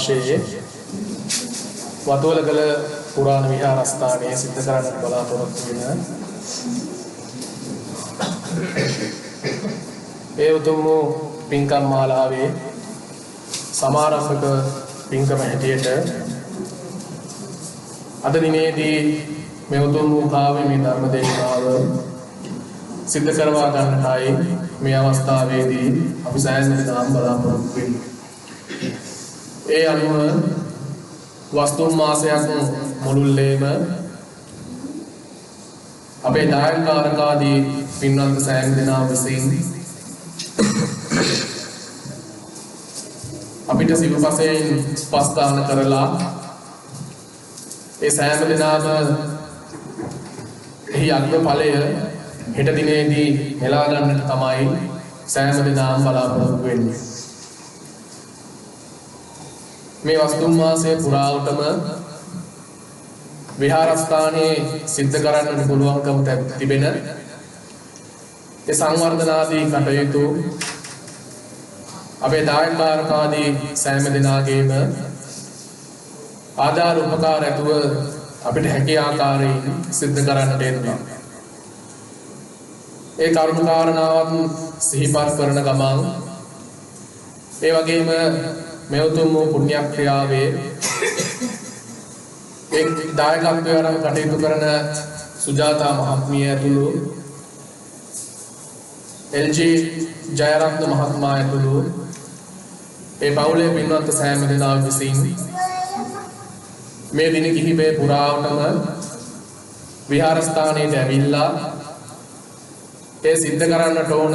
වර්ෂයේ වතුවලගල පුරාණ විහාරස්ථානයේ සිද්ධ කරන්නට බලාපොරොත්තු වෙන ඒ උතුම් වූ පින්කම් මාලාවේ සමාරම්භක පින්කම හැටියට අද දිනේදී මේ උතුම් වූ කාව්‍යමය ධර්ම දේශනාව සිද්ධ කරවා ගන්නටයි මේ අවස්ථාවේදී අපි සෑහෙන දිනක් බලාපොරොත්තු වෙන්නේ. ඒ අනුව වස්තුම් මාසයක් මුළුල්ලේම අපේ දායකකාරකාදී පින්වන්ත සෑම දෙනා විසින් අපිට සිව්පසයෙන් පස්ථාන කරලා ඒ සෑම දෙනාම එහි අග්‍රඵලය හෙට දිනේදී නෙලා ගන්නට තමයි සෑම දෙනාම බලාපොරොත්තු වෙන්නේ. මේ වස්තුම් මාසයේ පුරාවටම විහාරස්ථානයේ සිද්ධ කරන්නට පුළුවන්කම තිබෙන ඒ සංවර්ධනාදී කටයුතු අපේ දායකකාරකාදී සෑම දෙනාගේම ආධාර උපකාර ඇතුව අපිට හැකි ආකාරයෙන් සිද්ධ කරන්නට යෙදුණා. ඒ කරුණු කාරණාවන් සිහිපත් කරන ගමන් ඒ වගේම මේ උතුම් වූ පුණ්‍ය ක්‍රියාවේ එක් දායකත්වයෙන් අරන් කටයුතු කරන සුජාතා මහත්මිය ඇතුළු එල්.ජී. ජයරත්න මහත්මයා ඇතුළු ඒ පවුලේ පින්වන්ත සෑම දෙනා විසින් මේ දින කිහිපේ පුරාවටම විහාරස්ථානයට ඇවිල්ලා ඒ සිද්ධ කරන්නට ඕන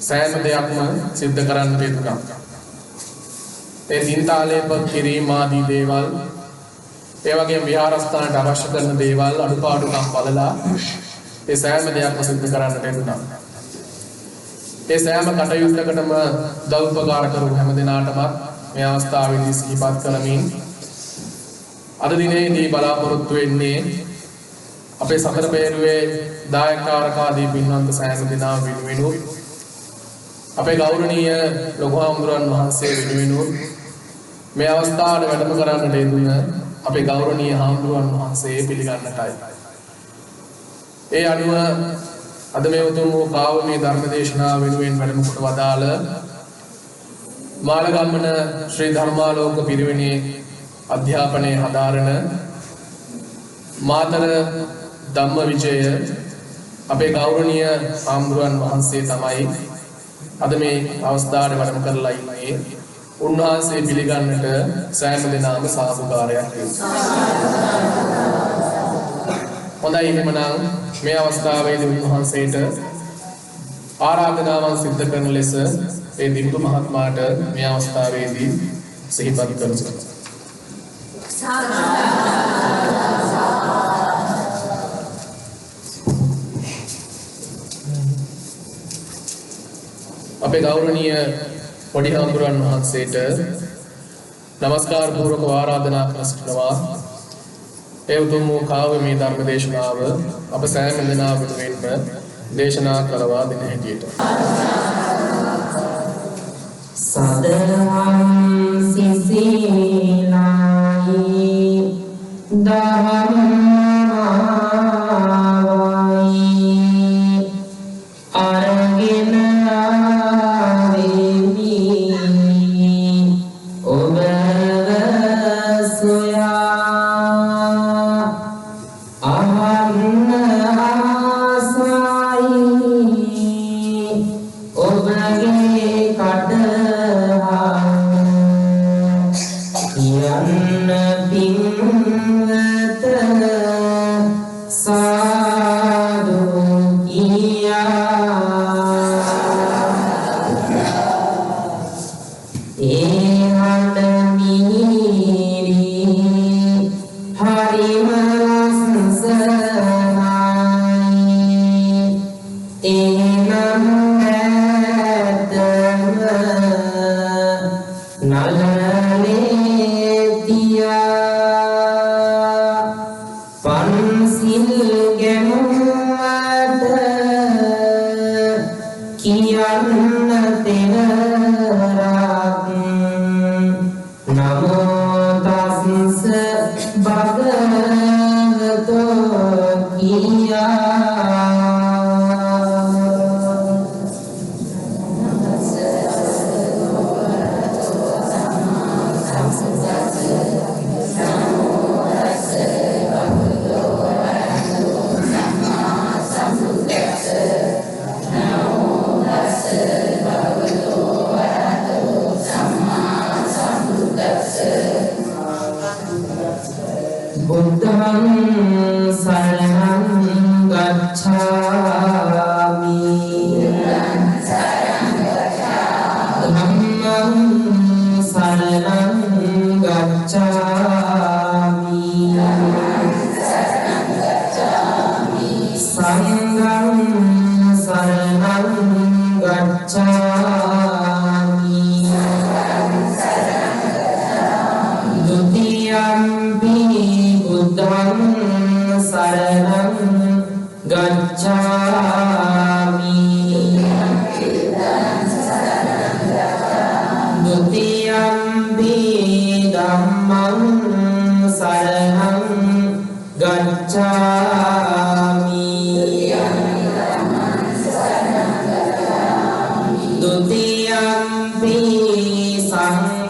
සෑම දෙයක්ම සිද්ධ කරන්නට යෙදුණා. ඒ දින්තාලේප කිරීම ආදී දේවල් ඒ වගේම විහාරස්ථානට අවශ්‍ය කරන දේවල් අඩුපාඩුකම් බලලා ඒ සෑම දෙයක්ම සිද්ධ කරන්නට යෙදුණා. ඒ සෑම කටයුත්තකටම උදව්පකාර කරු හැම දිනාටම මේ අවස්ථාවේදී සිහිපත් කරමින් අද දිනේදී බලාපොරොත්තු වෙන්නේ අපේ සතර පෙරුවේ දායකකාරකාදී පින්වන්ත සෑම දෙනා වෙනුවෙන් අපේ ගෞරවනීය ලොකු හාමුදුරන් වහන්සේ වෙනුවෙන් මේ අවස්ථාවට වැඩම කරන්නට යෙදුන අපේ ගෞරවනීය හාමුදුරන් වහන්සේ පිළිගන්නටයි. ඒ අනුව අද මේ උතුම් වූ කාව්‍යමය ධර්ම දේශනාව වෙනුවෙන් වැඩම කොට වදාළ මාළගම්මන ශ්‍රී ධර්මාලෝක පිරිවෙනේ අධ්‍යාපනයේ හදාරන මාතර ධම්මවිජය අපේ ගෞරවනීය හාමුදුරන් වහන්සේ තමයි අද මේ අවස්ථාවේ වැඩම කරලා ඉන්නේ. උන්වහන්සේ පිළිගන්නට සෑම දෙනාම සාදුකාරයක් හොඳයි. එහෙමනම් මේ අවස්ථාවේදී උන්වහන්සේට ආරාධනාවන් සිද්ධ කරන ලෙස ඒ දිම්දු මහත්මයාට මේ අවස්ථාවේදී සිහිපත් කරමු. අපේ ගෞරවනීය පොඩි හාමුදුරන් වහන්සේට নমස්කාර පූර්වක ආරාධනා කර සිටිනවා. ඒ උතුම් වූ කාව්‍යමය ධර්ම දේශනාව අප සෑම දෙනා වෙනුවෙන්ම දේශනා කරවා දෙන හැටියට සදරම් සිසිලායි ධම්මාවයි අරගෙන කියන්න තෙවරක්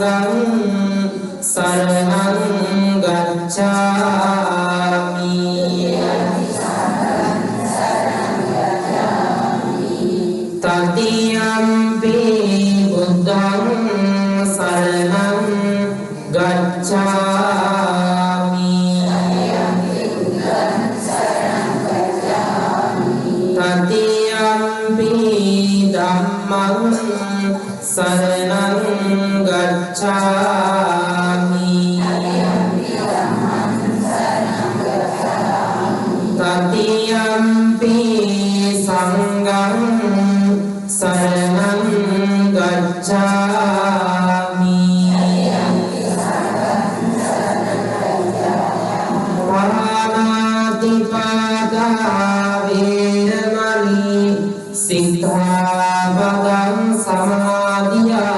සංඝං සරණං ගච්ඡාමි තතියම්පි බුද්ධං සරණං ගච්ඡාමි තතියම්පි ධම්මං සරණං ගච්ඡාමි තතියම්පි සංඝං සරණං ගච්ඡාමි පාණාතිපාතා වේරමණී සික්ඛාපදං සමාදියාමි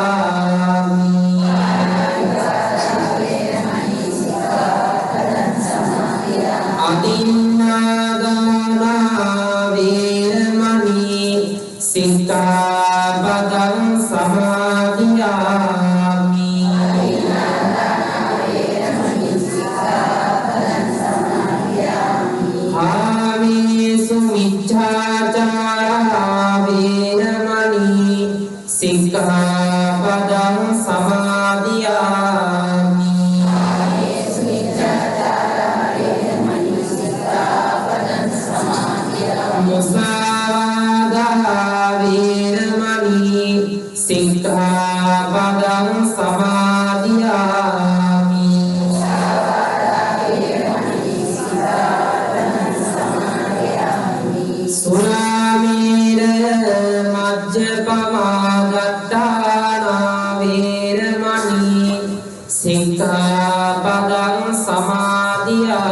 අදින්නාදානා වේරමණී සික්ඛාපදං සමාදියාමි ආවේසු මිච්ඡාචාරා වේරමණී සික්ඛාපදං සමාදියාමි මුසාවාදා වේරමණී සික්ඛාපදං සමාදියාමි සුරාමේර මජ්ජපමා දත්තානා වේරමණී සික්ඛාපදං සමාදියාමි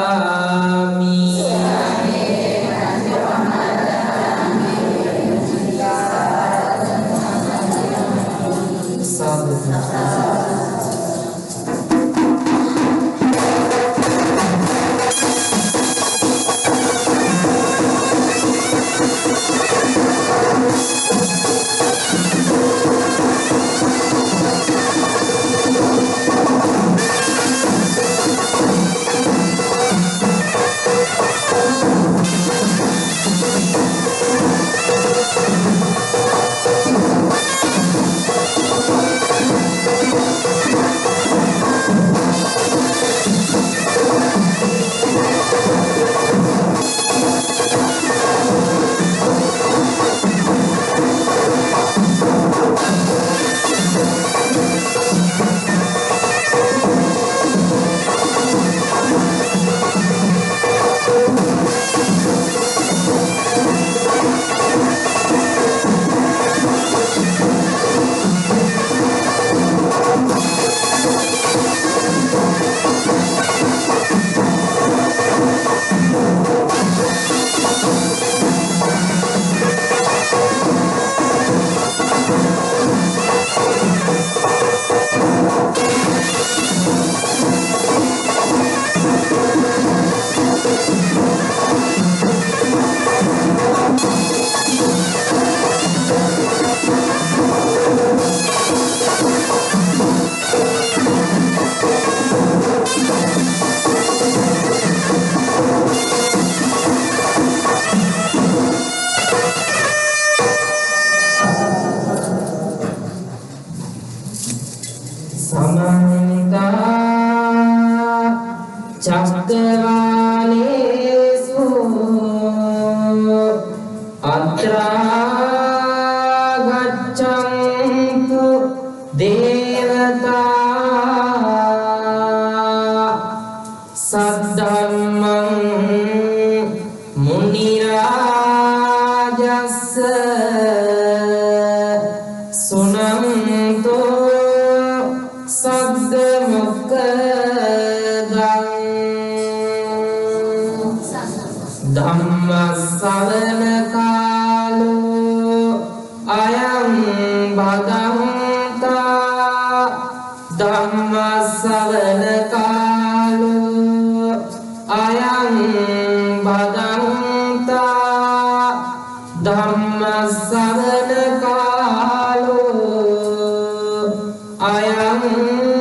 චක්කවාලේසු අත්‍රා ගච්ඡන්තු දේවතා සද්ධම්මං මුනි රාජස්ස සුනන්තෝ සග්ග මොක්ඛදං ධම්ම ශ්‍රවණ කාලෝ අයං භදන්තා ධම්ම ශ්‍රවණ කාලෝ අයං භදන්තා ධම්ම ශ්‍රවණ කාලෝ අයං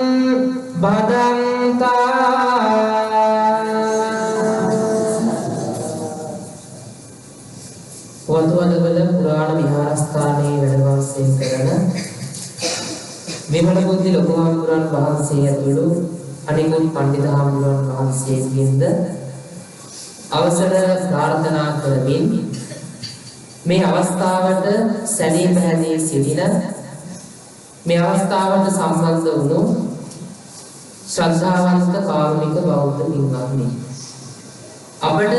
විමල බුද්ධි ලොකු හාමුදුරන් වහන්සේ ඇතුළු අනිකුත් පඬිතු හාමුදුරන් වහන්සේගෙන්ද අවසර ප්‍රාර්ථනා කරමින් මේ අවස්ථාවට සැදී පැහැදී සිටින මේ අවස්ථාවට සම්බන්ධ වුණු ශ්‍රද්ධාවන්ත කාරුණික බෞද්ධ පින්වත්නි අපට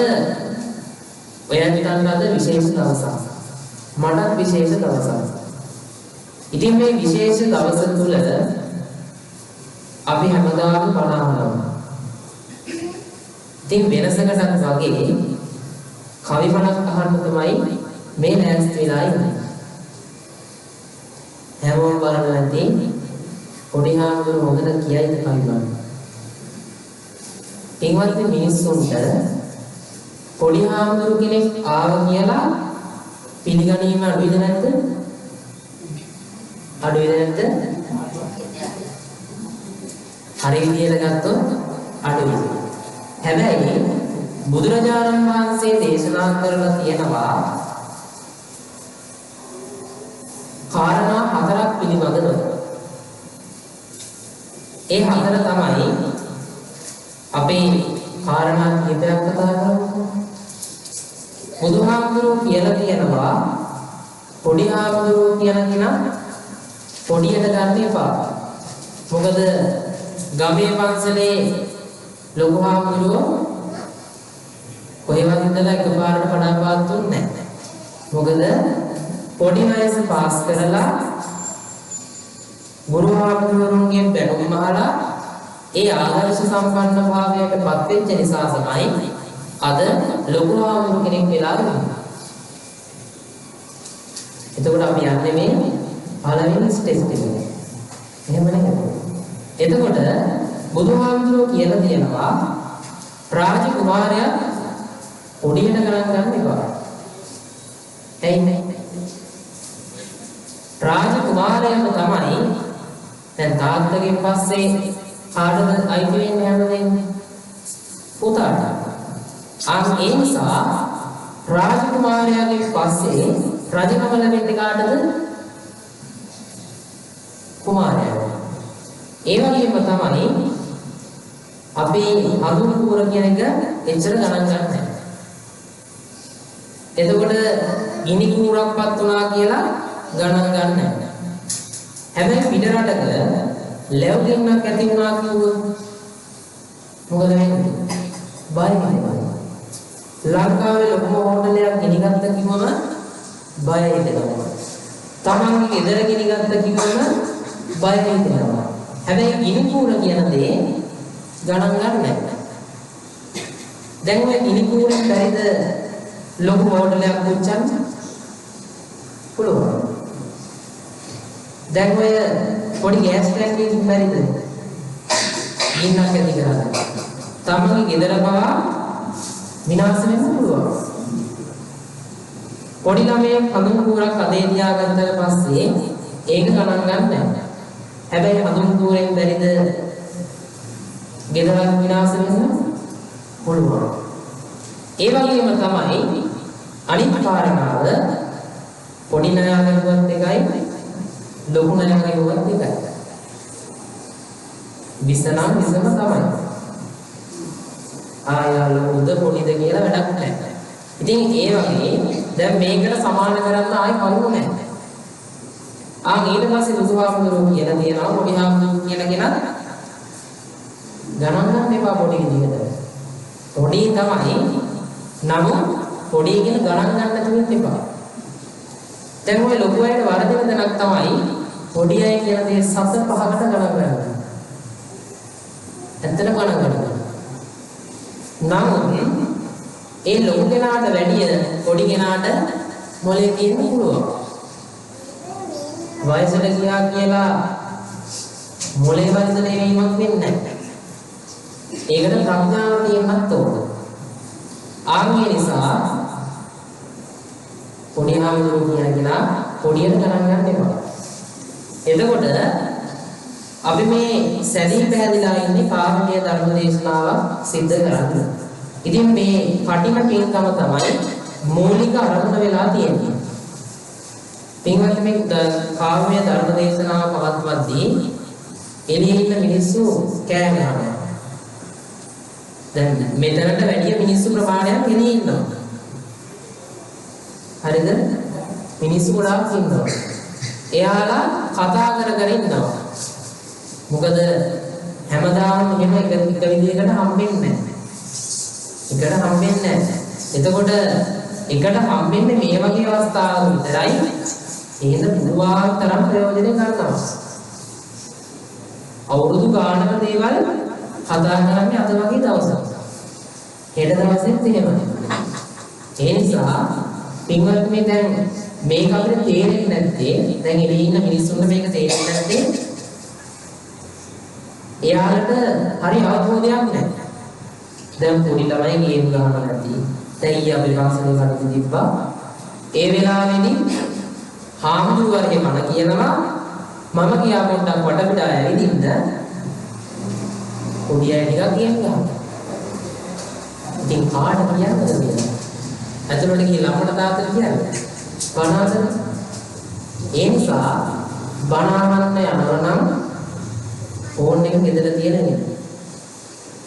ඔයන්ටත් අද විශේෂ දවසක් මටත් විශේෂ දවසක්. ඉතින් මේ විශේෂ දවස තුල අපි හැමදාම බණ අහනවා. ඉතින් වෙනසකටත් වගේ කවි බණක් අහන්න තමයි මේ ලෑස්ති වෙලා ඉන්නේ. හැමෝම බලනවා ඇති පොඩි හාමුදුරු හොඳට කියයිද කවි බණ. පින්වත්නි මිනිස්සුන්ට පොඩි හාමුදුරු කෙනෙක් ආව කියලා පිළිගැනීම අඩුයිද නැද්ද? අඩුයිද නැද්ද? හරි විදියට ගත්තොත් අඩුයි. හැබැයි බුදුරජාණන් වහන්සේ දේශනා කරලා තියෙනවා කාරණා හතරක් පිළිබඳව. ඒ හතර තමයි අපේ කාරණා කිහිපයක් කතා කරමු. බුදුහාමුදුරුවෝ කියලා තියෙනවා පොඩි හාමුදුරුවෝ කියන කෙනා පොඩියට ගන්න එපා. මොකද ගමේ පන්සලේ ලොකු හාමුදුරුවෝ කොහෙවත් ඉඳලා එකපාරට පණ පාත් දුන්නේ නැහැ. මොකද පොඩි වයස පාස් කරලා ගුරු හාමුදුරුවන්ගෙන් බැනුම් අහලා ඒ ආදර්ශ සම්පන්න භාවයට පත් වෙච්ච නිසා තමයි අද ලොකු හාමුදුරු කෙනෙක් වෙලා ඉන්නේ. එතකොට අපි යන්නේ මේ පළවෙනි ස්ටෙප් එකට. එහෙම නේද? එතකොට බුදුහාමුදුරුවෝ කියලා තියෙනවා රාජකුමාරයා පොඩියට ගණන් ගන්න එපා. එන්නේ රාජකුමාරයාම තමයි දැන් තාත්තගෙන් පස්සේ කාටද අයිති වෙන්නේ හැමදේම? පුතාට. ඒ නිසා රාජකුමාරයාගෙන් පස්සේ රජකම ලැබෙන්නේ කාටද? කුමාරයාට. ඒ වගේම තමයි අපි හඳුන් කුර කියන එක එච්චර ගණන් ගන්න නැහැ. එතකොට ගිනි කුරක්පත් වුණා කියලා ගණන් ගන්න නැහැ. හැබැයි පිට රටක ලැබ් දෙන්නක් ඇති වුණා කිව්වොත් මොකද වෙන්නේ? බයයි. ලංකාවේ ලොකුම හෝටලයක් ගිනිගත්ත කිව්වම බය හිතෙනවා. තමන්ගේ ගෙදර ගිනිගත්ත කිව්වම බය හිතෙනවා. හැබැයි ගිනි කූර කියන දේ ගණන් ගන්න නැහැ. දැන් ඔය ගිනි කූරෙන් බැරිද ලොකු හෝටලයක් පුච්චන්න? පුළුවන්. දැන් ඔය පොඩි ගෑස් ටැංකියකින් බැරිද ගින්නක් ඇති කරගන්න? තමන්ගේ ගෙදර පවා විනාශ වෙන්න පුළුවන්. පොඩි ළමයෙක් හඳුන් කූරක් අතේ තියාගත්තට පස්සේ ඒක ගණන් ගන්න නැහැ. හැබැයි හඳුන් කූරෙන් බැරිද ගෙදරක් විනාශ වෙන්න පුළුවන්. ඒ වගේම තමයි අනිත් කාරණාව පොඩි නයාගෙනුවත් එකයි ලොකු නයාගෙනුවත් එකයි. විසනම් විසම තමයි. ආයලොකුද පොඩිද කියලා වැඩක් නැහැ. ඉතින් ඒ වගේ දැන් මේකට සමාන කරන්න ආයි කරුණු නැහැ. ඊට පස්සේ බුදුහාමුදුරුවෝ කියලා තියෙනවා පොඩි හාමුදුරුවෝ කියන කෙනා ගණන් ගන්න එපා පොඩි විදිහට. පොඩි තමයි. නමුත් පොඩි කියන ගණන් ගන්න නැතුව ඉන්න එපා. දැන් ඔය ලොකු අයට වරදින දණක් තමයි පොඩි අය කියන දේ සත පහකට ගණන් ගන්නවා. ඇත්තට ගණන් ගන්නවා. නමුත් ඒ ලොකු කෙනාට වැඩිය පොඩි කෙනාට මොලේ තියෙන්න පුළුවන්. වයසට ගියා කියලා මොලේ වර්ධනය වීමක් වෙන්නේ නැහැ. ඒකට ප්‍රඥාව තියෙන්නත් ඕන. ආන්ගේ නිසා පොඩි හාමුදුරුවෝ කියන කෙනා පොඩියට ගණන් ගන්න එපා. එතකොට අපි මේ සැදී පැහැදිලා ඉන්නේ කාරුණ්‍ය ධර්ම දේශනාවක් සිද්ධ කරන්නේ. ඉතින් මේ කටින පින්කම තමයි මූලික අරමුණ වෙලා තියෙන්නේ. පින්වත් මේ කාරුණ්‍ය ධර්ම දේශනාව පවත්වද්දී එළියේ ඉන්න මිනිස්සු කෑ ගහනවා. දැන් මෙතනට වැඩි මිනිස්සු ප්‍රමාණයක් එළියේ ඉන්නවා. හරිද? මිනිස්සු ගොඩාක් ඉන්නවා. එයාලා කතා කර කර ඉන්නවා. මොකද හැමදාම එහෙම එක විදිහකට හම්බෙන්නේ නැහැ. එකට හම්බෙන්නේ නැහැ. එතකොට එකට හම්බෙන්නේ මේ වගේ අවස්ථාවක විතරයි. එහෙනම් පුළුවන් තරම් ප්‍රයෝජන ගන්නවා. අවුරුදු ගානක දේවල් කතා කරන්නේ අද වගේ දවසක්. හෙට දවසෙත් එහෙමයි. ඒ නිසා පින්වත්නි දැන් මේක අපිට තේරෙන්නේ නැත්තේ දැන් එළියේ ඉන්න මිනිස්සුන්ට මේක තේරෙන්නේ නැත්තේ එයාලට හරි අවබෝධයක් නැහැ. දැන් පොඩි ළමයි ගේම් ගහනවා නැති. දැන් ඊයේ අපි පාසලේ කටයුතු තිබ්බා. ඒ වෙලාවේදී හාමුදුරුවෝ මම කියනවා මම කියා පොඩ්ඩක් වටපිට ඇවිදින්න පොඩි අය ටිකක් ගේම් ගහනවා. ඉතින් කාට කියන්නද කියලා. ඇතුළට ගිහින් ළමකට තාත්තට කියන්නේ. බණාසන. ඒ නිසා බණාවන්න යනවා නම් ෆෝන් එක ගෙදර තියලා ඉන්න.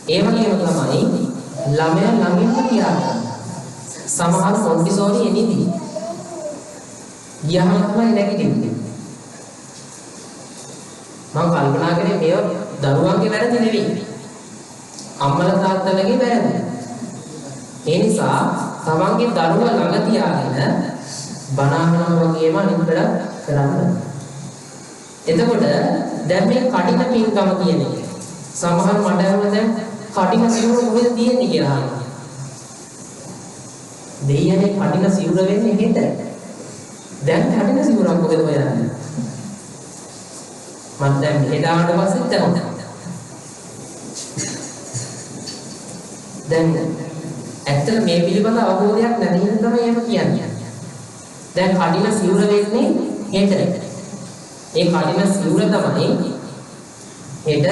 ඒ වගේම තමයි ළමයා ළඟින්ම තියාගන්න. සමහර මොන්ටිසෝරි එනිදී ගියහම තමයි නැගිටින්නේ. මම කල්පනා කරේ මේව දරුවන්ගේ වැරදි නෙවෙයි. අම්මලා තාත්තලාගේ වැරදි. ඒ නිසා තමන්ගේ දරුවා ළඟ තියාගෙන බණාහනවා වගේම අනිත් වැඩ කරන්න. එතකොට දැන් මේ කඩින පින්කම කියන එක සමහර මඩවල දැන් කඩින සිවුර කොහෙද තියෙන්නේ කියලා අහනවා. දෙයියනේ කඩින සිවුර වෙන්නේ හෙට. දැන් කඩින සිවුරක් කොහෙද හොයන්නේ? මම දැන් මෙහෙට ආවට පස්සේ දැනුණා. දැන් ඇත්තට මේ පිළිබඳ අවබෝධයක් නැති හින්දා තමයි එහෙම කියන්නේ. දැන් කඩින සිවුර වෙන්නේ හෙට. ඒ කඩින සිවුර තමයි හෙට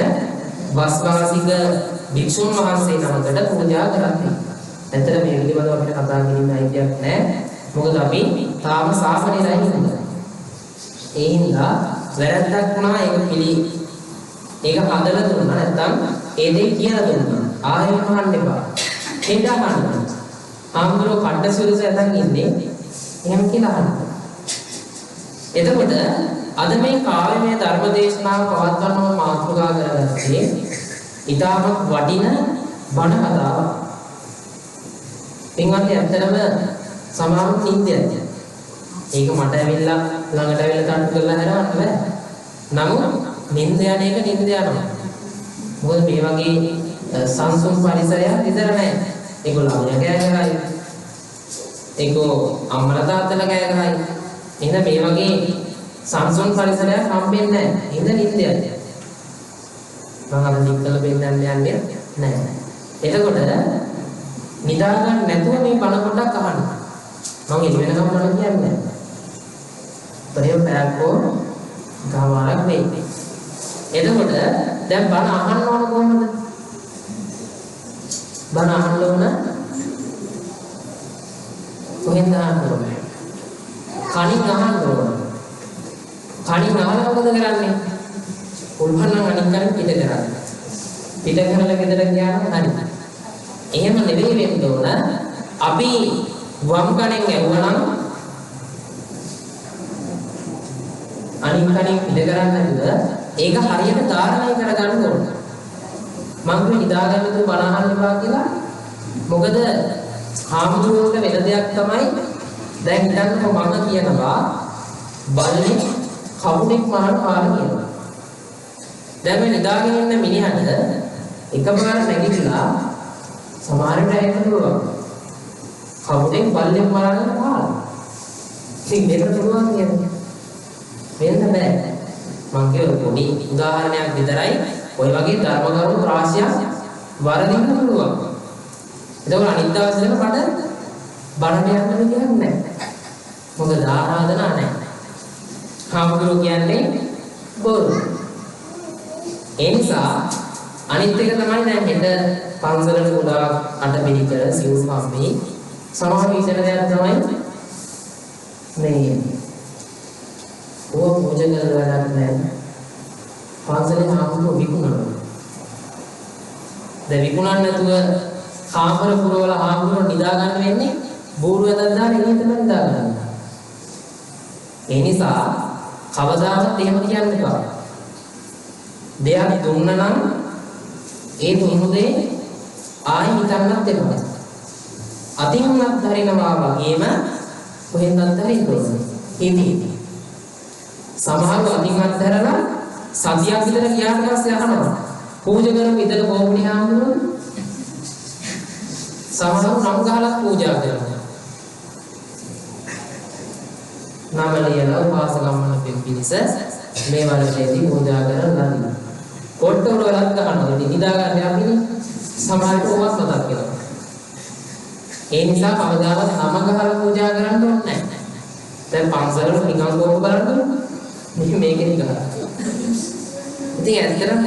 වස්වාසික භික්ෂුන් වහන්සේ නමකට පූජා කරන්නේ. ඇත්තට මේ පිළිබඳව අපිට කතා කිරීම අයිතියක් නැහැ. මොකද අපි තාම ශාසනයේ ඉන්නේ. ඒ හින්දා වැරද්දක් වුණා ඒක හදලා දුන්නා නැත්නම් ඒ දෙය කියලා දුන්නා. ආයෙත් අහන්න එපා. හෙට අහන්න. ආම්බරෝ කඩ සිවුරස ඇතන් ඉන්නේ. එහෙම කියලා අහන්න. එතකොට අද මේ කාලේ ධර්ම දේශනාව පවත්වන්නම මාතෘකා කරගත්තේ ඊටම වටින බණ කතාවක්. පින්වත්නි ඇත්තටම සමාන නින්දයක්. ඒක මට ඇවිල්ලා ළඟට ඇවිල්ලා තට්ටු කරලා හරවන්න බෑ. නමුත් නින්ද යන එක නින්ද යනවා. මොකද මේ වගේ සංසුන් පරිසරයක් විතර නැහැ. ඒක ළමයා කෑ ගහයි. ඒක අම්මලා තාත්තලා කෑ ගහයි. එහෙනම් මේ වගේ සංසුන් පරිසරයක් හම්බෙන්නේ නැහැ. එහෙනම් නින්දයක්. මම අද නින්දල බෙන්නන්න යන්නේ නැහැ. එතකොට නිදා ගන්න නැතුව මේ බණ පොඩ්ඩක් අහන්න. මම එළි වෙනකම් බණ කියන්නේ නැහැ. ප්‍රේම පැයකෝ ගාමාරක් වෙයි. එතකොට දැන් බණ අහන්න ඕන කොහොමද? බණ අහන්න ඕන කොහෙන්ද අහන්න ඕන? කණින් අහන්න ඕන. කණින් අහලා මොකද කරන්නේ? උල්පන්නම් අනිත් කණින් පිට කරන්නේ. පිට කරලා ගෙදර ගියාම හරි. එහෙම නෙවෙයි වෙන්න ඕන. අපි වම් කණෙන් ඇහුවනම් අනිත් කණින් පිට කරන්නේ නැතුව ඒක හරියට ධාරණය කරගන්න ඕන. මම නිදා ගන්න තු බණ අහන්න එපා කියලා. මොකද හාමුදුරුවෝට වෙන දෙයක් තමයි දැන් හිතන්නකො මම කියනවා බල්ලේ කවුණෙක් මරන්න පාර කියනවා. දැන් මේ නිදාගෙන ඉන්න මිනිහට එකපාර නැගිටලා සමහරට ඇහෙන්න පුළුවන්. කවුණෙක් බල්ලෙක් මරන්න පාර. ඉතින් මේක පුළුවන් කියන්නේ. වෙන්න බෑ. මම කියව පොඩි උදාහරණයක් විතරයි. ඔය වගේ ධර්මගරුක රාශියක් වරදින්න පුළුවන්. එතකොට අනිත් දවසේම මට බණට යන්න විදියක් නැහැ. මොකද ආරාධනා නැහැ. හාමුදුරුවෝ කියන්නේ බොරු. ඒ නිසා අනිත් එක තමයි දැන් හෙට පන්සලට උදා අට පිළිකර සිව් සම්මේ සමහර විතර දෙයක් තමයි මේ ඕක පූජා කරලා වැඩක් නැහැ. පන්සලේ හාමුදුරුවෝ විකුණනවා. දැන් විකුණන්න නැතුව කාමර පුරවල හාමුදුරුවෝ නිදා ගන්න වෙන්නේ බෝරු ඇදලා දාලා එළියට නිදා ගන්න. ඒ නිසා කවදාවත් එහෙම කියන්න එපා. දෙයක් දුන්න නම් ඒ දුන්නු දේ ආයි හිතන්නත් එපා. අතින්වත් හරිනවා වගේම කොහෙන්වත් හරින්න ඕනේ. ඉතින් සමහරව අතින්වත් හරලා සතියක් විතර ගියාට පස්සේ අහනවා පූජා කරමු ඉතල කොහොමද හාමුදුරුවෝ? සමහරව නම් ගහලා පූජා කරනවා. නාමලියන උපාසකම්මන පිළිස මේ වලේදී පූජා කරලා නැති. කොට්ටවල වලත් ගන්නවා. ඉතින් නිදා ගන්න යන්නේ සමහරට ඕවත් මතක් වෙනවා. ඒ නිසා කවදාවත් නම ගහලා පූජා කරන්න ඕනේ නැහැ. දැන් පන්සලවල නිකන් කෝක බලන්න මේකෙන් ගහලා. ඉතින් ඇත්තටම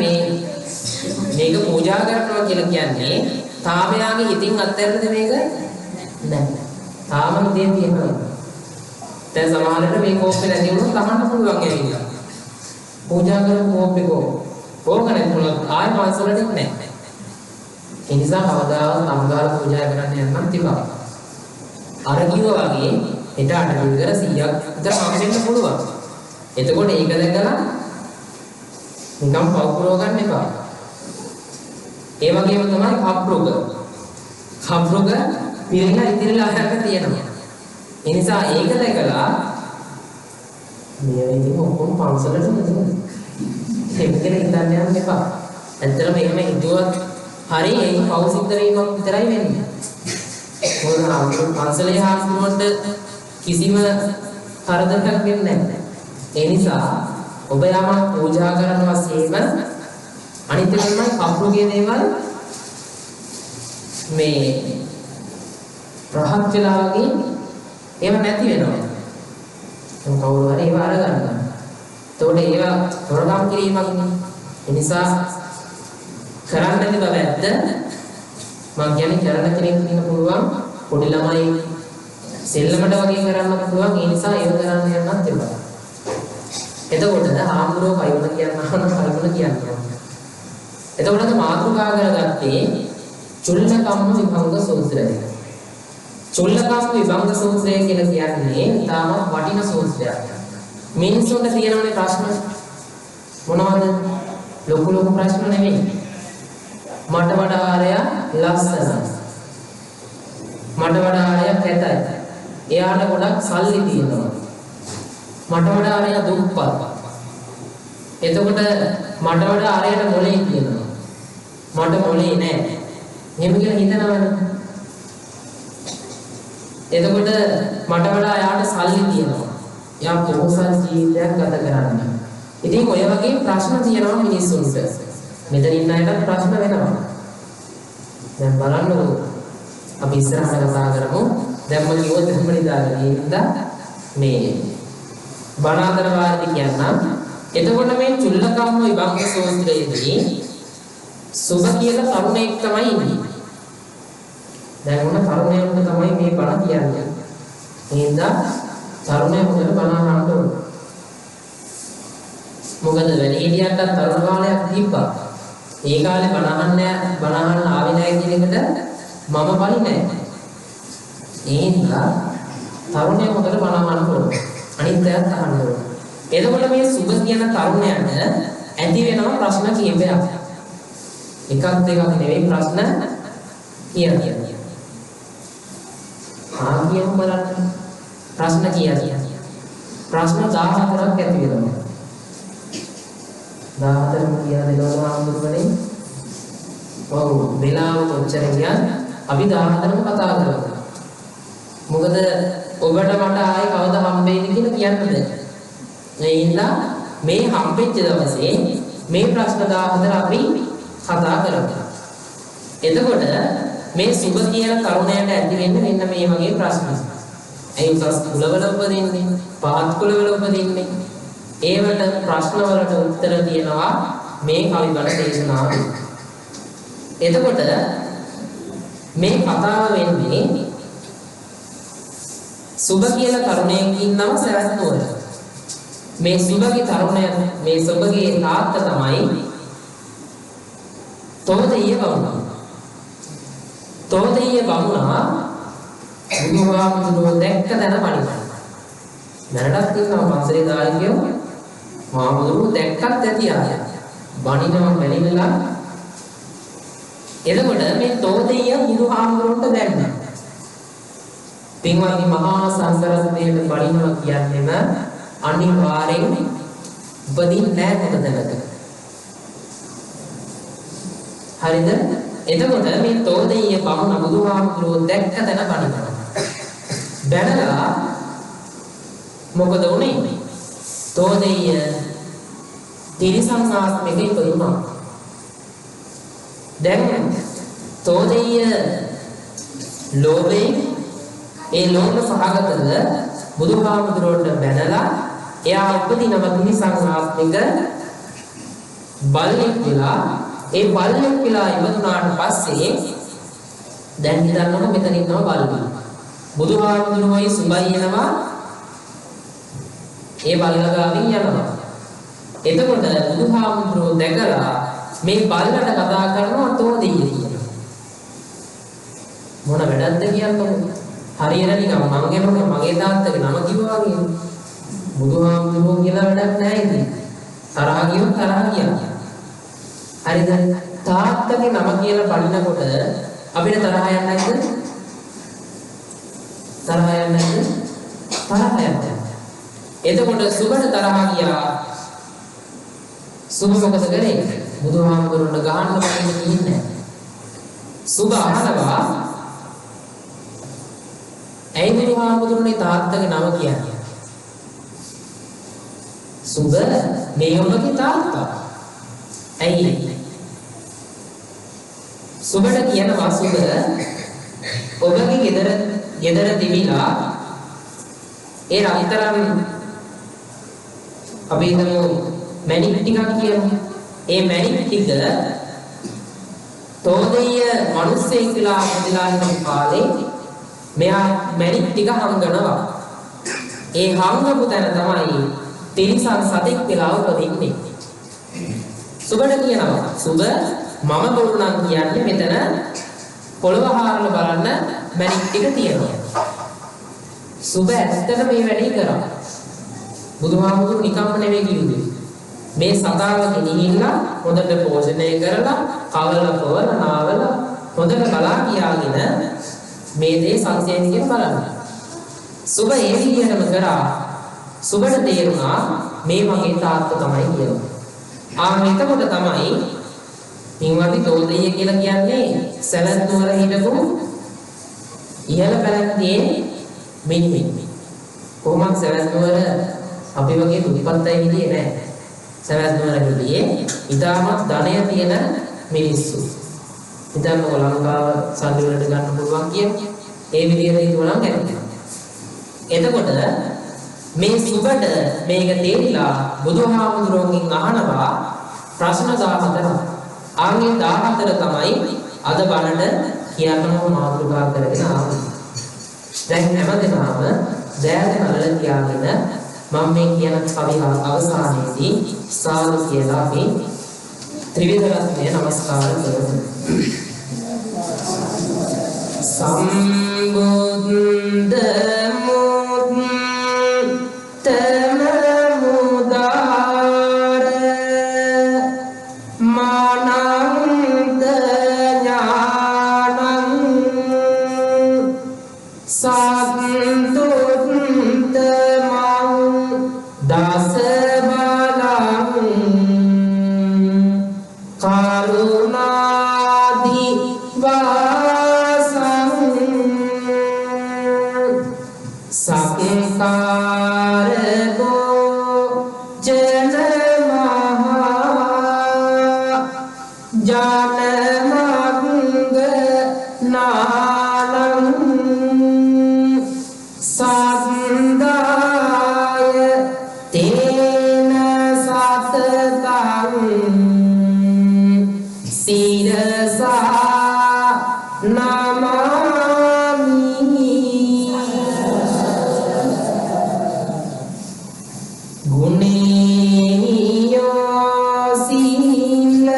මේක පූජා කරනවා කියලා කියන්නේ තාමයාගේ හිතින් අත්හැරෙද මේක නැහැ. තාමම දේ තියෙනවා. දැන් සමහරවිට මේ කෝපේ නැති වුණොත් තමන්න පුළුවන් ඇවිල්ලා. පූජා කරපු කෝපේකෝ ඕක නැතුණොත් ආයෙ පන්සලට නැහැ. ඒ නිසා කවදාවත් නම්ගාල පූජා කරන්න යන්නත් තිබා. අර කිව්වා වගේ හෙට 8 විතර 100ක් විතර හම්බෙන්න පුළුවන්. එතකොට ඒක දැකලා නිකම් පවුරව ගන්න එපා. ඒ වගේම තමයි කප්රුග. කප්රුග පිළිලා ඉතිරිලා ආයක තියෙනවා. ඒ නිසා ඒක දැකලා මේ ඉතින් ඔක්කොම පන්සලට නේද? ඒක කියලා හිතන්න යන්න එපා. ඇත්තටම එහෙම හිතුවත් හරි ඒ පව් සිද්ධ වීමක් විතරයි වෙන්නේ. මොකද පන්සලේ හාමුදුරුවන්ට කිසිම කරදරයක් වෙන්නේ නැහැ. ඒ නිසා ඔබ යම පූජා කරනවා සේම අනිත් එක තමයි කප්රුගේ දේවල් මේ රහත් වෙලා වගේ ඒව නැති වෙනවා. දැන් කවුරු හරි ඒව අරගන්නවා. එතකොට ඒව හොරගම් කිරීමක් නේ. ඒ නිසා කරන්න නැති බව ඇත්ත. මම කියන්නේ කරන්න කෙනෙක් ඉන්න පුළුවන් පොඩි ළමයි සෙල්ලමට වගේ කරන්නත් පුළුවන්. ඒ නිසා ඒව කරන්න යන්නත් එපා. එතකොට ආම්බුරෝ කයුණ කියනවා. එතකොට මාතෘකා කරගත්තේ චුල්ලකම්ම විභංග සූත්‍රය. චුල්ලකම්ම විභංග සූත්‍රය කියලා කියන්නේ තාමත් වටින සූත්‍රයක්. මිනිස්සුන්ට තියෙනවනේ ප්‍රශ්න මොනවද? ලොකු ප්‍රශ්න නෙමෙයි. මට වඩා ආරයා ලස්සනයි. මට වඩා ආරයා කැතයි. එයාට ගොඩක් සල්ලි තියෙනවා. මට වඩා ආරයා දුප්පත්. එතකොට මට වඩා ආරයට මොලේ තියෙනවා. මට මොලේ නැහැ. එහෙම කියලා හිතනවනේ. එතකොට මට වඩා එයාට සල්ලි තියෙනවා. එයා පොහොසත් ජීවිතයක් ගත කරන්නේ. ඉතින් ඔය වගේ ප්‍රශ්න තියෙනවා මිනිස්සුන්ට. මෙතන ඉන්න අයට ප්‍රශ්න වෙනවා. දැන් බලන්නකො අපි ඉස්සරහට කතා කරමු. දැන් මම කිව්වොත් එහෙම නිදාගෙන ඉඳලා මේ බණාතර වාර්ති කියන්නම්. එතකොට මේ චුල්ලකම්ම විභංග සූත්‍රයේදී සුභ කියලා තරුණයෙක් තමයි ඉන්නේ. දැන් උන තරුණයෙකුට තමයි මේ බණ කියන්නේ. එහෙනම් තරුණයෙක් හොඳට බණ අහන්න ඕන. මොකද වැඩිහිටියන්ට තරුණ කාලයක් තිබ්බා. ඒ කාලේ බණ අහන්න ආවේ නැහැ කියන එකට මම බලි නැහැ. එහෙනම් තරුණයෙක් හොඳට බණ අහන්න ඕන. අනිත් අයත් අහන්න ඕන. එතකොට මේ සුභ කියන තරුණයාට ඇති වෙනවා ප්‍රශ්න කීපයක්. එකක් දෙකක් නෙවෙයි ප්‍රශ්න කියන්නේ. කියමු බලන්න. ප්‍රශ්න කියන්නේ. ප්‍රශ්න 14ක් ඇති වෙනවා. 14ම කියලා දෙනවා ආමුදුරනේ. ඔව් වෙලාව කොච්චර ගියත් අපි 14ම කතා කරමු. මොකද ඔබට මට ආයේ කවදා හම්බෙයිද කියලා කියන්න බෑ. ඒ හින්දා මේ හම්බෙච්ච දවසේ මේ ප්‍රශ්න 14 අපි කතා කරමු. එතකොට මේ සුභ කියන තරුණයාට ඇති වෙන්නේ මෙන්න මේ වගේ ප්‍රශ්න. ඒ උසස් කුලවල උපදින්නේ, පහත් කුලවල උපදින්නේ. ඒවට ප්‍රශ්න වලට උත්තර තියෙනවා මේ කවි බණ දේශනාවේ. එතකොට මේ කතාව වෙන්නේ සුභ කියලා තරුණයෙක් ඉන්නව සවැත් නුවර. මේ සුභගේ තරුණය මේ සුභගේ තාත්තා තමයි තෝදෙය බමුණා. තෝදෙය බමුණා බුදුහාමුදුරුවෝ දැක්ක තැන පණිනවා. දැනටත් තියෙනවා පන්සලේ දායකයෝ හාමුදුරුවෝ දැක්කත් ඇති ආය. බණිනවා බැලිනලා එතකොට මේ තෝදෙය බුදුහාමුදුරුවන්ට දැක්කා. පින්වත්නි මහා සංඝරත්නයට බණිනවා කියන්නේම අනිවාර්යෙන් උපදින්නේ නැහැ කොතනක. හරිද? එතකොට මේ තෝදෙය බමුණ බුදුහාමුදුරුවෝ දැක්ක තැන බණිනවා. බැලලා මොකද උනේ? තෝදෙය තිරිසන් ආත්මෙක ඉපදුණා. දැන් තෝදෙය ලෝභයෙන් ඒ ලෝභ සහගතව බුදුහාමුදුරුවන්ට බැනලා එයා උපදිනවා තිරිසන් ආත්මෙක බල්ලෙක් වෙලා ඒ බල්ලෙක් වෙලා ඉවතුනාට පස්සේ දැන් හිතන්නකො මෙතන ඉන්නවා බල්ලෙක්. බුදුහාමුදුරුවෝයි සුබයි එනවා ඒ බල්ලා ගාවින් යනවා. එතකොට බුදුහාමුදුරුවෝ දැකලා මේ බල්ලට කතා කරනවා තෝදෙය කියලා. මොන වැඩක්ද කියන්නේ? හරියට නිකන් මං ගෙනකොට මගේ තාත්තගේ නම කිව්වා වගේ. බුදුහාමුදුරුවෝ කියලා වැඩක් නැහැ ඉතින්. තරහ ගියොත් තරහ ගියා. හරිද? තාත්තගේ නම කියලා බලනකොට අපිට තරහ යන්නේ නැද්ද? තරහ යන්නේ නැද්ද? තරහ යන්නේ. එතකොට සුබට තරහ ගියා. සුබ මොකද කරේ? බුදුහාමුදුරුවන්ට ගහන්න බලින්න කියන්නේ. සුබ අහනවා ඇයි බුදුහාමුදුරුවනේ තාත්තගේ නම කියන්නේ? සුබ මේ ඔබගේ තාත්තා. ඇයි? සුබට කියනවා සුබ ඔබගේ ගෙදර තිබිලා ඒ රවිතරන් අපි හිතමු මැණික් ටිකක් කියමු. ඒ මැණික් ටික තෝදෙය මිනිස්සෙක් කියලා ඉඳලා ඉන්න කාලේ මෙයා මැණික් ටික හංගනවා. ඒ හංගපු තැන තමයි තිරිසන් සතෙක් කියලා උපදින්නේ. සුබට කියනවා සුබ මම බොරු නම් කියන්නේ මෙතන පොළව හාරලා බලන්න මැණික් ටික තියෙනවා. සුබ ඇත්තට මේ වැඩේ කරා. බුදුහාමුදුරු නිකම්ම නෙවෙයි කිව්වේ. මේ සතාව ගෙනිහිල්ලා හොඳට පෝෂණය කරලා කවල පොවල නාවල හොඳට බලා කියාගෙන මේ දේ සංසයෙන් කියන බලන්න. සුබ ඒ විදිහටම කරා. සුබට තේරුණා මේ මගේ තාත්තා තමයි කියලා. එතකොට තමයි පින්වත්නි තෝදෙය කියලා කියන්නේ සැලත් නුවර හිටපු ඉහළ පැලැන්තියේ මිනිහෙක්. කොහොමද සැලත් නුවර අපි වගේ දුප්පත් අය හිටියේ නැහැ. සැලත් නුවර හිටියේ ඉතාමත් ධනය තියෙන මිනිස්සු. ඉතින්ම ලංකාව සල්ලි වලට ගන්න පුළුවන් කියන්නේ ඒ විදිහට හිතුවනම් කැමතියි. එතකොට මේ සුබට මේක තේරිලා බුදුහාමුදුරුවන්ගෙන් අහනවා ප්‍රශ්න 14. ආන්ගේ 14 තමයි අද බණට කියන්නම මාතෘකා කරගෙන ආවේ. දැන් හැමදෙනාම දෑත නළල තියාගෙන මම මේ කියන කවි අවසානයේදී සාදු කියලා අපි ත්‍රිවිධ රත්නය නමස්කාර කරමු. සම්බුද්ධ මුත්තම මුදාර මානන්ද ඥානං සත්තුත්ත මං දස බලං කරුණාදි වාසං සක්කාරගෝ ජන මහා ජනමග්ග නාලං සද්දාය තේ ගුණේනියෝ සීල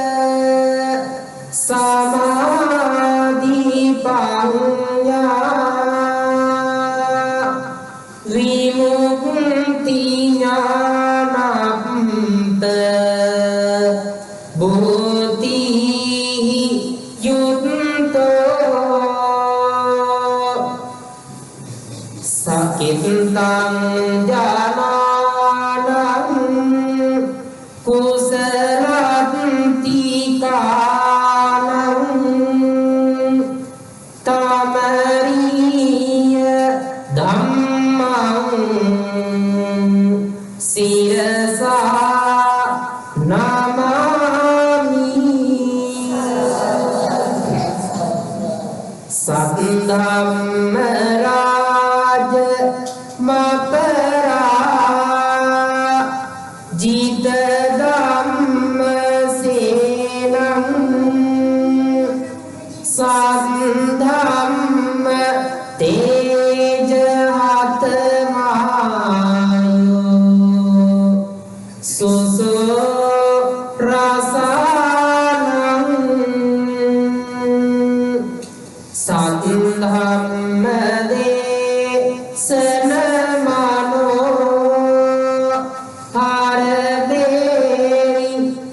සමාධි පඤ්ඤා විමුක්ති ඥානප්ප බුද්ධි යුක්තෝ සකිතං ඥානං කුසලන්ති කාලං තමරිය ධම්මං සිරසා නමාමි සද්ධම්ම රාජ මපරා ජිත ධම්ම සේනං සද්ධම්ම තේජ හත මායෝ සුසෝ රසානං සද්ධම්ම දේශන මනෝ හරදේරි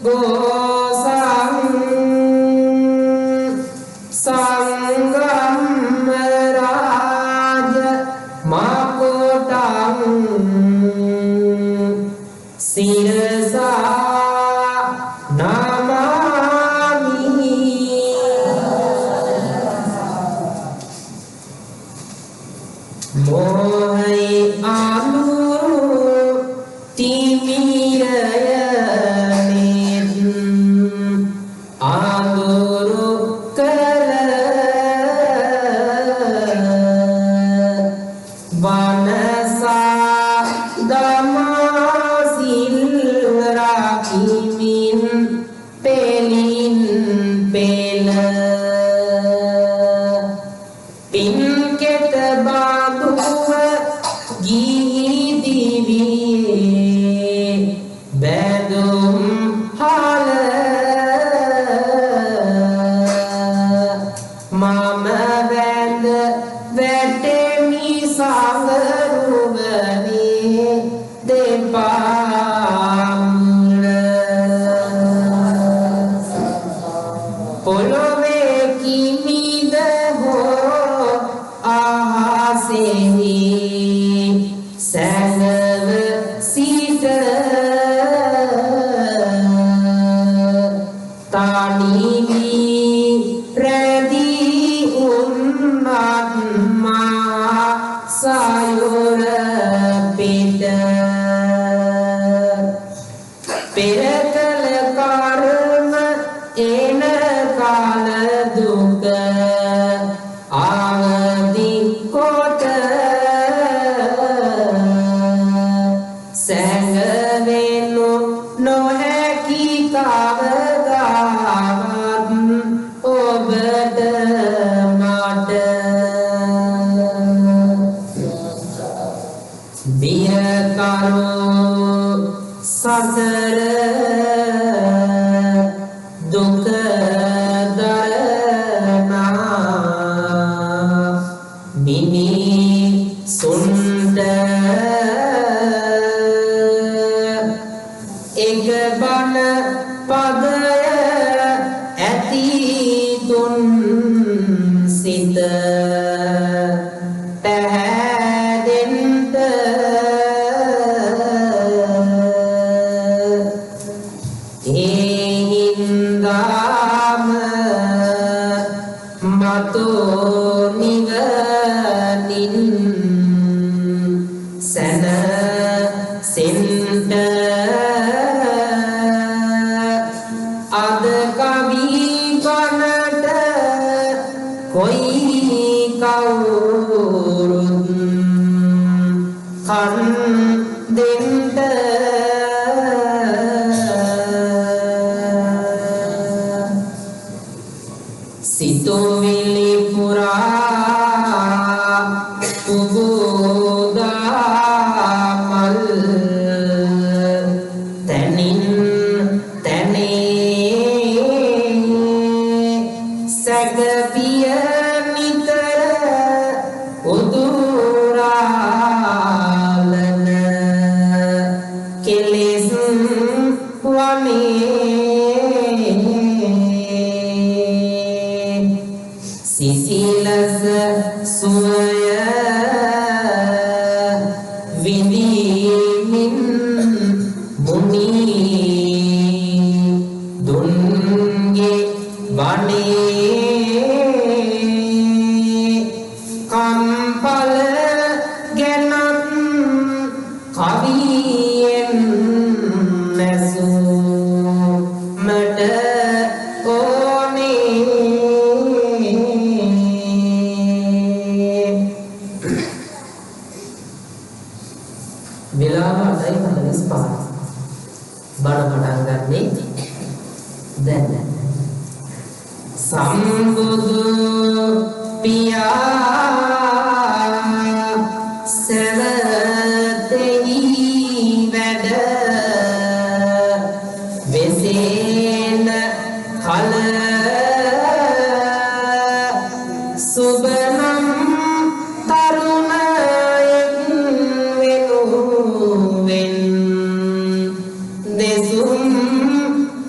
ගෝසං සංගම්ම රාජ මකොටං සිරසා නමාමි මොහයි අනුරු තිමිරයනෙත් අඳුරු කල වනසා දමාසිල් රකිමින් පෙලින් පෙළ පින්කෙත බාදුව ගිහි දිවියේ බැඳුම් හල මම වැඳ වැටෙමි සංගරුවනේ දෙපාමුල පොළොවේ කිමිද හෝ ආසෙහි සැඟව සිට තනිවි රැදී උන්නත් මා සයුර පිට පෙරකල කර්ම එන කාල දුක ආදි කොට සැඟවෙනු නොහැකි කවදාවත් ඔබට මට බියකරෝ සසර දුක දරනා මිනිසුන්ට එක බණ පදය ඇති තුන් සිත පැහැදෙන්ට ඒ හින්දාම මතෝ නිවනින් සැනසෙන්ට අද කවි බණට කොයි කවුරුත් කන් දෙන්ට සිතුවිලි පුරා උබෝදා මල් කෙලෙස් වනේ සිසිලස සුවය විඳිමින් මුනි දුන්ගේ වනේ කම්පල ගැනත් කවියෙන් නැසුමට ඕනේ වෙලාව 8:45 බණ පටන් ගන්නේ දැන් සම්බුදු පියා සරතෙහි වැඩ වෙසෙන කල සුබනම් තරුණයෙක් වෙනුවෙන් දෙසුම්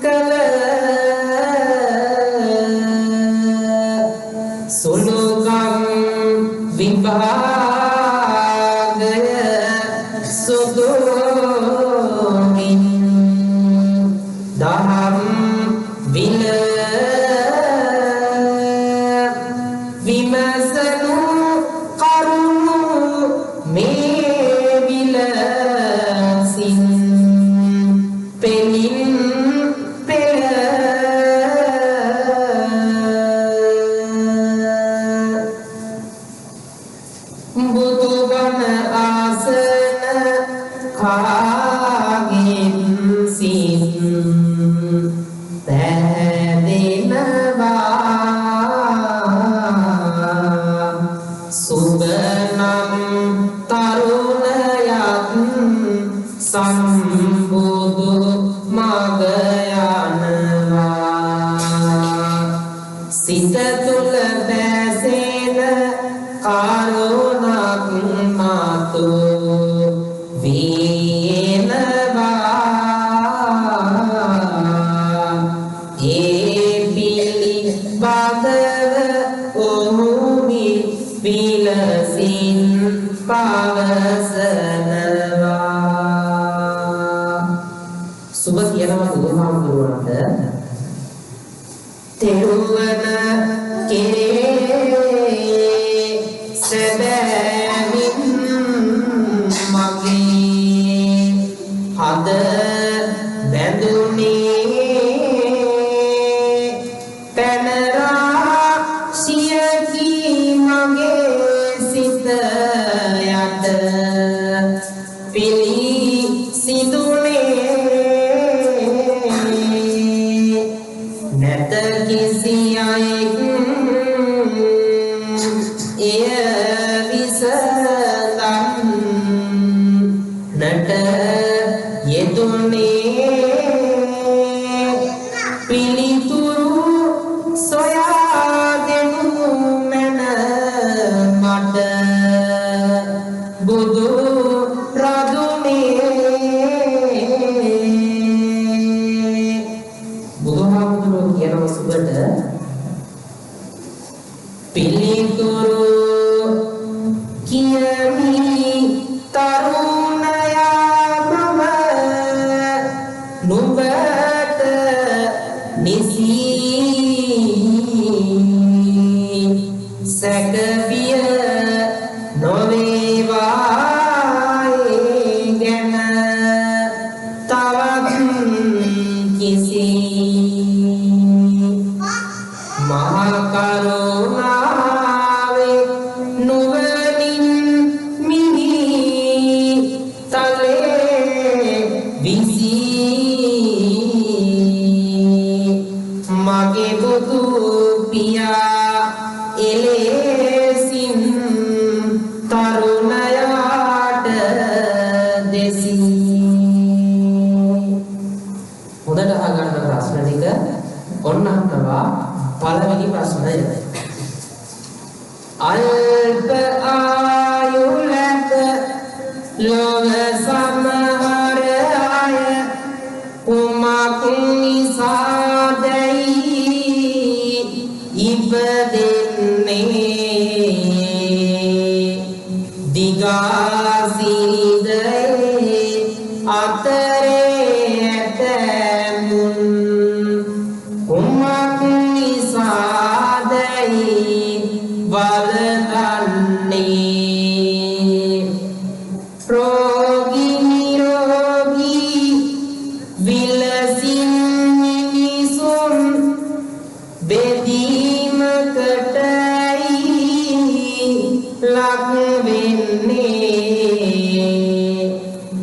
කළ සුළුකම් විභාගය සුදුමින් දහම් විල විමසනු කරුණු මේ විලසින් පෙමින් පෙළ බුදුබණ ආසන කාගෙන් සිත් පැදෙනවා සුබනම් තරුණයත් සම්බුදු මග යනවා සිත තුල බැසෙන කරුණක් මාතු වේනවා ඒ පිළිබඳව ඔහු විලසින් පවසනවා සුබ කියනවා බුදුහාමුදුරුවන්ට තෙරුවන කෙරේ සැබෑවින් මගේ හද බැඳුනේ පැනරා සියකී මගේ සිත යට පිලි සිදුනේ නැත කිසි අයෙක් එය විසඳන්නට යෙදුනේ පිළිතුරු සොයා දෙනු මැන මට බුදු රදුනේ බුදුහාමුදුරුවෝ කියනවා සුබට පිළිතුරු කියමි තරුණයා මම නුඹට නිසි සැකවිය නොවේවායි ගැන තවත් කිසි මහා කරුණාවේ නුවණින් මිනි තලේ විසි මගේ බුදු පියා එලෙසින් තරුණයාට දෙසි හොඳට අහගන්න ප්‍රශ්න ටික ඔන්න අහනවා පළවෙනි ප්‍රශ්නය අල්ප ආයු ලැබ ලොව සමහර ඇතැමුන් කුමක් නිසාදැයි වලදන්නේ රෝගී නිරෝගී විලසින් මිනිසුන් බෙදීමකටයි ලක් වෙන්නේ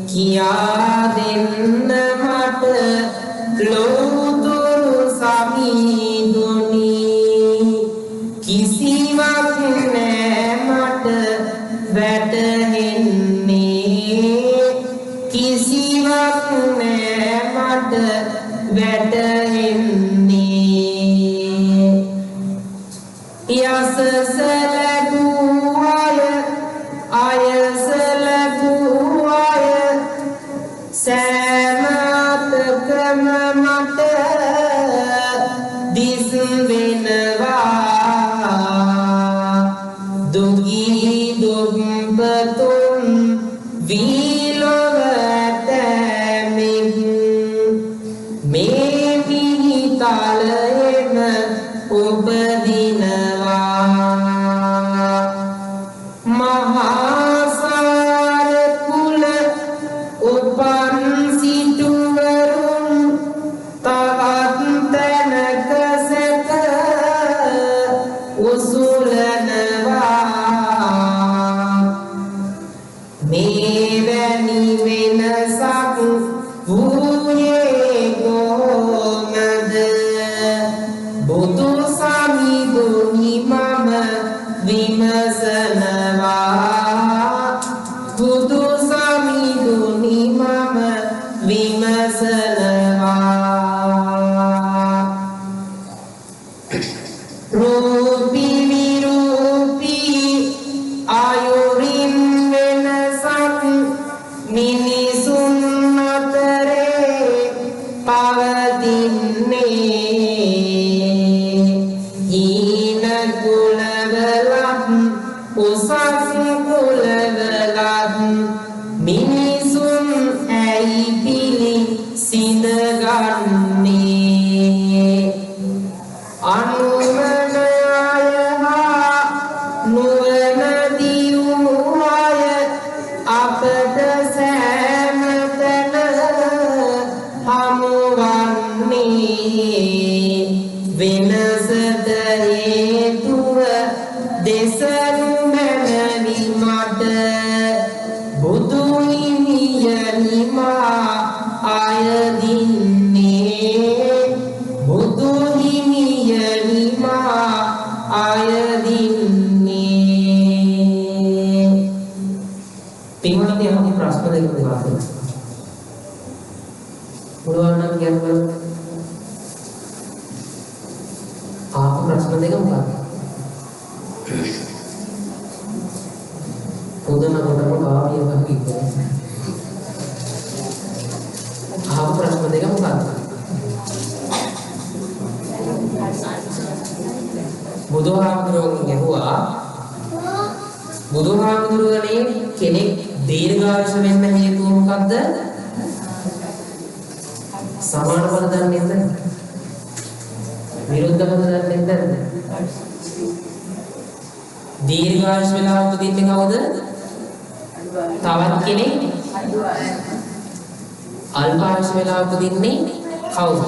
කියා දෙන්න මට ලෝතුරු සමීදුනි කිසිවක් නෑ මට වැටහෙන්නේ කිසිවක් නෑ මට වැටහෙන්නේ යසසලගූ අයසලගූ අය සෑමතකම මට දිස් වෙනවා දුගී දුම්පතුන් වීලොවතැමින් මේ මිහිතලයම උපදිනවා මහාසාර කුල උපන් සිටුවරුන් තවත් තැනක සැක උසුලනවා මේවැනි වෙනසක් වූයේ කොහොමද බුදු සමිඳුනි මම විමසනවා බුදු සමිඳුනි මම විමසනවා රූපී විරූපී ආයුරින් වෙනසක් මිනිසුන් අතරේ පවතින්නේ හීන කුලවලත් උසස් කුලවලත් මිනිසුන් ඇයි පිළි සිඳගන්නේ අනුමන අය හා නුවණ දියුණු අය අපට සෑමතැන හමුවන්නේ වෙනසට හේතුව දෙසනු මැනවි මට බුදු හිමියනි මා අයදින්නේ බුදු හිමියනි මා අයදින්නේ පින්වත්නි අපි ප්‍රශ්න දෙකක් දෙනවා පුළුවන් නම් කියන්න බලන්න ප්‍රශ්න දෙක මොකක්ද පොදුන කොටම කාවිය වගේ ප්‍රශ්න දෙක මොකක්ද බුදුහාමුදුරුවෝ ගැහුවා බුදුහාමුදුරුවනේ කෙනෙක් දීර්ඝායුෂ වෙන්න හේතුව මොකක්ද සමාන බල දන්නේ නැද්ද විරුද්ධ බල දන්නේ නැද්ද දීර්ඝායුෂ වෙලා උපදින්නේ කවුද තවත් කෙනෙක් අල්පායුෂ වෙලා උපදින්නේ කවුද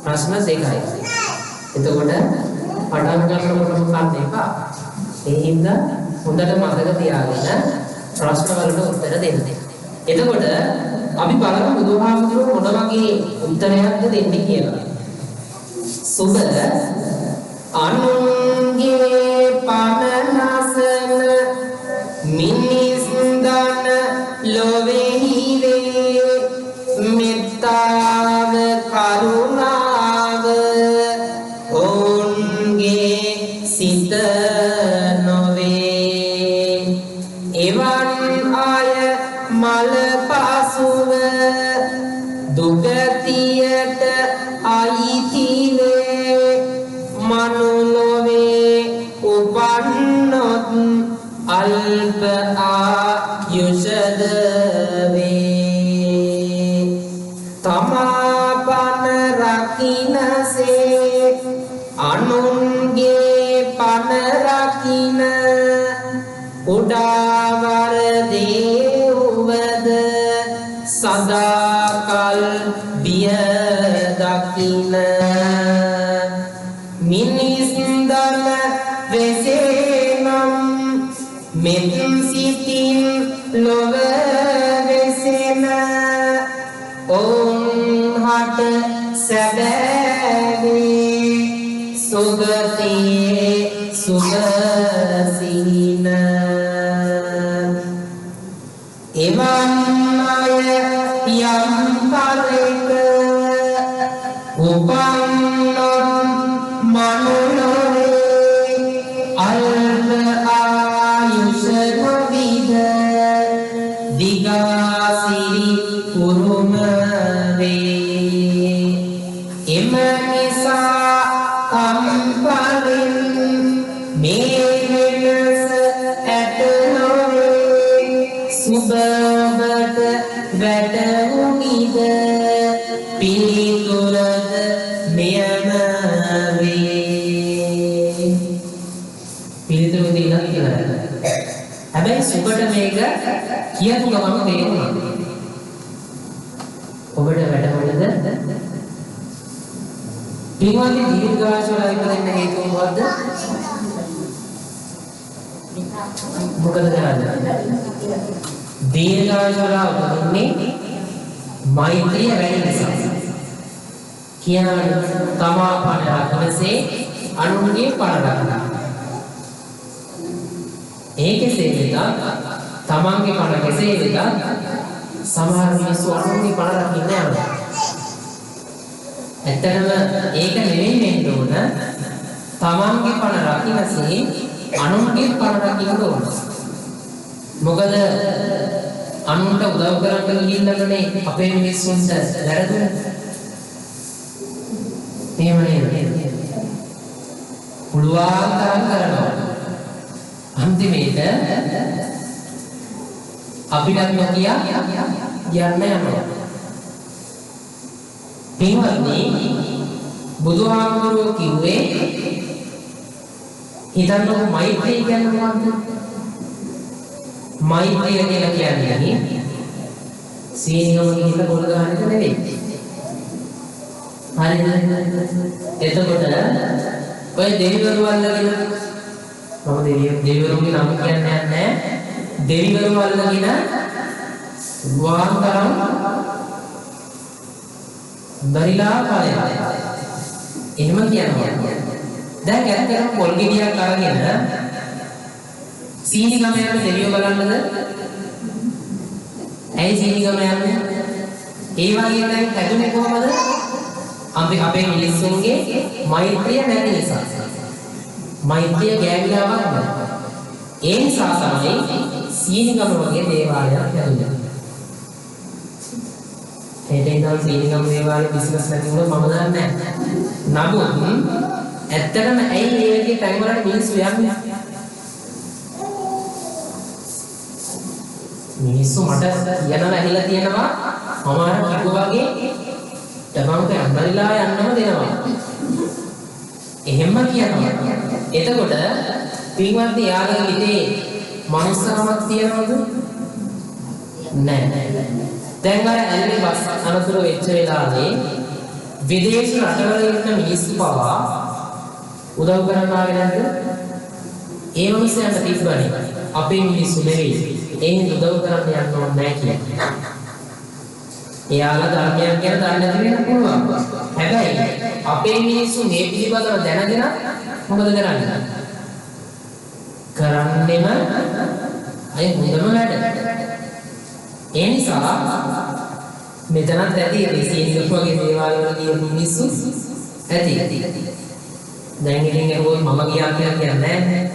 ප්‍රශ්න දෙකයි එතකොට පටන් ගන්නකොටම ගන්න එපා ඒ හින්දා හොඳට මතක තියාගෙන ප්‍රශ්න වලට උත්තර දෙන්න එතකොට අපි බලමු බුදුහාමුදුරුවෝ මොන වගේ උත්තරයක්ද දෙන්නේ කියලා සුබ අනුන්ගේ පනනසන මිනිස් දන ලොවේහි වේ මෙත්තාව කරුණාව ඔවුන්ගේ සිත නොවේ එවන් අය මල පසුව දුගතියට අයිතිවේ මනුලොවේ උපන්නොත් අල්ප ආයුෂද වේ තමාපන රකින්නසේ අනුන්ගේ පන රකින්න උඩාවර දේවද සදාකල් බිය දකින්න මිනිස් දල වෙසෙනම් මෙත් සිතින් ලොව වෙසෙන ඔවුන්හට සැබෑවේ සුගතියේ සුගසිහින එවන් අය යම් පරෙක උපන්නොත් මනුලොවේ අල්ප ආයුෂ නොවිද දිගාසිරි උරුම වේ එම නිසා කම්පලෙන් මේ වෙනස ඇත නොවේ සුබවට වැටුනිද පිළිතුරද මෙයම වේ පිළිතුරු දෙන්න කියලා හැබැයි සුබට මේක කියපු ගමන් තේරෙනවා ඔබට වැටහෙන්නද පින්වත්නි දීර්ඝායුෂ ඉපදෙන්න හේතුව මොකද්ද මොකද කරන්නේ දීර්ඝායුෂ උපදින්නේ මෛත්‍රිය වැඩි නිසා කියනවා තමා පණ රකින්නසේ අනුන්ගේ පණ රකින්න ඒකෙසේ වෙත තමන්ගේ පණ කෙසේ වෙත සමහර මිනිස්සු අනුන්ගේ පණ රකින්න යනවා ඇත්තටම ඒක නෙවෙයි වෙන්න ඕන තමන්ගේ පණ රකින්නසේ අනුන්ගේ පණ රකින්න ඕන මොකද අනුන්ට උදව් කරන්න ගිහිල්ලානේ අපේ මිනිස්සුන්ට වැරදුනේ එහෙම නේද පුළුවන් තරම් කරනවා අන්තිමේට අපිටත් නොකිය යන්න යනවා පින්වත්නි බුදුහාමුදුරුවෝ කිව්වේ හිතන්නකො මෛත්‍රිය කියන්නේ මොකක්ද මෛත්‍රිය කියලා කියන්නේ සීනියම ගිහිල්ලා පොළ ගන්න එක නෙවෙයි හරිද එතකොට ඔය දෙවිවරු අල්ලගෙන මම දෙවිවරුන්ගේ නම කියන්නේ නැහැ දෙවිවරු අල්ලගෙන වාන්තරම් දරිලා කාලේ එහෙම කියනවා දැන් ඇත්තටම පොල් ගෙඩියක් අරගෙන සීනි ගම යන දෙවියෝ බලන්නද ඇයි සීනි ගම යන්නේ ඒ වගේ දැන් හැදුනේ කොහමද අපේ මිනිස්සුන්ගේ මෛත්‍රිය නැති නිසා මෛත්‍රිය ගෑවිලා වගේ ඒ නිසා තමයි සීනි ගම වගේ දේවාලයක් හැදුනේ ඒකෙන් සීනිගම දේවාලේ බිස්නස් නැති වුණා මම දන්නේ නැහැ. නමුත් ඇත්තටම ඇයි මේ වගේ තැන් වලට මිනිස්සු යන්නේ? මිනිස්සු මට කියනවා ඇහිලා තියෙනවා මම අර කිව්වා වගේ තමන්ට අම්මරිලා යන්නම දෙනවා. එහෙම කියනවා. එතකොට පින්වත්නි යාළුවෝ හිතේ මනුස්සකමක් තියනවද? නැහැ. දැන් අර ඇල්ලේ බස් අනතුරු වෙච්ච වෙලාවේ විදේශ රටවල ඉන්න මිනිස්සු පවා උදව් කරන්න ආවේ නැද්ද? ඒ මිනිස්සුන්ට තිබ්බනේ අපේ මිනිස්සු නෙවෙයි. ඒ උදව් කරන්න යන්න ඕනේ නැහැ කියන්නේ. එයාලා ධර්මයක් ගැන දන්නේ නැති වෙන්න පුළුවන්. හැබැයි අපේ මිනිස්සු මේ පිළිබඳව දැනගෙන මොකද කරන්නේ? කරන්නේම අය හොඳම වැඩ. ඒ නිසා මෙතනත් ඇති සීනිගම වගේ දේවාල වල ගිය මිනිස්සු ඇති. දැන් ඉතින් ඒකෝ මම ගියා කියලා කියන්නේ නැහැ.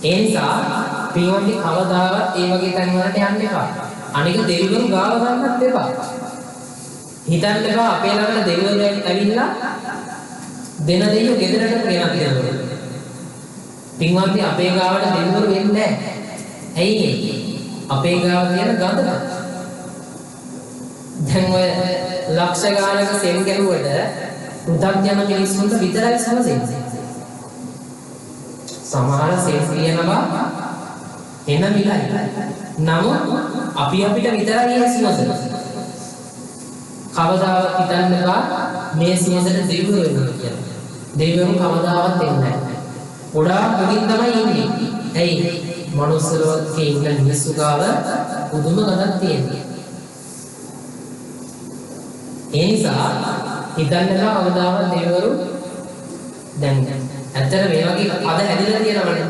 ඒ නිසා පියවන්නේ කවදාවත් ඒ වගේ තැන් වලට යන්න එපා. අනික දෙවිවරු ගාව ගන්නත් එපා. හිතන්න එපා අපේ ළඟට දෙවිවරු ඇවිල්ලා දෙන දෙයියෝ ගෙදරට ගෙනත් දෙනවා. පින්වත්නි අපේ ගාවට දෙවිවරු එන්නේ නැහැ. ඇයි අපේ ගාව කියන ගඳ දැන් ඔය ලක්ෂ ගානක සෙන් ගැහුවට පෘථග්ජන මිනිස්සුන්ට විතරයි සමසෙන්නේ. සමහර සෙන් කියනවා එන මිලයි. නමුත් අපිට විතරයි ඒ සමසෙන්නේ. කවදාවත් හිතන්න එපා මේ සමසෙට දෙවිවරු වෙනවා කියලා. දෙවිවරු කවදාවත් එන්නේ නැහැ. ගොඩාක් මුලින් තමයි ඉන්නේ. ඇයි? මනුස්ස ලෝකයේ ඉන්න මිනිස්සු ගාව පුදුම ගණක් තියෙනවා. ඒ නිසා හිතන්නලා කවදාවත් දෙවිවරු දැන් ඇත්තට මේ වගේ පද හැදිලා තියෙනවනේ.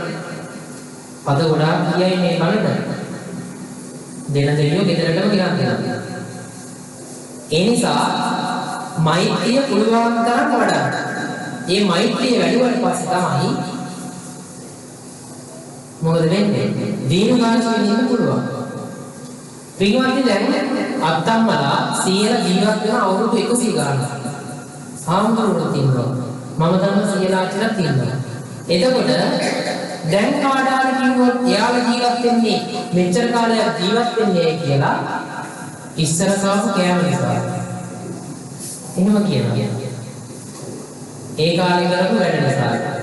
පද ගොඩාක් කියයි මේ බලන්න. දෙන දෙවියෝ ගෙදරටම ගියා කියලා. ඒ නිසා මෛත්‍රිය පුළුවන් තරම් වඩා. මේ මෛත්‍රිය වැඩි වුණාට පස්සේ තමයි මොකද වෙන්නේ? දීර්ඝායුෂයෙන් ඉන්න පුළුවන්. පින්වත්නි දැන් අත්තම්මලා 100 ජීවත් වෙන අවුරුදු 100 ගානක්. සාම්පූර්ණ තියෙනවා. මම දන්න 100 කියලා තියෙනවා. එතකොට දැන් කාඩාල කිව්වොත් එයාලා ජීවත් වෙන්නේ මෙච්චර කාලයක් ජීවත් වෙන්නේ කියලා ඉස්සර කාපු කෑම නිසා. එහෙම කියනවා. ඒ කාලේ කරපු වැඩ නිසා.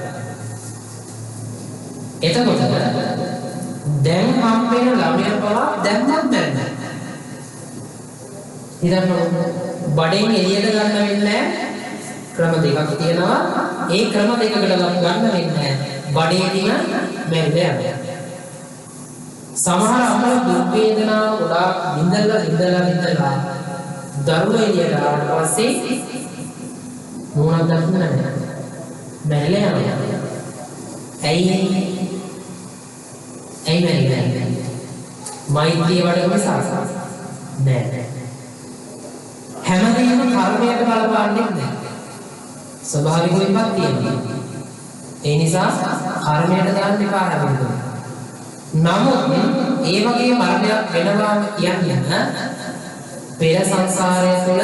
එතකොට දැන් හම්බෙන ළමයා පවා දැන්වත් බැහැ. ඉතින් බඩෙන් එළියට ගන්න වෙන්නේ ක්‍රම දෙකක් තියෙනවා. ඒ ක්‍රම දෙකකට ගන්න වෙන්නේ බඩේ තියෙන මැරිලා යනවා. සමහර අම්මලා දුක් වේදනාව ගොඩාක් විඳලා දරුවා එළියට ආවට පස්සේ මොනවද දන්නේ නැහැ. මැරිලා යනවා. ඇයි මැරිලා? මෛත්‍රිය වඩන නිසා නෑ. හැමදේම කර්මයට බලපාන්නේ නැහැ. ස්වභාවික විපත් තියෙනවා. ඒ නිසා කර්මයට දාන්න එපා හැමදේම. නමුත් ඒ වගේ මරණයක් වෙනවාම කියන්නේ පෙර සංසාරය තුළ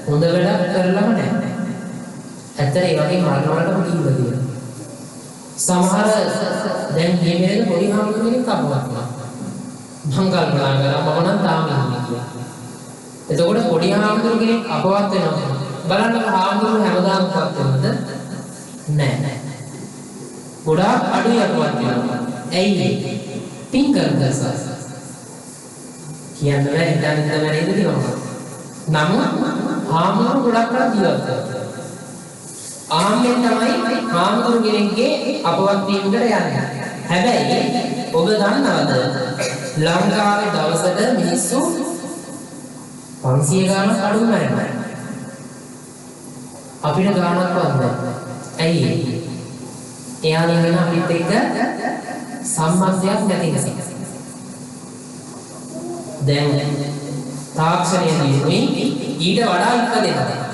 හොඳ වැඩක් කරලම නැහැ. ඇත්තට ඒ වගේ මරණ වලට මුලින්ම සමහර දැන් මේ වෙලේ පොඩි හාමුදුරුවෙක් අපවත් වුණා. මං කල්පනා කරා මම නම් තාම ඉන්නේ කියලා. එතකොට පොඩි හාමුදුරු කෙනෙක් අපවත් වෙනවා. බලන්න හාමුදුරු හැමදාම අපවත් වෙනවද? නෑ. ගොඩාක් අඩුයි අපවත් වෙනවා. ඇයි? පින් කරදසා. කියන්නේ නැහැ හිතන්න නේද කියලා. නමුත් හාමුදුරු ගොඩක් ජීවත් වෙනවා. ආම්මෙන් තමයි හාමුදුරු කෙනෙක්ගේ අපවත් වීමකට යන්නේ. හැබැයි ඔබ දන්නවද ලංකාවේ දවසට මිනිස්සු 500 ගානක් අඩු වෙනවා. අපිට ගානක්වත් නැහැ. ඇයි? එයාලා වෙන අපිත් එක්ක සම්බන්ධයක් නැති නිසා. දැන් තාක්ෂණයේදී ඊට වඩා ඉක්මනට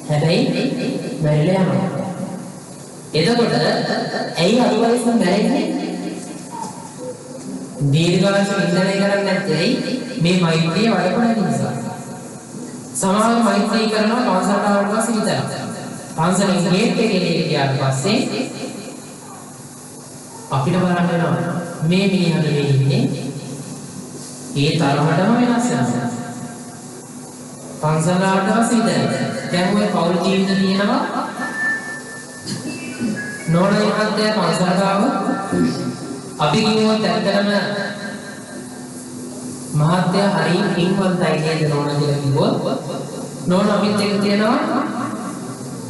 හැබැයි මැරිලා යනවා. එතකොට ඇයි අද වයස මැරෙන්නේ? දීර්ඝායුෂ ඉන්ධනය කරන්නේ නැත්තේ මේ මෛත්‍රිය වඩපණ නිසා. සමහර මෛත්‍රී කරනවා පන්සලට ආවට පස්සේ විතරයි. පන්සලෙන් ගේට් එකේ ගියාට පස්සේ අපිට බලන්න වෙනවා මේ මිනිහා නෙවෙයි ඉන්නේ. ඒ තරමටම වෙනස් වෙනවා. පන්සල ආවට පස්සේ විතරයි. දැන් ඔය පෞල් ජීවිත තියෙනවා නෝනා මහත්තයා පන්සලට ආවා. අපි කිව්වොත් ඇත්තටම මහත්තයා හරි පින්වන්තයි නේද නෝනා කියලා කිව්වොත් නෝනා අපිත් එක්ක තියෙනවා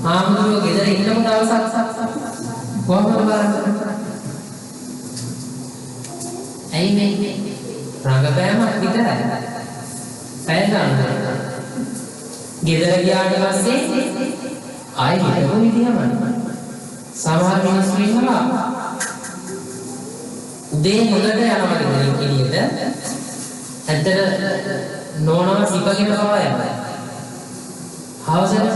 ආමුදුව ගෙදර ඉන්නම දවසක් කොහොමද බලන්නේ? ඇයි මේ රංගපෑමක් විතරයි. පැය ගන්න. ගෙදර ගියාට පස්සේ ආයෙ හිටපු විදියමයි. සමහර මිනිස්සු ඉන්නවා උදේ හොඳට යනවා ගෙදරින් එළියට. ඇත්තට නෝනම සිපගෙන පවා යනවා. හවසට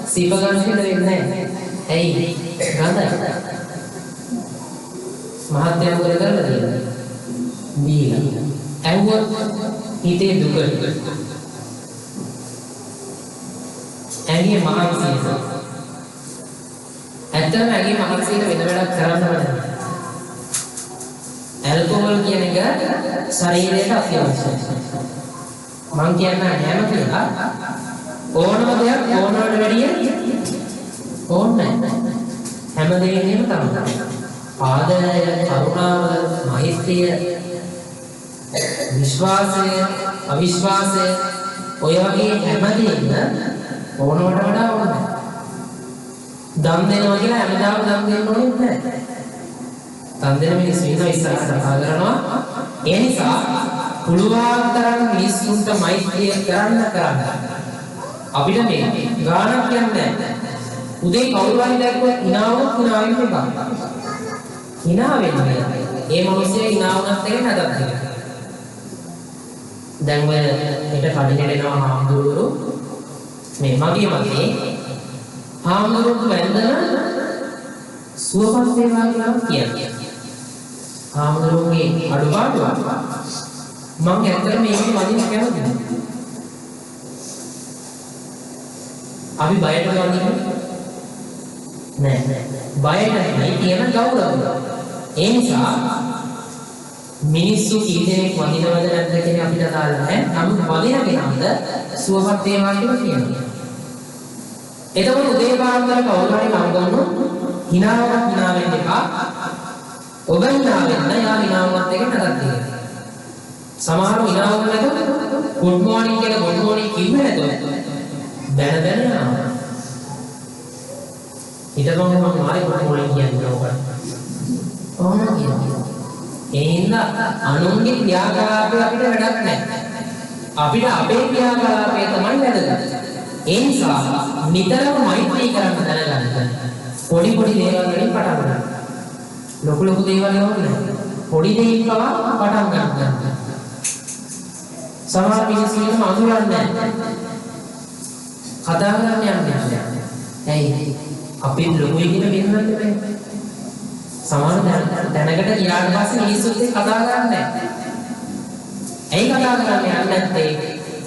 සිප ගන්න දෙන්නේ නැහැ. ඇයි? ගඳයි. මහත්ය මොකද කරලා තියෙන්නේ? දීලා. ඇහුවොත් හිතේ දුක. ඇගේ මහන්සියට. ඇත්තටම ඇගේ මහන්සියට වෙන වැඩක් කරන්න බෑ. ඇල්කොහොල් කියන එක ශරීරයට අත්‍යවශ්‍යයි. මං කියන්නේ නෑම කියලා ඕනම දෙයක් ඕනවට වැඩිය ඕනේ නැහැ. හැම දෙයකින්ම තමයි. ආදරය, කරුණාව, මෛත්‍රිය, විශ්වාසය, අවිශ්වාසය ඔය වගේ හැම දෙයක්ම ඕනවට වඩා ඕනේ. දන් දෙනවා කියලා හැමදාම දන් දෙන්න ඕනේ නැහැ. දන් දෙන මිනිස්සු ඉන්නවා ඉස්සරහට කතා කරනවා. ඒ නිසා පුළුවන් තරම් මිනිස්සුන්ට මෛත්‍රිය කරන්න. අපිට මේ ගානක් කියන්නේ නැහැ. උදේ කවුරු හරි දැක්කොත් hinaවොත් hinaවෙන්න එපා. hina වෙන්නේ. ඒ මොහොතේ hina වුණත් එක නැදත් එක. දැන් ඔය හෙට කඩේට එනවා හාමුදුරුවෝ මේ මගේ හාමුදුරුවෝ වැඳන සුවපත් වේවා කියලා කියන්නේ. හාමුදුරුවෝගේ අඩුපාඩුව මම ඇත්තටම මේක වදින්න කැමතියි. අපි බයට වදින්නේ නෑ. බයට නෙමෙයි කියන ගෞරවය. ඒ නිසා මිනිස්සු කී දෙනෙක් වදිනවද නැද්ද කියන අපිට අදාළ නැහැ. නමුත් වදින කෙනාට සුවපත් වේවා කියලා කියනවා. එතකොට උදේ පාන්දර කවුරු හරි නම් ගන්නොත් hinaවක් hina වෙන්න එපා. ඔබ hina වෙන්න යා hinaවක් එක නඩත් තියෙනවා. සමහරව hinaවක් නැතුව good morning කියලා good morning කිව්වේ නැතුව දැන යනවා. ඊටම මම මාරේ good morning කියන්නේ ඔකට. කොහොමද කියන්නේ? ඒ හින්දා අනුන්ගේ ක්‍රියාකලාපය අපිට වැඩක් නැහැ. අපිට අපේ ක්‍රියාකලාපය තමයි වැදගත්. ඒ නිසා නිතරම මෛත්‍රී කරන්න දැනගන්න. පොඩි දේවල් වලින් පටන් ගන්න. ලොකු දේවල් ඕනේ. පොඩි දේකින් පවා පටන් ගන්න. සමහර මිනිස්සු ඉන්නම අඳුරන්නේ නැහැ. කතා කරන්න යන්නේ. ඇයි? අපි ලොකුයි කියන වෙනවද මේ? සමහර දැනකට ගියාට පස්සේ මිනිස්සුත් එක්ක කතා කරන්නේ නැහැ. ඇයි කතා කරන්නේ නැත්තේ?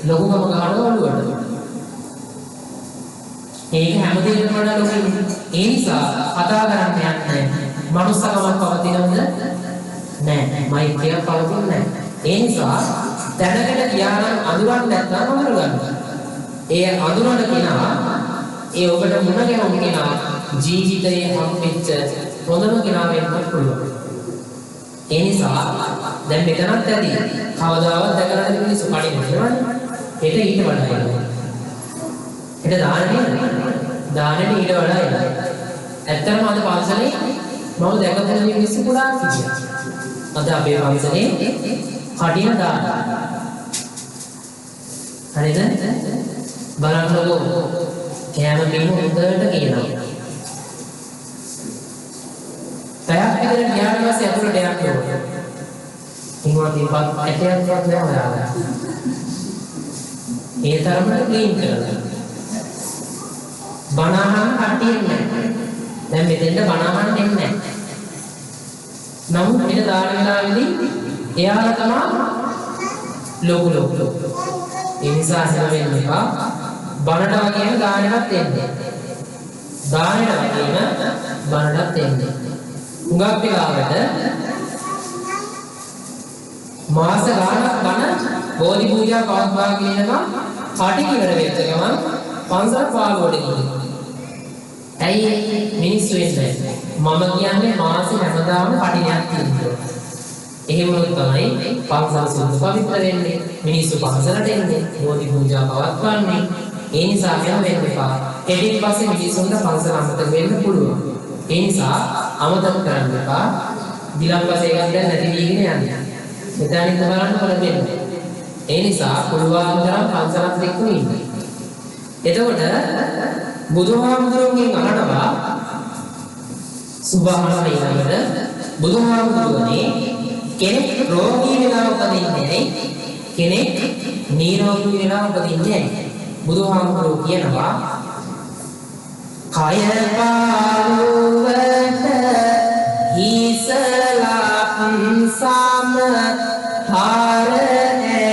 ලොකුකම ගන්නවා ඔළුවට. ඒක හැමදේම වඩා ලොකුයි. ඒ නිසා කතා කරන්න යන්නේ මනුස්සකමක් පවතිනවද? නැහැ. මෛත්‍රියක් පවතින්නේ නැහැ. ඒ නිසා දැනකට ගියා නම් අඳුරන්නේ නැත්නම් අඳුර ගන්න. ඒ අඳුරන කෙනා ඒ ඔබට මුණ ගැහුම් කෙනා ජීවිතයේ හම්බෙච්ච හොඳම කෙනා වෙන්න පුළුවන්. ඒ නිසා දැන් මෙතනත් ඇති කවදාවත් දැකලා නැති මිනිස්සු කඩේ නේවනේ. ඒක ඊට වඩා එනවා. ඒක දාන්නේ ඊට වඩා එනවා. ඇත්තටම අද පන්සලේ මම දැකපු මිනිස්සු පුරා සිටියා. අද අපේ පන්සලේ කඩින දාන. හරිද? බලන්නකෝ කෑම බීම හොඳට කියනවා. තයක් විතර ගියාට පස්සේ අතුරට යන්න ඕනේ. ඉංග්‍රීසි පත් ඇටයක්වත් නෑ ඔයාලා. ඒ තරමට ක්ලීන් කරලා. බනහන් කට්ටියෙන්නේ නැහැ. දැන් මෙතෙන්ට බනහන් එන්නේ නැහැ. නමුත් මෙන්න දාන වෙලාවේදී එයාලා තමයි ලොකු. ඒ නිසා හිත වෙන්න එපා. බනට වගේම දානෙවත් එන්නේ. දානෙට වගේම බනටත් එන්නේ. හුඟක් වෙලාවට මාස ගානක් බන බෝධි පූජා පවත්වා කියනවා කටි කිවර වෙච්ච ගමන් පන්සල් පාළුවට ගිහින්. ඇයි මිනිස්සු එන්නේ? මම කියන්නේ මාසෙ හැමදාම කටියක් තියෙනවා. එහෙම වුණොත් තමයි පන්සල් සුද්ධ පවිත්‍ර වෙන්නේ. මිනිස්සු පන්සලට එන්නේ බෝධි පූජා පවත්වන්නේ. ඒ නිසා මෙහෙම වෙන්න එපා. ඊට පස්සේ මිනිස්සුන්ට පන්සල අමතක වෙන්න පුළුවන්. ඒ නිසා අමතක කරන්න එපා. දිලම්පසේ එකක් දැන් නැති වීගෙන යන්නේ. මෙතනින් බලන්න බලන්න. ඒ නිසා පුළුවන් තරම් පන්සලත් එක්ක ඉන්න. එතකොට බුදුහාමුදුරුවන්ගෙන් අහනවා සුභාමලා ඊළඟට බුදුහාමුදුරුවනේ කෙනෙක් රෝගී වෙලා උපදින්නේ කෙනෙක් නිරෝගී වෙලා උපදින්නේ බුදුහාමුදුරුවෝ කියනවා කය පාළුවට හිසලක් සම හරැත්තෝ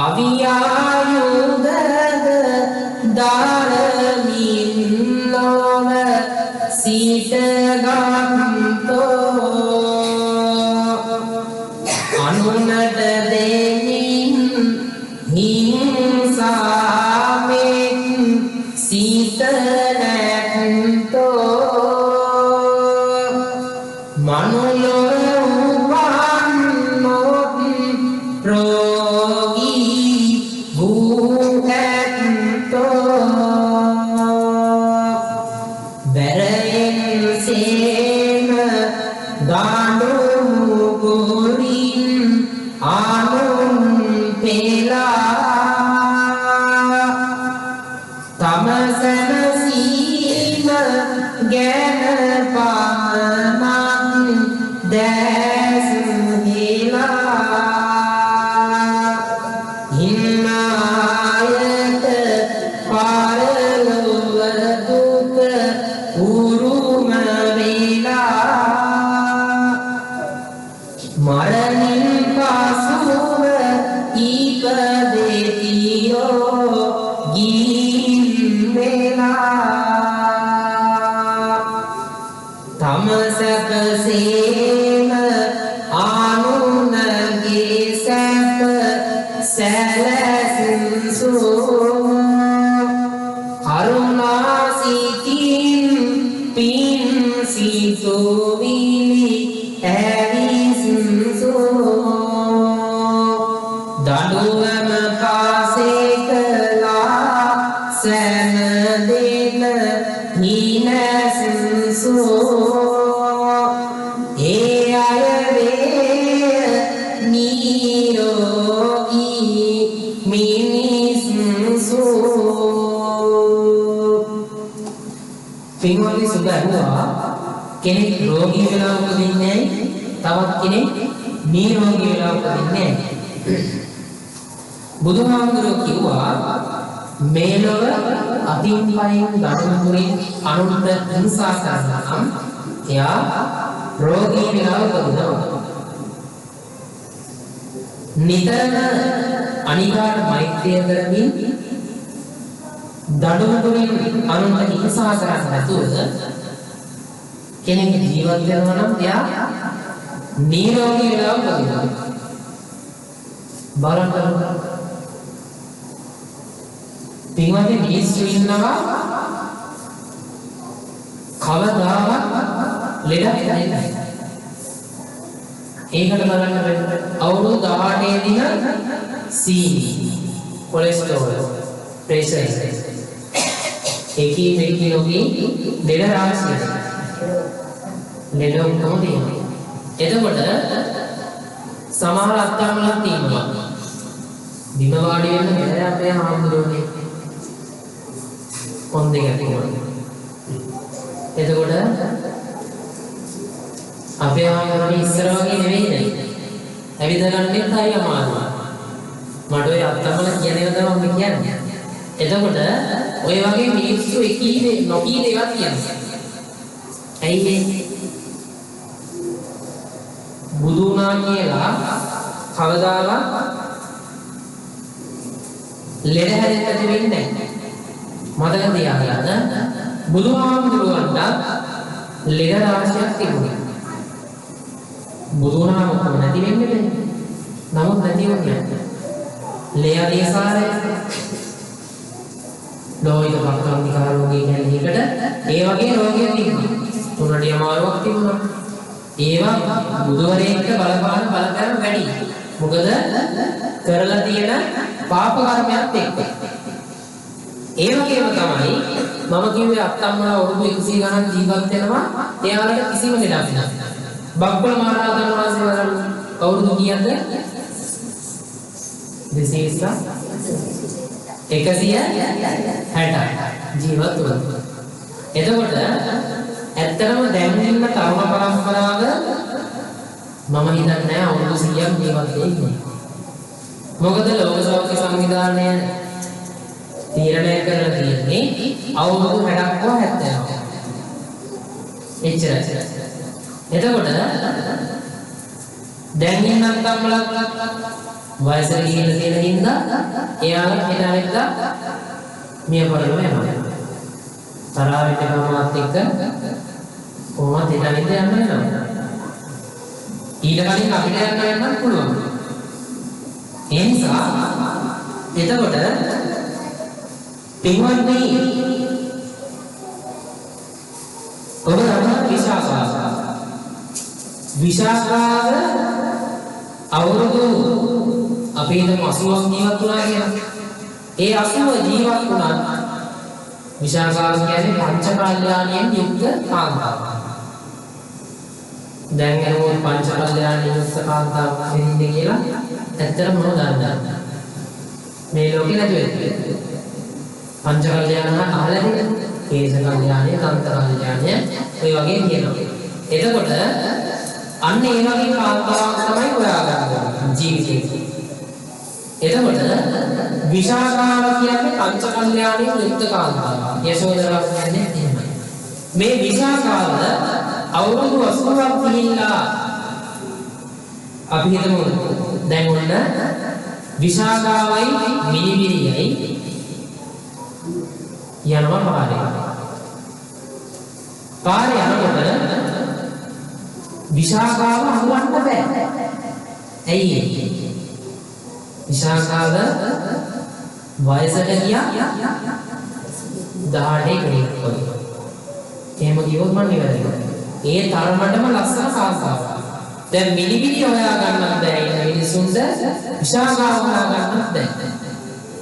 අවියායුද දාරමින් නොව සිටගන්තෝ අනුර ආනුන් පෙලා තමසනසීම ගැන පමණක් දැස් හිලා හිනායත පරලොව දුක උරුම වෙලා මරණින් පසුව ඉපදෙතියෝ ගිහින් වෙලා තමසකසේම ආනුනගේ සැප සැලසුම් කරුණාසිතින් පින් සිතුවිලි දඬුවම පාසේ කළා සෑම දෙන හිනසුසෝ ඒ අය වේ නිරෝගී මිනිසුසෝ පින්වත්නි සුබහුවා කෙනෙක් රෝගී වෙලා උපදින්නේ තවත් කෙනෙක් නිරෝගී වෙලා උපදින්නේ බුදුහාමුදුරුවෝ කිව්වා මේ ලොව අතින් පයින් දඩුමුරින් අනුන්ට හිංසා කරනවා නම් එයා රෝගී වෙලා උපදිනවා. නිතරම අනිකාට මෛත්‍රිය කරමින් දඩුමුරින් අනුන්ට හිංසා කරන්නේ නැතුව කෙනෙක් ජීවත් වෙනවා නම් එයා නිරෝගී වෙලා උපදිනවා. බලන්න පින්වත්නි මිනිස්සු ඉන්නවා කවදාවත් ලෙඩක් නැහැ. ඒකට බලන්න අවුරුදු 18 දින සීනි කොලෙස්ටරෝල් ප්‍රෙෂර් එකී මේකී ලෝකී ලෙඩ රාශිය ලෙඩ ඔක්කොම තියෙනවා. එතකොට සමහර අත්තම්මලක් තියෙනවා බිම වාඩි වෙන්න බැහැ අපේ හාමුදුරුවනේ කොන් දෙක තියෙනවා. එතකොට අපේ හාමුදුරුවනේ ඉස්සර වගේ නෙවෙයි දැන් ඇවිද ගන්නෙත් අය අමාරුයි. මට ඔය අත්තම්මල කියන ඒවා තමයි කියන්නේ. එතකොට ඔය වගේ මිනිස්සු එකී නොකී දේවල් කියන්නේ. ඇයි මේ බුදු වුණා කියලා කවදාවත් ලෙඩ හැදෙන්න දෙන්නේ නැහැ. මතක තියාගන්න බුදුහාමුදුරුවන්ට ලෙඩ රාශියක් තිබුණා. බුදු වුණාම කොහොමද නැති වෙන්නේ? නමුත් නැති වුණේ නැහැ. ලේ සාරය ලෝහිත පක්කම් විකාර රෝගී කියන්නේ ඒකට ඒ වගේ රෝගයක් තිබුණා. තුනඩිය අමාරුවක් තිබුණා. ඒවා බුදුවරයෙක්ට බලපාන බලපෑම වැඩි. මොකද කරලා තියෙන පාප කර්මයක් එක්ක. ඒ වගේම තමයි මම කිව්වේ අත්තම්මලා අවුරුදු 100 ගණන් ජීවත් වෙනවා. එයාලට කිසිම ලෙඩක් නැහැ. බක්කුල මහරහතන් වහන්සේ වරන් අවුරුදු කීයක්ද? 160 ජීවත් වුණා. එතකොට ඇත්තටම දැන් ඉන්න තරුණ පරම්පරාව මම හිතන්නේ අවුරුදු 100ක් ජීවත් වෙන්නේ. මොකද ලෝක සෞඛ්‍ය සංවිධානය තීරණය කරලා තියෙන්නේ අවුරුදු 60ක් හෝ 70ක්. එච්චරයි. එතකොට දැන් ඉන්න අත්තම්මලා වයසට ගිහින් තියෙන හින්දා එයාලා හිතාවෙද්දා මිය පරලෝ යනවා. තරාවිට ගමත් එක්ක කොහොමද හිතාවෙද්ද යන්නේ නැහැ. ඊට කලින් අපිට යන්න පුළුවන්. ඒ නිසා එතකොට පින්වත්නි ඔබ දන්නා විශාඛාව අවුරුදු අපි හිතමු 80ක් ජීවත් වුණා කියලා. ඒ 80 ජීවත් වුණා විශාඛාව කියන්නේ පංච කල්යාණියෙන් යුක්ත කාන්තාවක්. දැන් එනෝ පංච කල්යාණියෙන් යුක්ත කාන්තාවක් වෙන්නේ කියලා ඇත්තටම මොනවද දන්නේ? මේ ලෝකේ නැති වෙන්නේ. පංච කල්යාණ අහලා තියෙනවා. කේශ කල්යාණය, දන්ත කල්යාණය ඔය වගේ කියනවා. එතකොට අන්න ඒ වගේ කාන්තාවක් තමයි හොයාගන්න ජීවිතේ. එතකොට විශාඛාව කියන්නේ පංච කල්යාණයේ යුක්ත කාන්තාව. යශෝදරා කියන්නේ එහෙමයි. මේ විශාඛාව අවුරුදු 80ක් ගිහිල්ලා අපි හිතමු දැන් ඔන්න විශාඛාවයි මිනිබිරියයි යනවා පාරේ යනකොට විශාඛාව හඳුනන්න බෑ. ඇයි ඒ? විශාඛාව වයසට ගියා 18 කෙනෙක් වගේ. එහෙම කිව්වොත් මම නිවැරදිද? ඒ තරමටම ලස්සන කාන්තාවක්. දැන් මිනිබිලි හොයා ගන්නත් බෑ ඉන්න මිනිසුන්ට විශාඛාව හොයා ගන්නත් බෑ.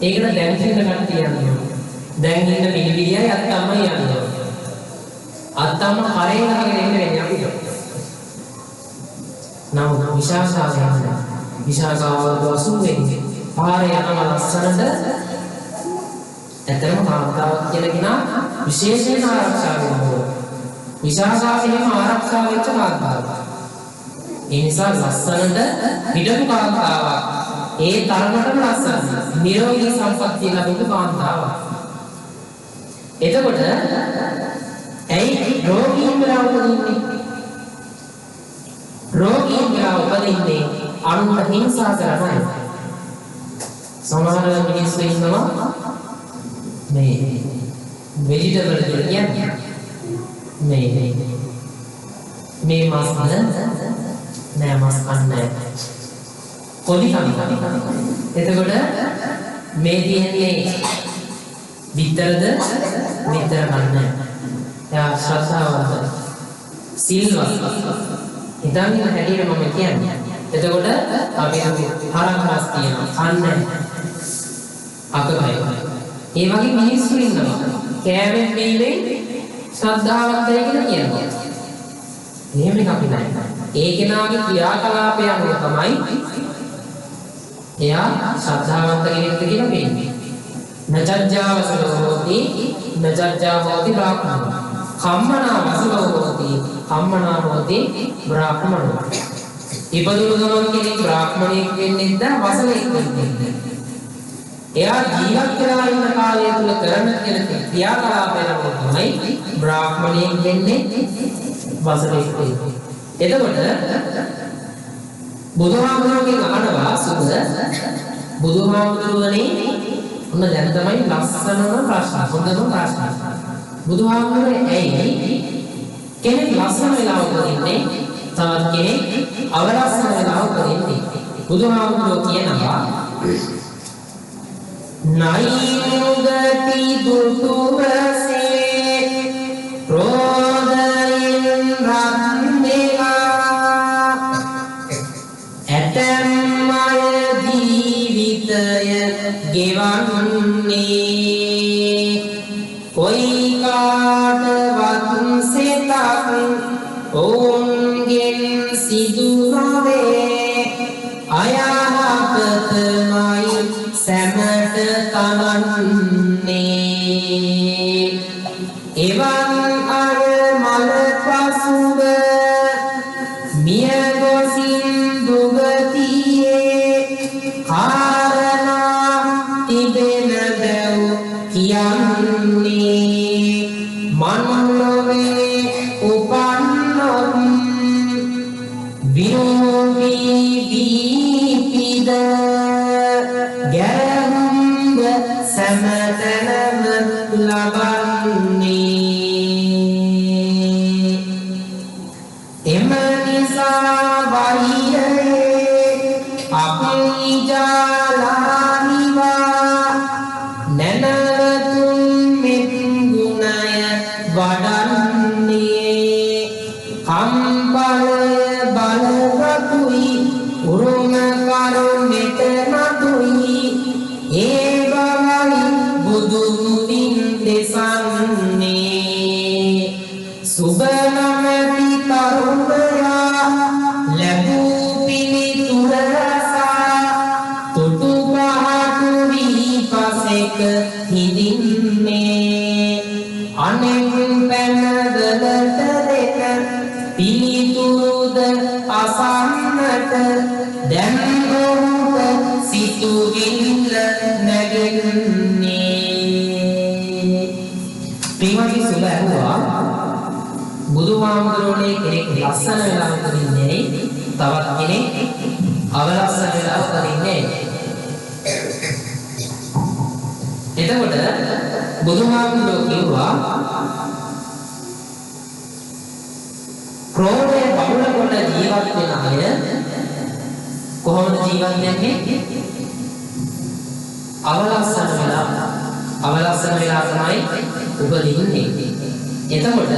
ඒකට දැන් හින්න කට්ටිය යනවා. දැන් ඉන්න මිනිබිලියයි අත්තම්මයි යනවා. අත්තම්ම කරේ නගගෙන ඉන්න වෙන්නේ අපිට. නම් විශාඛාව යනවා. විශාඛාව වසුන් වෙන්නේ. පාරේ යන ලස්සනට ඇත්තම කාන්තාවක් කියලා කෙනා විශේෂයෙන් ආරක්ෂා කරනවා. විශාඛාව එහෙම ආරක්ෂා වෙච්ච කාන්තාවක්. ඒ නිසා ලස්සනට හිටපු කාන්තාවක්. ඒ තරමටම ලස්සන. නිරෝගී සම්පත්තිය ලැබුණු කාන්තාවක්. එතකොට ඇයි රෝගීන් වෙලා උපදින්නේ? රෝගීන් වෙලා උපදින්නේ අනුන්ට හිංසා කරන අය. සමහර මිනිස්සු ඉන්නවා මේ වෙජිටබල් කියන්නේ මේ මාස් නෑ මාස් කන්නේ කොඩි කන. එතකොට මේ තියෙන්නේ විතරද විතර කන්නේ. එයා ශ්‍රද්ධාවන්ත සිල්වත් හිතන්නේ හැටියට මම කියන්නේ. එතකොට අපි හරක්ස් තියෙනවා කන්නේ අකපයි. ඒ වගේ මිනිස්සු ඉන්නවා කෑමෙන් බීමෙන් ශ්‍රද්ධාවන්තය කියලා කියනවා. එහෙම එකක් නෑ. ඒ කෙනාගේ ක්‍රියාකලාපය අනුව තමයි එයා ශ්‍රද්ධාවන්ත කෙනෙක්ද කියලා පේන්නේ. නචජ්ජා වසලෝ හෝති නචජ්ජා හෝති බ්‍රාහ්මණෝ. කම්මනා වසලෝ හෝති කම්මනා හෝති බ්‍රාහ්මණෝ. ඉපදුණු ගමන් කෙනෙක් බ්‍රාහ්මණයෙක් වෙන්නේ නැද්ද වසලෙක් වෙන්නේ නැද්ද? එයා ජීවත් වෙලා ඉන්න කාලය තුල කරන ක්‍රියාකලාපය තමයි බ්‍රාහ්මණයෙක් වෙන්නේ වසලෙක් වෙන්නේ. එතකොට බුදුහාමුදුරුවෝගෙන් අහනවා සුබ බුදුහාමුදුරුවනේ ඔන්න දැන් තමයි ලස්සනම ප්‍රශ්න හොඳම ප්‍රශ්න. බුදුහාමුදුරුවනේ ඇයි කෙනෙක් ලස්සන වෙලා උපදින්නේ තවත් කෙනෙක් අවලස්සන වෙලා උපදින්නේ? බුදුහාමුදුරුවෝ කියනවා නයිමුගති දුටුවසේ රෝදයෙන් රන්දෙලා ඇතැම් අය ජීවිතය ගෙවන්නේ කොයි කාටවත් සිතක් ඔවුන්ගෙන් සිදු නොවේ අයහපතමයි සැමට තනන්නේ එවන් අර මල පසුව මිය ගොසින් දුගතියේ කාරණා තිබෙන බැව් කියන්නේ මනෝලොවේ උපන්නොත් විරෝමී දීපිද ගැරහුම්බ සැමතනම ලබන්නේ එම නිසා වහිරේ අපි ජාලානිවා නැනවතුන් මෙත් ගුණය වඩන්නේ කම්පලය බලවතුයි උරුම කරුණෙත නතුයි ඒ බවයි බුදුමුදින් දෙසන්නේ සුබ නමැති තරුණයා ලැබූ පිළිතුර රසා බුදුහාමුදුරුවෝ කිව්වා ක්‍රෝධය බහුල කොට ජීවත් වෙන අය කොහොමද ජීවත් වෙන්නේ? අවලස්සන වෙලා තමයි උපදින්නේ. එතකොට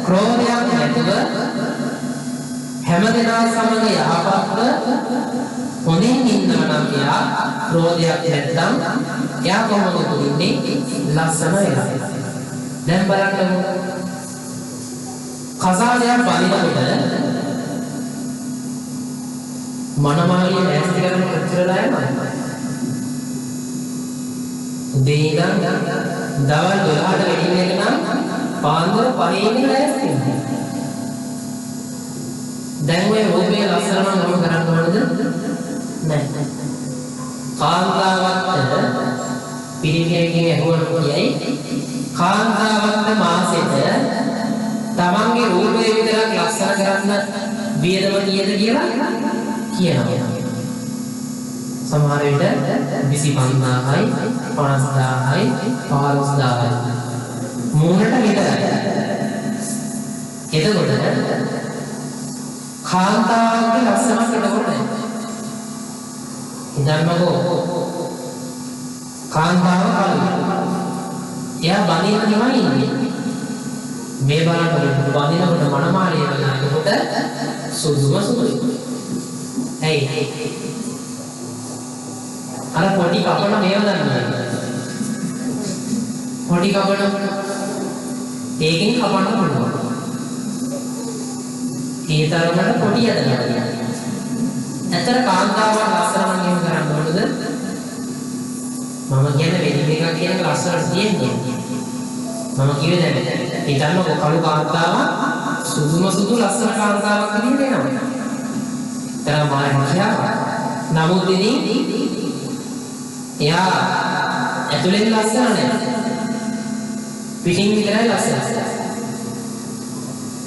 ක්‍රෝධයක් නැතුව හැමදෙනා සමග යහපත්ව හොඳින් ඉන්නවා නම් එයා ක්‍රෝධයක් නැත්නම් එයා කොහොමද උපදින්නේ? ලස්සන වෙලා. දැන් බලන්න කසාදයක් බඳිනකොට මනමාලිය නැස්ති කරන කොච්චරලා යනවද? උදේ ඉඳන් දවල් 12ට වෙඩින් එක නම් පාන්දර 5 ඉඳන් නැස්ති වෙනවා. දැන් ඔය රූපේ ලස්සන නම් මොකද කරන්න ඕනද? නැහැ. කාන්තාවට පිරිමියෙක්ගෙන් ඇහුවොත් කියයි කාන්තාවට මාසෙට තමන්ගේ රූපේ විතරක් ලස්සන කරන්න වියදම කීයද කියලා කියනවා. සමහර විට 25000යි 50000යි 15000යි මූණට විතරයි. එතකොට කාන්තාවගේ ලස්සනක් එතකොට ඉදන්මකෝ කාන්තාව කලු එයා බඳින්න නෙමෙයි ඉන්නේ. මේ බලන්න බඳිනකොට මනමාලිය වෙනකොට සුදුසුයි. ඇයි අර පොඩි කපන මේව දන්නේ. පොඩි කපන ඒකෙන් කපන්න පුළුවන්. ඒ තරමට පොඩි යදනවා. ඇතර කාන්තාවක් ලස්සන නම් එහෙම කරන්න ඕනද? මම කියන්නේ වෙඩින් එකක් කියන ලස්සනට තියෙන්නේ. මම කිව්වේ දැන් හිතන්න කළු කාන්තාවක් සුදුම සුදු ලස්සන කාන්තාවක් විදිහට එනවා. එතන මානසිකව නමුත් ඉතින් එයා ඇතුලෙන් ලස්සන නැහැ. පිටින් විතරයි ලස්සන.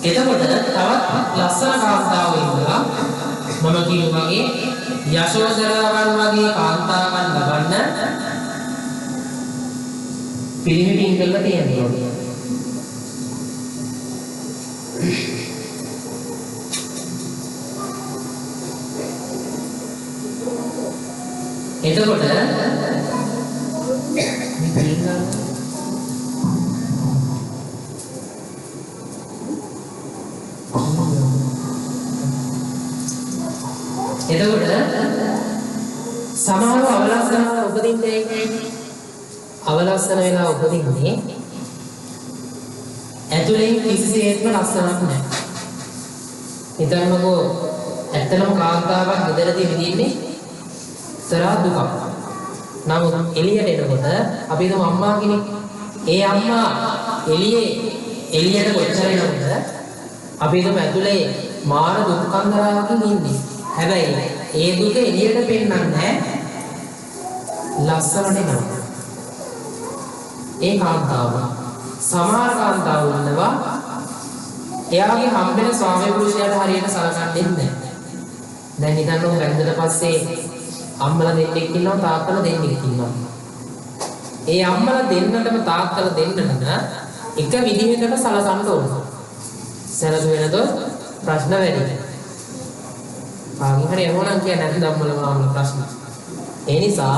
එතකොට තවත් ලස්සන කාන්තාවෝ ඉන්නවා. මම කියුවා වගේ යශෝදරාවන් වගේ කාන්තාවන් ලබන්න පිළිමිටින් කරලා තියෙනවා. එතකොට සමහරව අවලස්සන වෙලා උපදින්නේ ඇතුලෙන් කිසිසේත්ම ලස්සනක් නැහැ. හිතන්නකෝ ඇත්තම කාන්තාවක් ගෙදරදී විඳින්නේ සරා දුක. නමුත් එළියට එනකොට අපි හිතමු අම්මා කෙනෙක්. ඒ අම්මා එළියට කොච්චර එනවද? අපි හිතමු ඇතුලේ මාර දුක් කන්දරාවකින් ඉන්නේ. හැබැයි ඒ දුක එළියට පෙන්නන්නේ නැහැ. ලස්සනට නෑ. ඒ කාන්තාව සමහර කාන්තාවෝ ඉන්නවා එයාගේ හම්බෙන ස්වාමි පුරුෂයාට හරියට සලකන්නේ නැහැ. දැන් හිතන්නකො වැන්දට පස්සේ අම්මලා දෙන්නෙක් ඉන්නවා තාත්තලා දෙන්නෙක් ඉන්නවා. ඒ අම්මලා දෙන්නටම තාත්තලා දෙන්නටම එක විදිහකට සලසන්න ඕන. සැලසුවෙනතොත් ප්‍රශ්න වැඩි. ආන්හරි එමොනම් කියන්නේ නැති ධම්මල මාමල ප්‍රශ්න. ඒ නිසා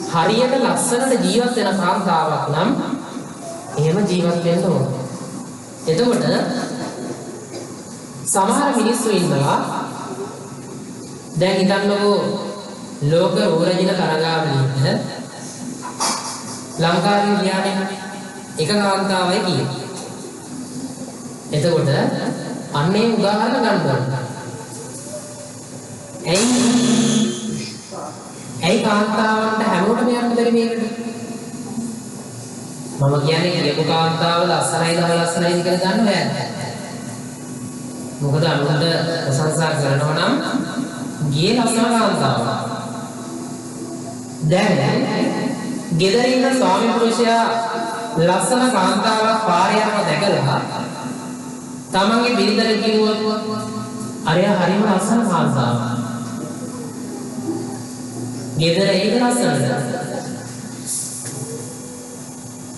හරියට ලස්සනට ජීවත් වෙන කාන්තාවක් නම් එහෙම ජීවත් වෙන්න ඕන. එතකොට සමහර මිනිස්සු ඉන්නවා දැන් හිතන්නකෝ ලෝක රෝරජින තරගාවලියේ ලංකාවේ කියන්නේ එක කාන්තාවයි කියන්නේ. එතකොට අන්නේ උදාහරණ ගන්න ඕන. ඇයි කාන්තාවන්ට හැමෝටම යන්න බැරි මේකට? මම කියන්නේ කියපු කාන්තාව ලස්සනයිද ලස්සනයිද කියලා දන්නව නෑ. මොකද අනුන්ට ප්‍රශංසා කරනවා නම් ගියේ ලස්සන කාන්තාව. දැන් ගෙදර ඉන්න ස්වාමි පුරුෂයා ලස්සන කාන්තාවක් පාරේ යනවා දැකලා තමන්ගේ බිරිඳට කිව්වොත් අරයා හරිම ලස්සන කාන්තාවක්. ගෙදර ඒක ලස්සනද?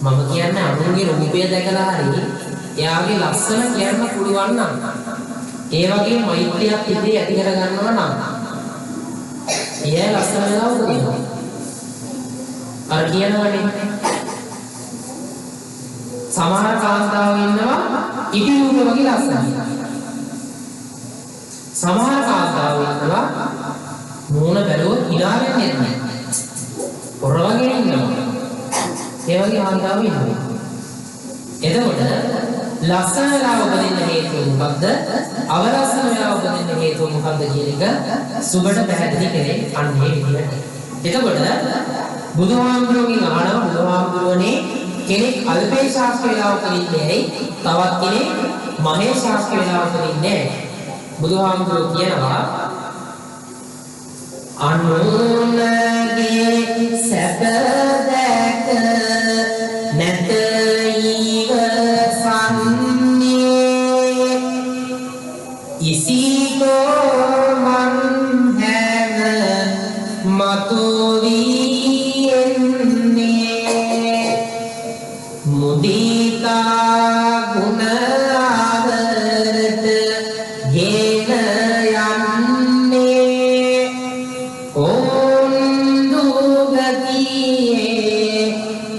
මම කියන්නේ අනුන්ගේ රූපය දැකලා හරි එයාගේ ලස්සන කියන්න පුළුවන් නම් ඒ වගේ මෛත්‍රියක් ඉදී ඇති කර ගන්නවා නම් එයා ලස්සන වෙලා උපදිනවා. අර කියනවනේ සමහර කාන්තාවෝ ඉන්නවා ඉටි රූප වගේ ලස්සනයි. සමහර කාන්තාවෝ ඉන්නවා මූණ බැලුවොත් hina වෙන්නේ නැහැ. පොර වගේ ඉන්නවා. ඒ වගේ කාන්තාවෝ ඉන්නවා. එතකොට ලස්සන වෙලා උපදින්න හේතුව මොකද්ද? අවලස්සන වෙලා උපදින්න හේතුව මොකද්ද කියන එක සුබට පැහැදිලි කරේ අන්නේ විදිහට. එතකොට බුදුහාමුදුරුවෝගෙන් අහනවා බුදුහාමුදුරුවනේ කෙනෙක් අල්පේශාස්ත්‍ර වෙලා උපදින්නේ ඇයි? තවත් කෙනෙක් මහේශාස්ත්‍ර වෙලා උපදින්නේ ඇයි? බුදුහාමුදුරුවෝ කියනවා අනුන්ගේ සැප දැක නැත ඉසිකෝ මන් හැම මතුවීන්නේ මුදිතා ගුණ ආදරට ගෙන යන්නේ ඕන්දුගතියේ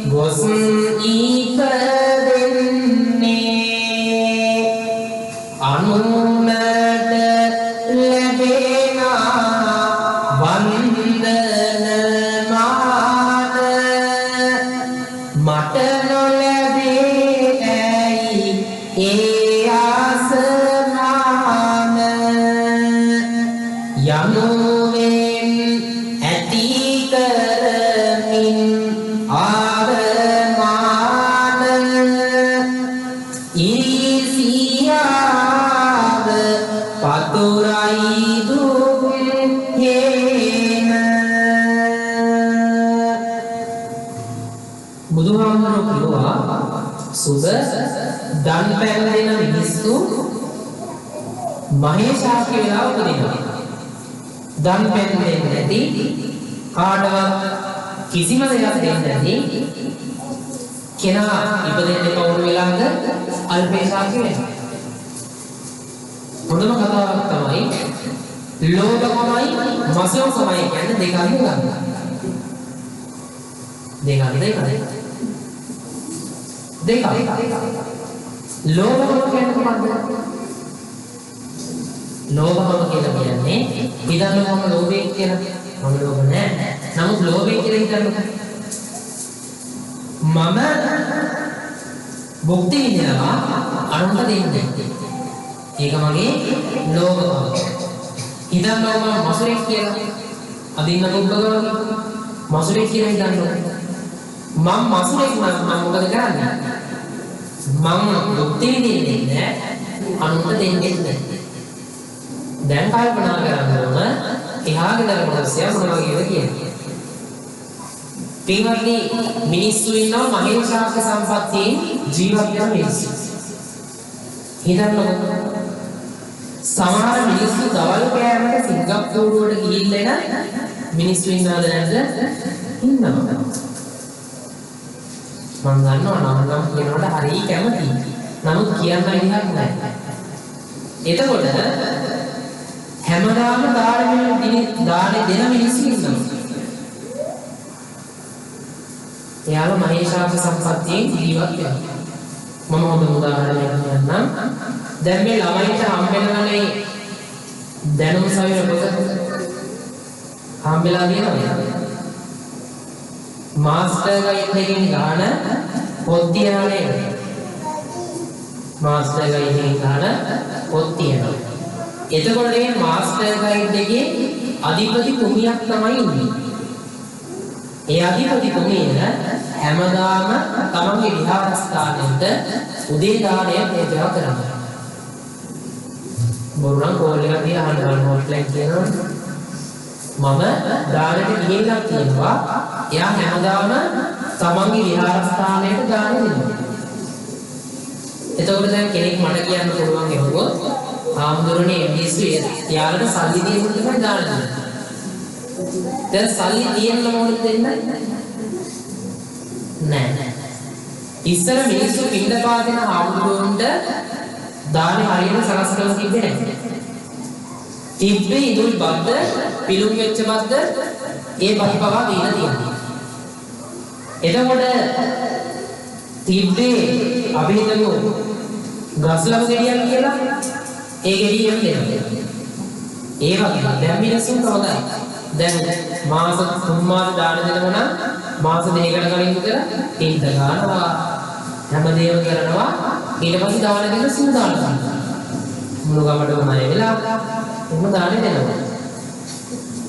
ගොස් ඉපදෙන්නේ අනුන මට නොලැබේ ඇයි ඒ ආසනාන යනුවෙන් ඇති කරමින් ආරමාන ඉරිසියාව පතුරයි දුක් හේන බුදුහාමුදුරුවෝ කිව්වා සුබ දන් පැන් දෙන මිනිස්සු මහේශාක්‍ය වෙලා උපදිනවා. දන් පැන් දෙන්නේ නැති කාටවත් කිසිම දෙයක් දෙන්නේ නැති කෙනා ඉපදෙන්නේ කවුරු වෙලාද? අල්පේශාක්‍ය වෙනවා. හොඳම කතාවක් තමයි ලෝභකමයි මසෝකමයි කියන්නේ දෙක අතර ගන්න. දෙක ලෝභකම කියන්නේ මොකක්ද? ලෝභකම කියලා කියන්නේ හිතන්නකො මම ලෝභයෙන් කියලා. මම ලෝභ නැහැ. නමුත් ලෝභය කියලා හිතන්නකො. මම භුක්ති විඳිනවා අනුන්ට දෙන්නේ. ඒක මගේ ලෝභකම. හිතන්නකො මම මසුරෙක් කියලා. අදින්න පුබ්බගම මසුරෙක් කියලා හිතන්නකො. මම මසුරෙක් නම් මම මොකද කරන්නේ? මම භුක්ති විඳින්නේ නැහැ අනුන්ට දෙන්නේ නැහැ. දැන් කල්පනා කරන්න ඕන එහා ගෙදර මිනිස්සයා මොන වගේද කියන්නේ. පින්වත්නි මිනිස්සු ඉන්නවා මහේශාක්‍ය සම්පත්තියෙන් ජීවත් වෙන මිනිස්සු. හිතන්නකො සමහර මිනිස්සු දවල් කෑමට සිංගප්පූරුවට ගිහිල්ලා එන මිනිස්සු ඉන්නවද නැද්ද? ඉන්නවා. මම දන්නවා නම් කියනකොට හරිය කැමතියි. නමුත් කියන්න විදිහක් නැහැ. එතකොට හැමදාම දාන දෙන මිනිස්සු ඉන්නවා. එයාලා මහේශාක්‍ය සම්පත්තියෙන් ජීවත් වෙනවා. මම හොඳ උදාහරණයක් කියන්නම්. දැන් මේ ළමයින්ට හම්බෙනවනේ දැනුම සවිර පොත හම්බෙලා තියෙනවා. මාස්ටර් ගයිඩ් එකකින් ගන්න පොත් තියනවා නේද? මාස්ටර් ගයිඩ් එකකින් ගන්න පොත් තියනවා. එතකොට මේ මාස්ටර් ගයිඩ් එකේ අධිපති තුමියක් තමයි ඉන්නේ. ඒ අධිපති තුමිය හැමදාම තමන්ගේ විහාරස්ථානෙට උදේ දාණය පූජා කරනවා. මොරුණන් කෝල් එකක් දීලා අහන්න හොට්ලයින් කියනවා. මම දානෙට ගිහිල්ලා කියනවා. එයා හැමදාම තමන්ගේ විහාරස්ථානයට දාන දෙනවා. එතකොට දැන් කෙනෙක් මට කියන්න පුළුවන් එහුවොත් ආම්දුරනේ මිනිස්සු යාළුවට සල්ලි දෙන්න තමයි දාන දෙන්නේ. දැන් සල්ලි තියෙන්න මොකද දෙන්නේ? නෑ. ඉස්සර මිනිස්සු පින්ඳ පාදින ආමුදුරන්ට දානේ හරියට සකස් කරලා තිබ්බේ නැහැ. තිබ්බේ ඉදුල් බද්ද, පිළුම් වෙච්ච බද්ද ඒ පරිපවා දීලා තියෙනවා. එතකොට තිබ්බේ අපි හිතමු ගස්ලම් ගෙඩියක් කියලා ඒ ගෙඩියෙන් දෙනවා. ඒ වගේ දැන් මිනිස්සුන්ට හොඳයි. දැන් මාස 3 මාස දාන දෙනවනම් මාස දෙකකට කලින් විතර තින්ද ගන්නවා හැමදේම කරනවා ඊට පස්සේ දාන දෙන්න සූදානම් වෙනවා. මුළු ගමඩම ණය වෙලා එහෙම දාන දෙනවා.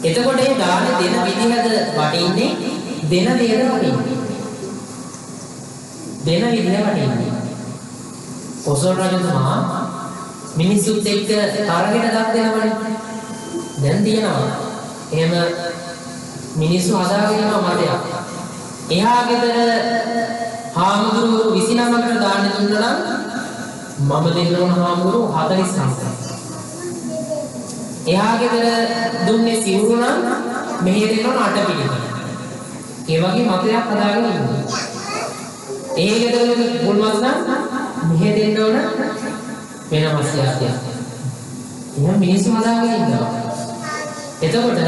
එතකොට ඒ දාන දෙන විදිහද වටින්නේ දෙන දේද වටින්නේ. දෙන විදිහ වටින්නේ. කොසල් රජතුමා මිනිස්සුත් එක්ක තරගෙන දක් දෙනවනේ. දැන් තියෙනවා. එහෙම මිනිස්සු හදාගෙන යනවා මතයක්. එහා ගෙදර හාමුදුරුවෝ 29කට දාන්න දුන්නා නම් මම දෙන්න ඕන හාමුදුරුවෝ 49ක්. එහා ගෙදර දුන්නේ සිවුරු නම් මෙහෙ දෙන්න ඕන 8 පිටික. ඒ වගේ මතයක් හදාගෙන ඉන්නවා. ඒ ගෙදර මුල්මස් නම් මෙහෙ දෙන්න ඕන වෙනම සියාතියක්. එහෙනම් මිනිස්සු හදාගෙන ඉන්නවා. එතකොට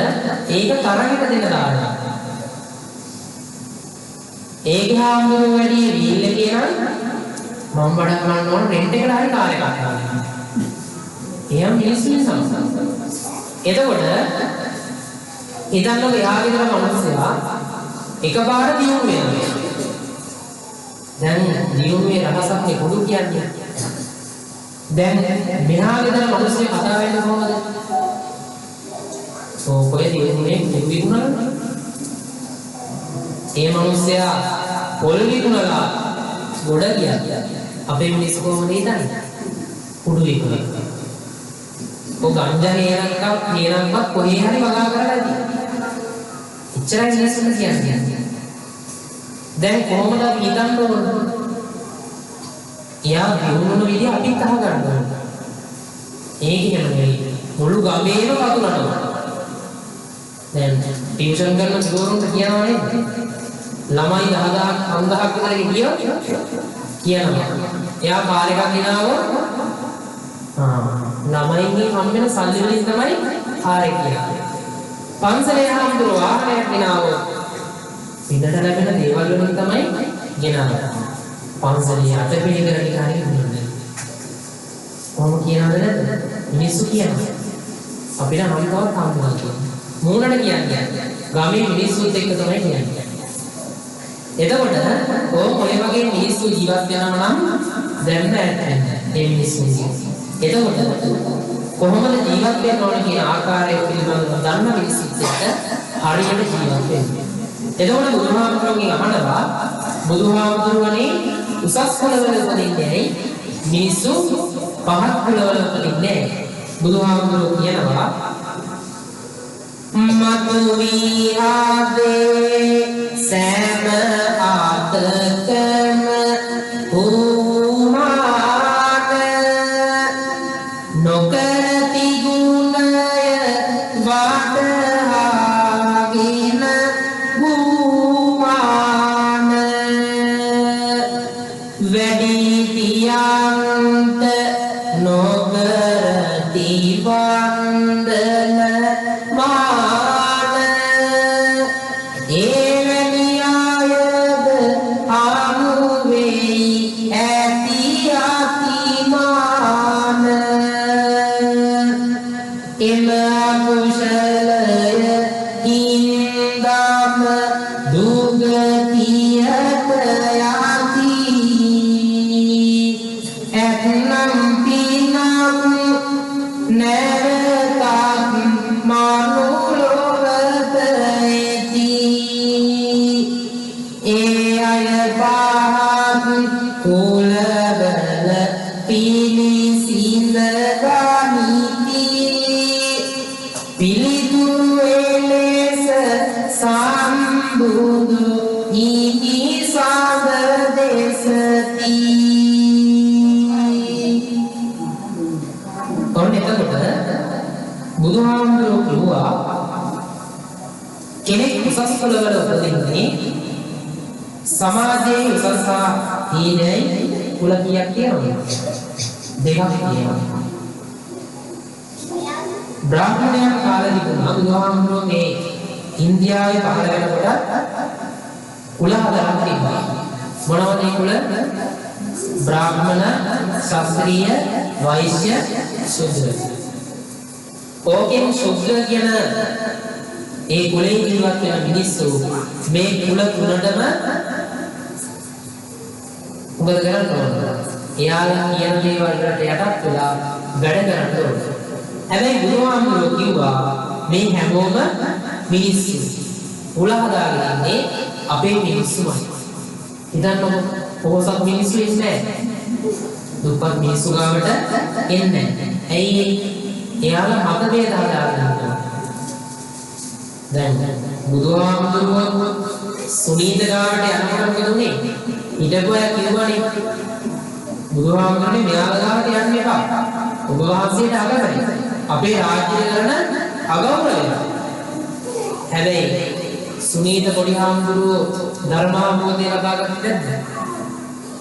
ඒක තරකට දෙන්න දානවා. ඒකේ හාමුදුරුවෝ වැඩි බීල් එකේ නම් මම බඩ ගන්න ඕන රෙන්ට් එකට හරි කාර් එකක් ගන්න. එහෙනම් මිනිස්සු නිසා. එතකොට හිතන්නකො එහා ගෙදර මිනිස්සයා එකපාර දියුණු වෙනවා. දැන් දියුණුවේ රහසක් නේ පොදු කියන්නේ. දැන් මෙහා ගෙදර මිනිස්සු කතා වෙන්නේ කොහොමද? කොහේ දියුණුවේ විකුණනවා? ඒ මිනිස්සයා පොල් විකුණලා ගොඩ ගියා. අපේ මිනිස්සු කොහොමද හිතන්නේ? කුඩු විකුණනවා. ගංජා හේනක්වත් කොහේ හරි වගා කරලා ඉතින්. එච්චරයි මිනිස්සුන්ට කියන්නේ. දැන් කොහොමද අපි හිතන්න ඕන? එයා දිනුන විදිහ අපිත් අහගන්න ඕන. ඒක නෙමෙයි මුළු ගමේම කතුනනවා. දැන් ටියුෂන් කරන ගුරුවරුන්ට කියනවා නේද? ළමයි 10000ක් 5000ක් විතර ගියොත් කියනවා. එයා කාර් එකක් ගෙනාවොත් ළමයින්ගේ හම්බෙන සල්ලි වලින් තමයි කාර් එක කියන්නේ. පන්සලේ හම්බුන වාහනයක් ගෙනාවොත් පිටට ලැබෙන දේවල් වලින් තමයි ගෙනාවේ. පන්සලේ අටපිළිකර ටික හරි නෙමෙයි. කොහොම කියනවද නැද්ද? මිනිස්සු කියන්නේ. අපිට නම් තවත් හම්බුනා කියන්නේ. මූණට කියන්නේ. ගමේ මිනිස්සුත් එක්ක තමයි කියන්නේ. එතකොට ඔය වගේ මිනිස්සු ජීවත් වෙනවා නම් දැන් නැහැ. මේ මිනිස්සු එතකොට කොහොමද ජීවත් වෙන්න ඕන කියන ආකාරය පිළිබඳව දන්න මිනිස්සුත් එක්ක හරියට ජීවත් වෙන්න. එතකොට බුදුහාමුදුරුවන්ගෙන් අහනවා බුදුහාමුදුරුවනේ උසස් කුලවල උපදින්නේ මිනිස්සු පහත් කුලවල උපදින්නේ. බුදුහාමුදුරුවෝ කියනවා මතු විහාදේ සෑම ආතකම උමාන නොකරති ගුණය වටහාගෙන භූමාන වැඩිහිටියන්ට නොකරති වන්දන මාන එවැනි අයද හමු වෙයි ඇති අතිමාන එම කුසලය හින්දම දුගතියට යති ඇතනම් පිනම් නැවතත් මනුලොවට ඇති ඒ අය පහත් කුලවල පිළිසිඳ ගනිති පිළිතුරු එලෙස සම්බුදු හිමි සාද දෙසති. ඔන්න එතකොට බුදුහාමුදුරුවෝ කිව්වා කෙනෙක් උසස් කුලවල උපදින්නේ සමාජයේ උසස් හීනයි කුල කීයක් තියෙනවද? දෙකක් තියෙනවා. බ්‍රාහ්මණයන් කාලේ තිබුණා බුදුහාමුදුරුවෝ මේ ඉන්දියාවේ පහළ වෙනකොට කුල හතරක් තිබ්බා. මොනවද මේ කුල? බ්‍රාහ්මණ, ශාස්ත්‍රීය, වෛශ්‍ය, ශුද්‍ර. ඕකෙන් ශුද්‍ර කියන ඒ කුලේ ජීවත් වෙන මිනිස්සු මේ කුල තුනටම මොකද කරන්නේ? එයාලා කියන දේවල් වලට යටත් වෙලා වැඩ කරන්න ඕනේ. හැබැයි බුදුහාමුදුරුවෝ කිව්වා මේ හැමෝම මිනිස්සු. කුල හදාගෙන ඉන්නේ අපේ මිනිස්සුමයි. හිතන්නකො පොහොසත් මිනිස්සු ඉන්නේ නැහැ. දුප්පත් මිනිස්සු ගාවට එන්නේ නැහැ. ඇයි එයාලා මත ભેද හදාගෙන ඉන්නවා. දැන් බුදුහාමුදුරුවෝ සුනීත ගාවට යනකොට මොකද උනේ? හිටපු අය කිව්වනේ බුදුහාමුදුරනේ මෙයාලා ගාවට යන්න එපා. ඔබ වහන්සේට අගමයි. අපේ රාජ්‍ය කරන අගෞරවය. හැබැයි සුනීත පොඩි හාමුදුරුවෝ ධර්මාභෝධය ලබා ගත්තේ නැද්ද?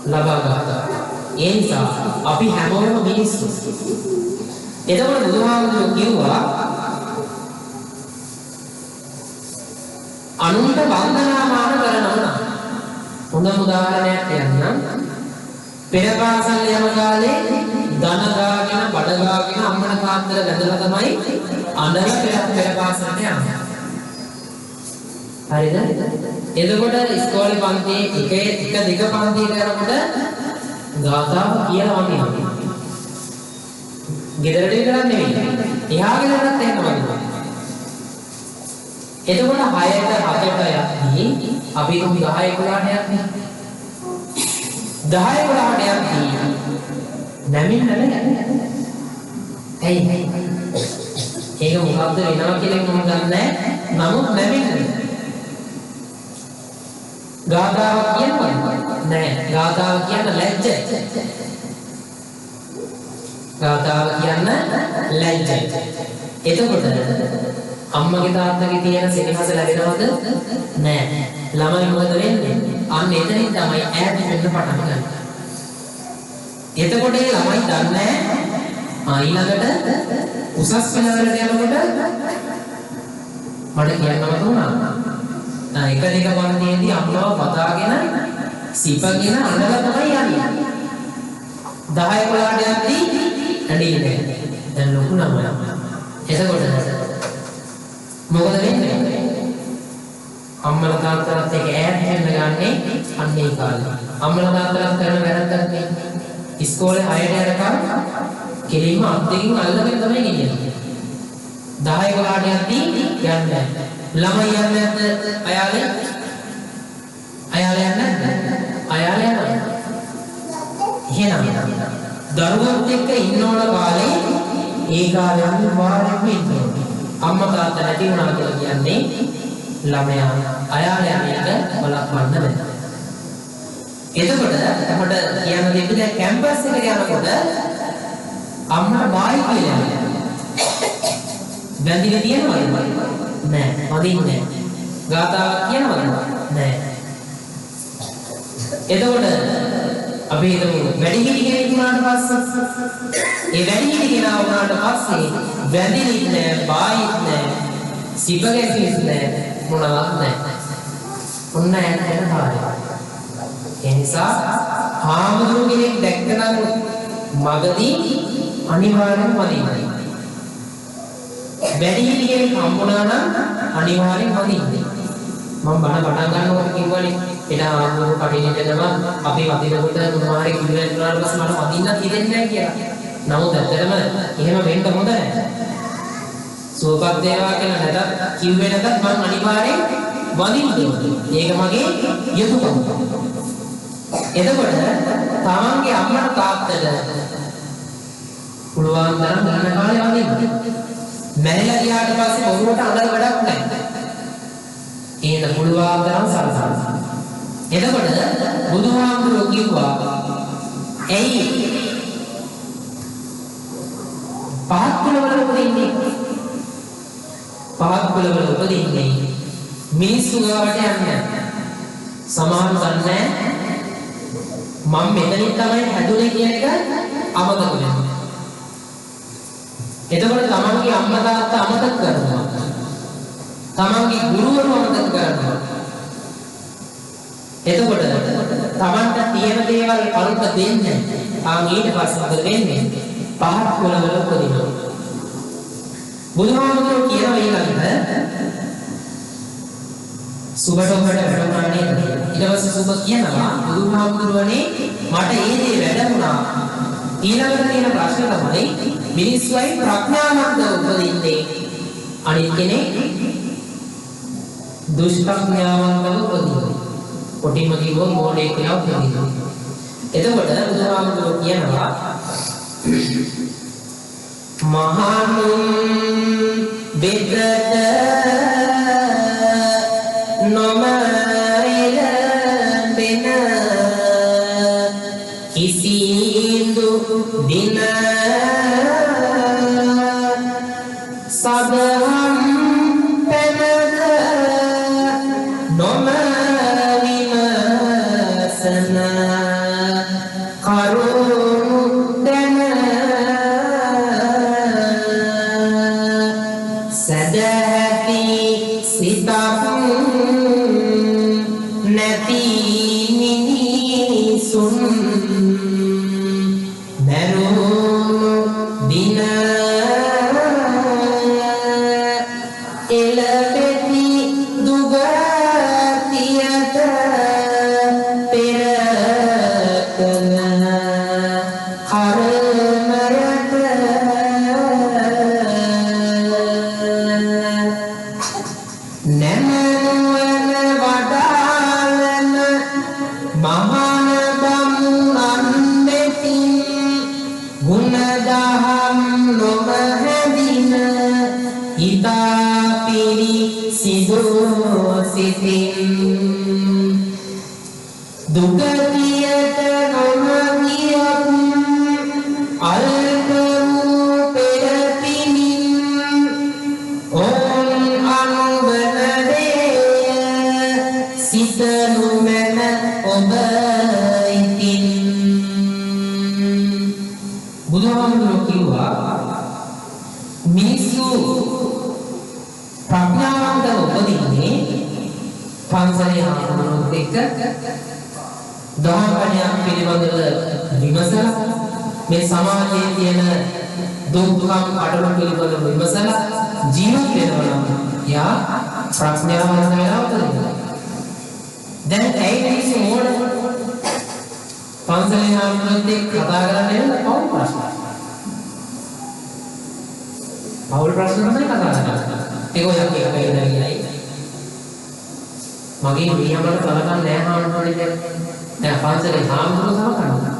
ලබා ගත්තා. ඒ නිසා අපි හැමෝම මිනිස්සු. එතකොට බුදුහාමුදුරුවෝ කිව්වා අනුන්ට වන්දනාමාන කරනවා. හොඳම උදාහරණයක් කියන්නම්. පෙර පාසල් යන කාලේ ධන ගාගෙන බඩ ගාගෙන අම්මන තාත්තලා වැදලා තමයි අඬලා පෙර පාසලට යන්නේ. හරිද? එතකොට ඉස්කෝලේ පන්තියේ එක දෙක පන්තියට යනකොට ගාථාව කියලා වඳිනවා. ගෙදරට විතරක් නෙවෙයි. එහා ගෙදරටත් එහෙම වඳිනවා. එතකොට 6ට 7ට යද්දී අපි තුන් 10 11ට යන්නේ. 10 11ට යද්දී නැමින් නැහැ. ඇයි? ඒක මොකද්ද වෙනවා කියලා මම දන්නේ නැහැ. නමුත් නැමින් ගාථාවක් කියනවා නෑ. ගාථාව කියන්න ලැජ්ජයි. ගාථාව කියන්න ලැජ්ජයි. එතකොට අම්මගේ තාත්තගේ තියෙන සෙනෙහස ලැබෙනවද? නෑ. ළමයි මොකද වෙන්නේ? අන්න එතනින් තමයි ඈත් වෙන්න පටන් ගන්නේ. එතකොට ඒ ළමයි දන්නේ ඊළඟට උසස් පෙළවලට යනකොට මට කියන්නම තුනා. එක දෙක පන්තියේදී අම්මව පතාගෙන සිපගෙන අඬලා තමයි යන්නේ. 10 11ට යද්දී ඇඬින්නේ. දැන් ලොකු ළමයි. එතකොට මොකද වෙන්නේ? අම්මලා තාත්තලාත් එක්ක ඈත් වෙන්න ගන්නේ අන්නේ කාලේ. අම්මලා තාත්තලාත් කරන වැරද්දක් නේ. ඉස්කෝලේ 6ට යනකම් කෙලින්ම අත් දෙකින් අල්ලගෙන තමයි ගෙනියන්නේ. 10 11ට යද්දී යන්නේ. ළමයි යන්නේ නැද්ද? අයාලේ යන්නේ නැද්ද? අයාලේ යනවා. එහෙනම් දරුවොත් එක්ක ඉන්නවන කාලේ ඒ කාලේ අනිවාර්යයෙන්ම ඉන්නවා. අම්මා තාත්තා නැති වුණා කියලා කියන්නේ ළමයා අයාලේ යන එක බලපන්න බෑ. එතකොට අපිට කියන්න දෙන්න දැන් කැම්පස් එකට යනකොට අම්මා බායි කියලා යනවා. බැඳිලා තියෙනවද? නෑ. වදින්නේ නෑ. ගාථාවක් කියනවද? නෑ. එතකොට අපි හිතමු වැඩිහිටි කෙනෙක් වුණාට පස්සේ ඒ වැඩිහිටි කෙනා වුණාට පස්සේ බැඳිලිත් නෑ, බායිත් නෑ, සිපගැසිත් නෑ, මොනවත් නෑ. ඔන්න ඇත්තට කාර්යය. ඒ නිසා හාමුදුරුවෝ කෙනෙක් දැක්කනම් මගදී අනිවාර්යෙන්ම වදිනවා. වැඩිහිටි කෙනෙක් හම්බුණා නම් අනිවාර්යෙන් වදින්නේ. මම බණ පටන් ගන්නකොට කිව්වනේ එදා ආමුරු කටිනෙට යනවා අපි වදිනකොට මොනවා හරි කිව්වෙන් උනාට පස්සේ මට වදින්නත් හිතෙන්නේ නැහැ කියලා. නමුත් ඇත්තටම එහෙම වෙන්න හොඳ නැහැ. සුවපත් වේවා කියලා නැතත් කිව්වේ නැතත් මම අනිවාර්යෙන් වදින්න ඕනේ. ඒක මගේ යුතුයකම. එතකොට තමන්ගේ අම්මට තාත්තට පුළුවන් තරම් ගන්න කාලේ වදින්න. මැරිලා ගියාට පස්සේ බොරුවට අඬල වැඩක් නැහැ. ඒක පුළුවන් තරම් සරසන. එතකොට බුදුහාමුදුරුවෝ කිව්වා ඇයි පහත් කුලවල උපදින්නේ? පහත් කුලවල උපදින්නේ මිනිස්සු ගාවට යන්නේ. සමාන දන්නේ මම මෙතනින් තමයි හැදුනේ කියන එක අමතක වෙනවා. එතකොට තමන්ගේ අම්මා තාත්තා අමතක කරනවා. තමන්ගේ ගුරුවරු අමතක කරනවා. එතකොට තමන්ට තියෙන දේවල් කරුට දෙන්නේ. ඊට පස්සේ මොකද වෙන්නේ? පහත් කුලවල උපදිනවා. බුදුහාමුදුරුවෝ කියනවා ඊළඟට සුබට ඔබට වැඩුණා නේද? ඊට පස්සේ සුබ කියනවා බුදුහාමුදුරුවනේ මට ඒ දේ වැඩුණා. ඊළඟට තියෙන ප්‍රශ්න තමයි මිනිස්සුයි ප්‍රඥාවන්තව උපදින්නේ. අනිත් කෙනෙක් දුෂ්ප්‍රඥාවන්තව උපදිනවා. කොටිම කිව්වොත් මොඩේ කියලා උපදිනවා. එතකොට බුදුහාමුදුරුවෝ කියනවා මහණුන් බෙදට නොමයිල බෙන කිසිදු දින සදහම් පැනද නොම විමසන කරුණු දැන සදහැති සිතක් නැති මිනිසුන් මරුණු දින එළපෙති දුගතියට පෙර කළ කර්මයට නැමනුවන වඩාලන මහාන බමුණන් වෙතින් ගුණදහම් නොම හැදින ඉතා පිරිසිදු සිතින් දුගතියට නොම ගියත් අල්ප වූ පෙරපිනින් ඕන් අනුබන දේ සිතනු මැන ඔබ ඉතින් බුදුහාමුදුරුවෝ කිව්වා මිනිස්සු ප්‍රඥාවන්තව උපදින්නේ පන්සලේ ආනන්දොත් එක්ක දහම්පණයක් පිළිබඳව විමසලා මේ සමාජයේ තියෙන දුක්ඛම් අඩලු පිළිබඳව විමසලා ජීවත් වෙනවා නම් යා ප්‍රඥාවන්ත වෙලා උපදිනවා. දැන් ඒ මිනිස්සු මොන පන්සලේ ආනන්දොත් එක්ක කතා කරන්නේ නැත්නම් පවුල් ප්‍රශ්න. පවුල් ප්‍රශ්න තමයි කතා කරන්නේ. ඒක ඔය අපි අපේ ඉඳලා ගියයි. මගේ නියමකට කලකම් නැහැ හාමුදුරනේ දැන්. දැන් පන්සලේ හාමුදුරුවෝ සමකනවා.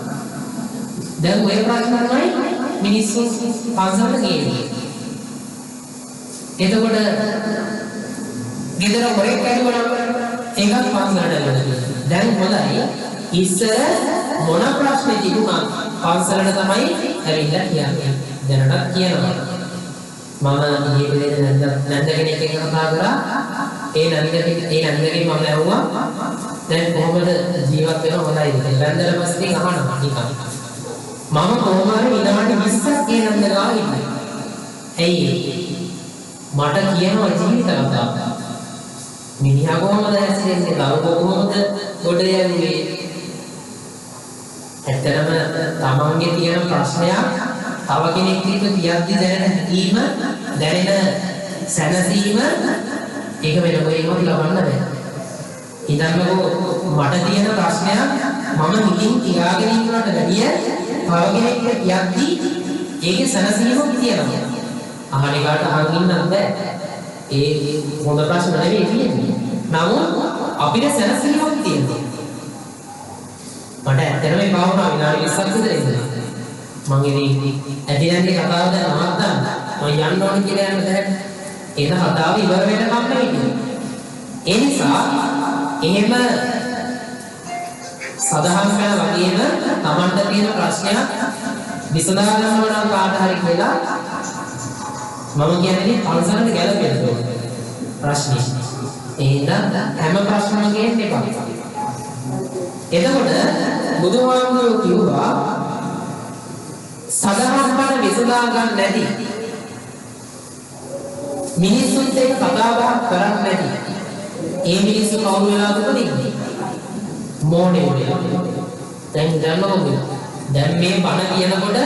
දැන් ඔය ප්‍රශ්න තමයි මිනිස්සු පන්සලට ගියේ. එතකොට ගෙදර හොරෙක් ඇදුවා නම් ඒකත් පන්සලට යනවා. දැන් හොඳයි. ඉස්සර මොන ප්‍රශ්නේ තිබුණා පන්සලට තමයි ඇවිල්ලා කියන්නේ. දැනටත් කියනවා. මම ඊයේ නැන්ද කෙනෙක් එක්ක කතා කරා. ඒ නන්දගෙන් මම ඇහුවා දැන් කොහොමද ජීවත් වෙනව හොඳයිද කියලා. නැන්දලා පස්සේ අහනවා නිකන්. මම කොහොම හරි විනාඩි 20ක් ඒ නන්ද ගාව ඉන්නේ. ඇයි මට කියනවා ජීවිත කතාව. මිනිහා කොහොමද හැසිරෙන්නේ? දරුවෝ කොහොමද ගොඩ යන්නේ? ඇත්තටම තමන්ගේ තියෙන ප්‍රශ්නයක් තව කෙනෙක් එක්ක කියද්දි දැනෙන හැඟීම දැනෙන සැනසීම ඒක වෙන කොහෙවත් ලබන්න බෑ. ඉතින්මකෝ මට තියෙන ප්‍රශ්නයක් මම හිතින් තියාගෙන ඉන්නවට වැඩිය තව කෙනෙක් කියද්දි ඒකේ සැනසීමක් තියෙනවා. අහන එකට අහන් ඉන්නත් බෑ. ඒ හොඳ ප්‍රශ්න නෙවෙයි කියන්නේ. නමුත් අපිට සැනසීමක් තියෙනවා. මට ඇත්තටම මේ භාවනාව විනාඩි 20ක් විතර ඉඳලා මම ඉතින් ඇදිනන්නේ කතාව දැන් නවත්තන්න. මම යන්න ඕන කියලා යන්න බැහැ. ඒක කතාව ඉවර වෙනකම් නෙවෙයි. ඒ නිසා එහෙම සදහම් කරන වගේම Tamanට තියෙන ප්‍රශ්නයක් විසඳා ගන්නවා නම් කාට හරි කියලා මම කියන්නේ පන්සලට ගැලපෙන්න ඕනේ ප්‍රශ්නේ. එහෙනම් හැම ප්‍රශ්නම ගේන්න එපා. එතකොට බුදුහාමුදුරුවෝ කිව්වා සදහම් බණ විසඳා ගන්න නැති මිනිස්සුන්ට ඒක කතා බහ කරන්නේ නැති ඒ මිනිස්සු කවුරු වෙලාද උපදින්නේ? මොණේ වෙලා. දැන් දන්නවද? දැන් මේ බණ කියනකොට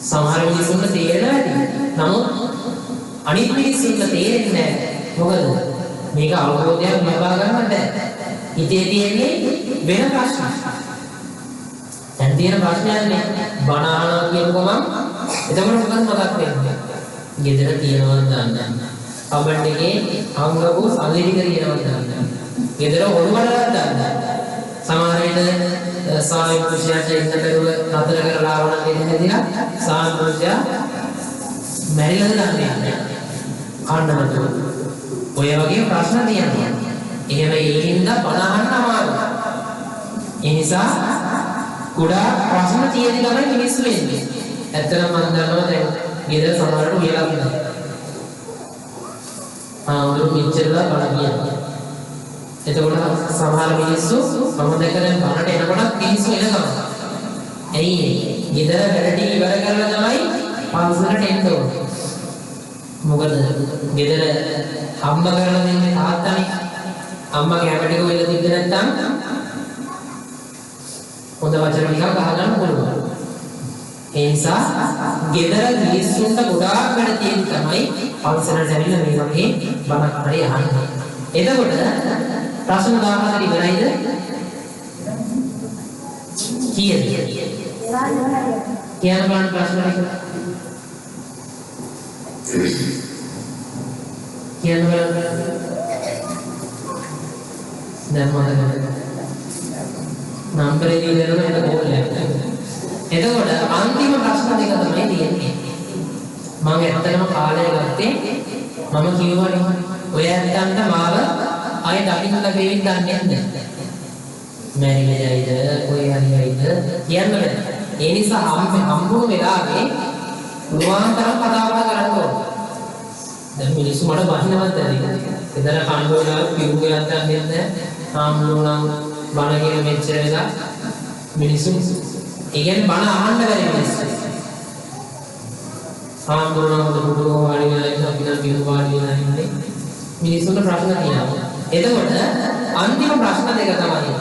සමහර මිනිස්සුන්ට තේරෙනවා ඇති. නමුත් අනිත් මිනිස්සුන්ට තේරෙන්නේ නැහැ. මොකද මේක අවබෝධයක් ලබා ගන්න බැහැ. හිතේ තියෙන්නේ වෙන ප්‍රශ්න. දැන් තියෙන ප්‍රශ්නයක් නේ බණ අහනවා කියන ගමන් එතකොට මොකක්ද මතක් වෙන්නේ? ගෙදර තියනවද දන්නේ නැහැ. කබඩ් එකේ අංගකෝ සල්ලි ටික තියෙනවද දන්නේ නැහැ. ගෙදර ඔළුවටවත් දන්නේ නැහැ. සමහර විට සාමි පුරුෂයාට ඉන්න බැරුව නතර කරලා ආවනම් ඒක හැදිලා සාමි පුරුෂයා මැරිලාද දන්නේ නැහැ. කන්නකට ඔය වගේ ප්‍රශ්න තියෙනවා. එහෙම ඒකින්ද බණ අහන්න අමාරුයි. ඒ නිසා කුඩා ප්‍රශ්න තියෙන ගමන් මිනිස්සු එන්නේ. ඇත්තටම මම දන්නවා දැන් ගෙදර සමහරට උයලා තියෙනවා. ආවුරු මෙච්චරලා බණ කියනවා. එතකොට සමහර මිනිස්සු මම දැකලා බණට එනකොට මිනිස්සු එනවා. ඇයි ගෙදර වැඩ ටික ඉවර කරලා තමයි පන්සලට එන්න ඕනේ. මොකද ගෙදර හම්බ කරලා දෙන්නේ තාත්තනේ. අම්මගේ හැමටික වෙලා තිබ්බ නැත්නම් හොඳ වචන ටිකක් අහගන්න පුළුවන්. ඒ නිසා ගෙදර මිනිස්සුන්ට ගොඩාක් වැඩ තියෙන තමයි පන්සලට ඇවිල්ලා මේ වගේ බණක් හරි අහන්නේ. එතකොට ප්‍රශ්න 14 ඉවරයිද? කීයද? කියන්න බලන්න ප්‍රශ්න ටික. කියන්න බලන්න. දැන් මම නම්බරේ දීලා එන බෝලයක්. එතකොට අන්තිම ප්‍රශ්න දෙක තමයි තියෙන්නේ. මම ඇත්තටම කාලය ගත්තේ මම කිව්වනේ ඔය ඇත්තන්ට මාව ආයෙ දකින්න ලැබෙවිද දන්නේ නැහැ. මැරිලායිද කොයි හරියිද කියන්න බෑ. ඒ නිසා හම්බුන වෙලාවේ උන්වහන්තරම් කතා බහ කරන්න ඕනේ. දැන් මිනිස්සු මට බහිනවත් ඇති. එදර කණ්ඩෝ වෙලාව පිරුගයක් ගන්න නැහැ. ආම්ලෝනම් බණ කියන මෙච්චර වෙලා මිනිස්සු ඒ කියන්නේ බණ අහන්න බැරි මිනිස්සු. ආම්ලෝනම් දුඩෝ වාඩි වෙලා ඉන්න අපි නම් පිරු වාඩි වෙලා ඉන්නේ. මිනිස්සුන්ට ප්‍රශ්න තියෙනවා. එතකොට අන්තිම ප්‍රශ්න දෙක තමයි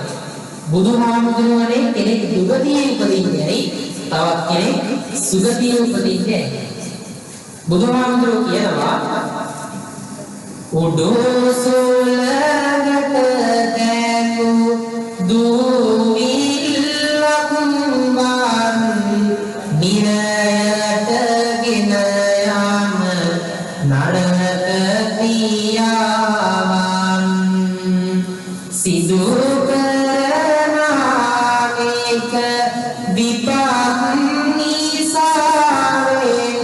බුදුහාමුදුරුවනේ කෙනෙක් දුගතියේ උපදින්නේ ඇයි? තවත් කෙනෙක් සුගතියේ උපදින්නේ ඇයි? බුදුහාමුදුරුවෝ කියනවා උඩෝසුලකට දැමු දුවිල්ලක් වන් නිරයට ගෙන යාම නරක ක්‍රියාවන් සිදු කරනාක විපාක නිසාවෙන්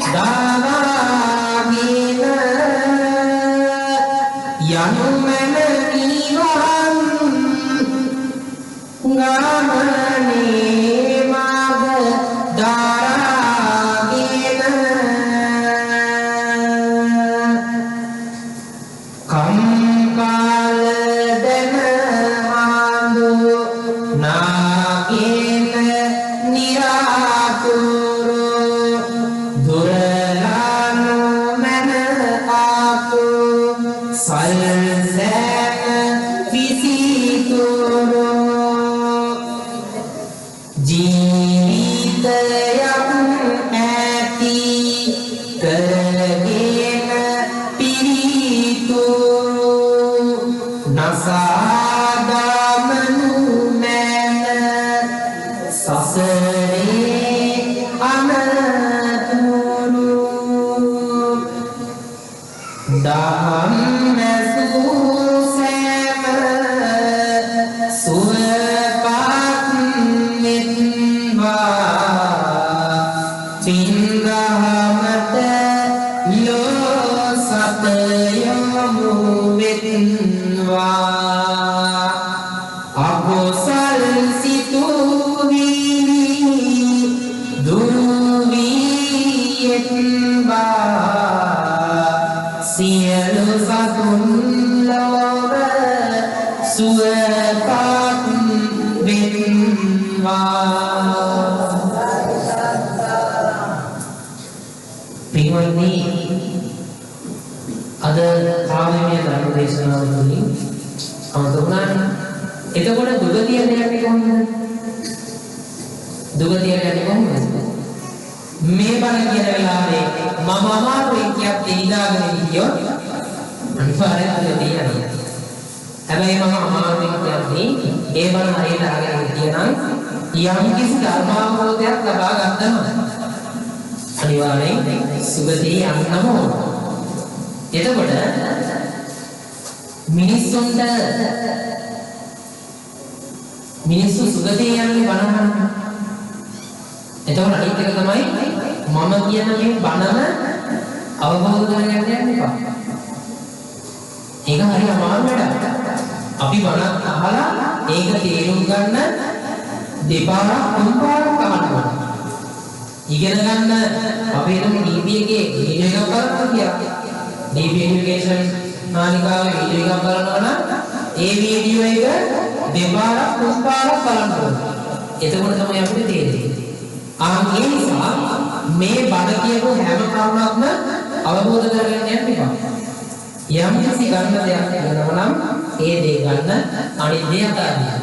Dana ජීවිතයක් ඇති කරගෙන පිරිතුරු නසාදමනු මැන සසරේ අනතුරු දහම් නැසූ සෑම සුවපත් වෙත්වා පින්දහමට ලෝ සත යමු වෙත්වා අකුසල් සිතුවිලි දුරු වීත්වා සියලු සතුන් ලොව සුවපත් වෙත්වා. පින්වත්නි, අද කාලයේ ධර්ම දේශනාව තුළින් අමතකුණානේ. එතකොට දුගතිය කියන්නේ කොහොමද? දුගතිය කියන්නේ කොහොමද? මේ බණ කියන වෙලාවේ මම අමාරුයි කියත් ඉඳාගෙන ඉතියොත් අනිවාර්යයෙන්ම දෙයන්නේ. හැබැයි මම අමාරුයි කියන්නේ ඒ බණ හරියට අහගෙන ඉතියනම් යම් කිසි ධර්මාවබෝධයක් ලබා ගන්නම අනිවාර්යෙන් සුගතිය යන්නම ඕන. එතකොට මිනිස්සු සුගතිය යන්නේ බණ අහන්න. එතකොට අනිත් එක තමයි මම කියන මේ බණම අවබෝධ කරගන්න යන්න එපා. ඒක හරි අමාරු වැඩක්. අපි බණක් අහලා ඒක තේරුම් ගන්න දෙපාරක් තුන්පාරක් අහනවා. ඉගෙන ගන්න අපේ නම් DP එකේ වීඩියෝ එකක් බලන්න කියලා. DP එඩියුකේෂන් නාලිකාවේ වීඩියෝ එකක් බලනවා නම් ඒ වීඩියෝ එක දෙපාරක් තුන්පාරක් බලන්න ඕනේ. එතකොට තමයි අපිට තේරෙන්නේ. ඒ නිසා මේ බණ කියපු හැම කරුණක්ම අවබෝධ කරගන්න යන්න එපා. යම් කිසි ගන්න දෙයක් තියෙනවා නම් ඒ දේ ගන්න අනිත් දේ අතාරින්න.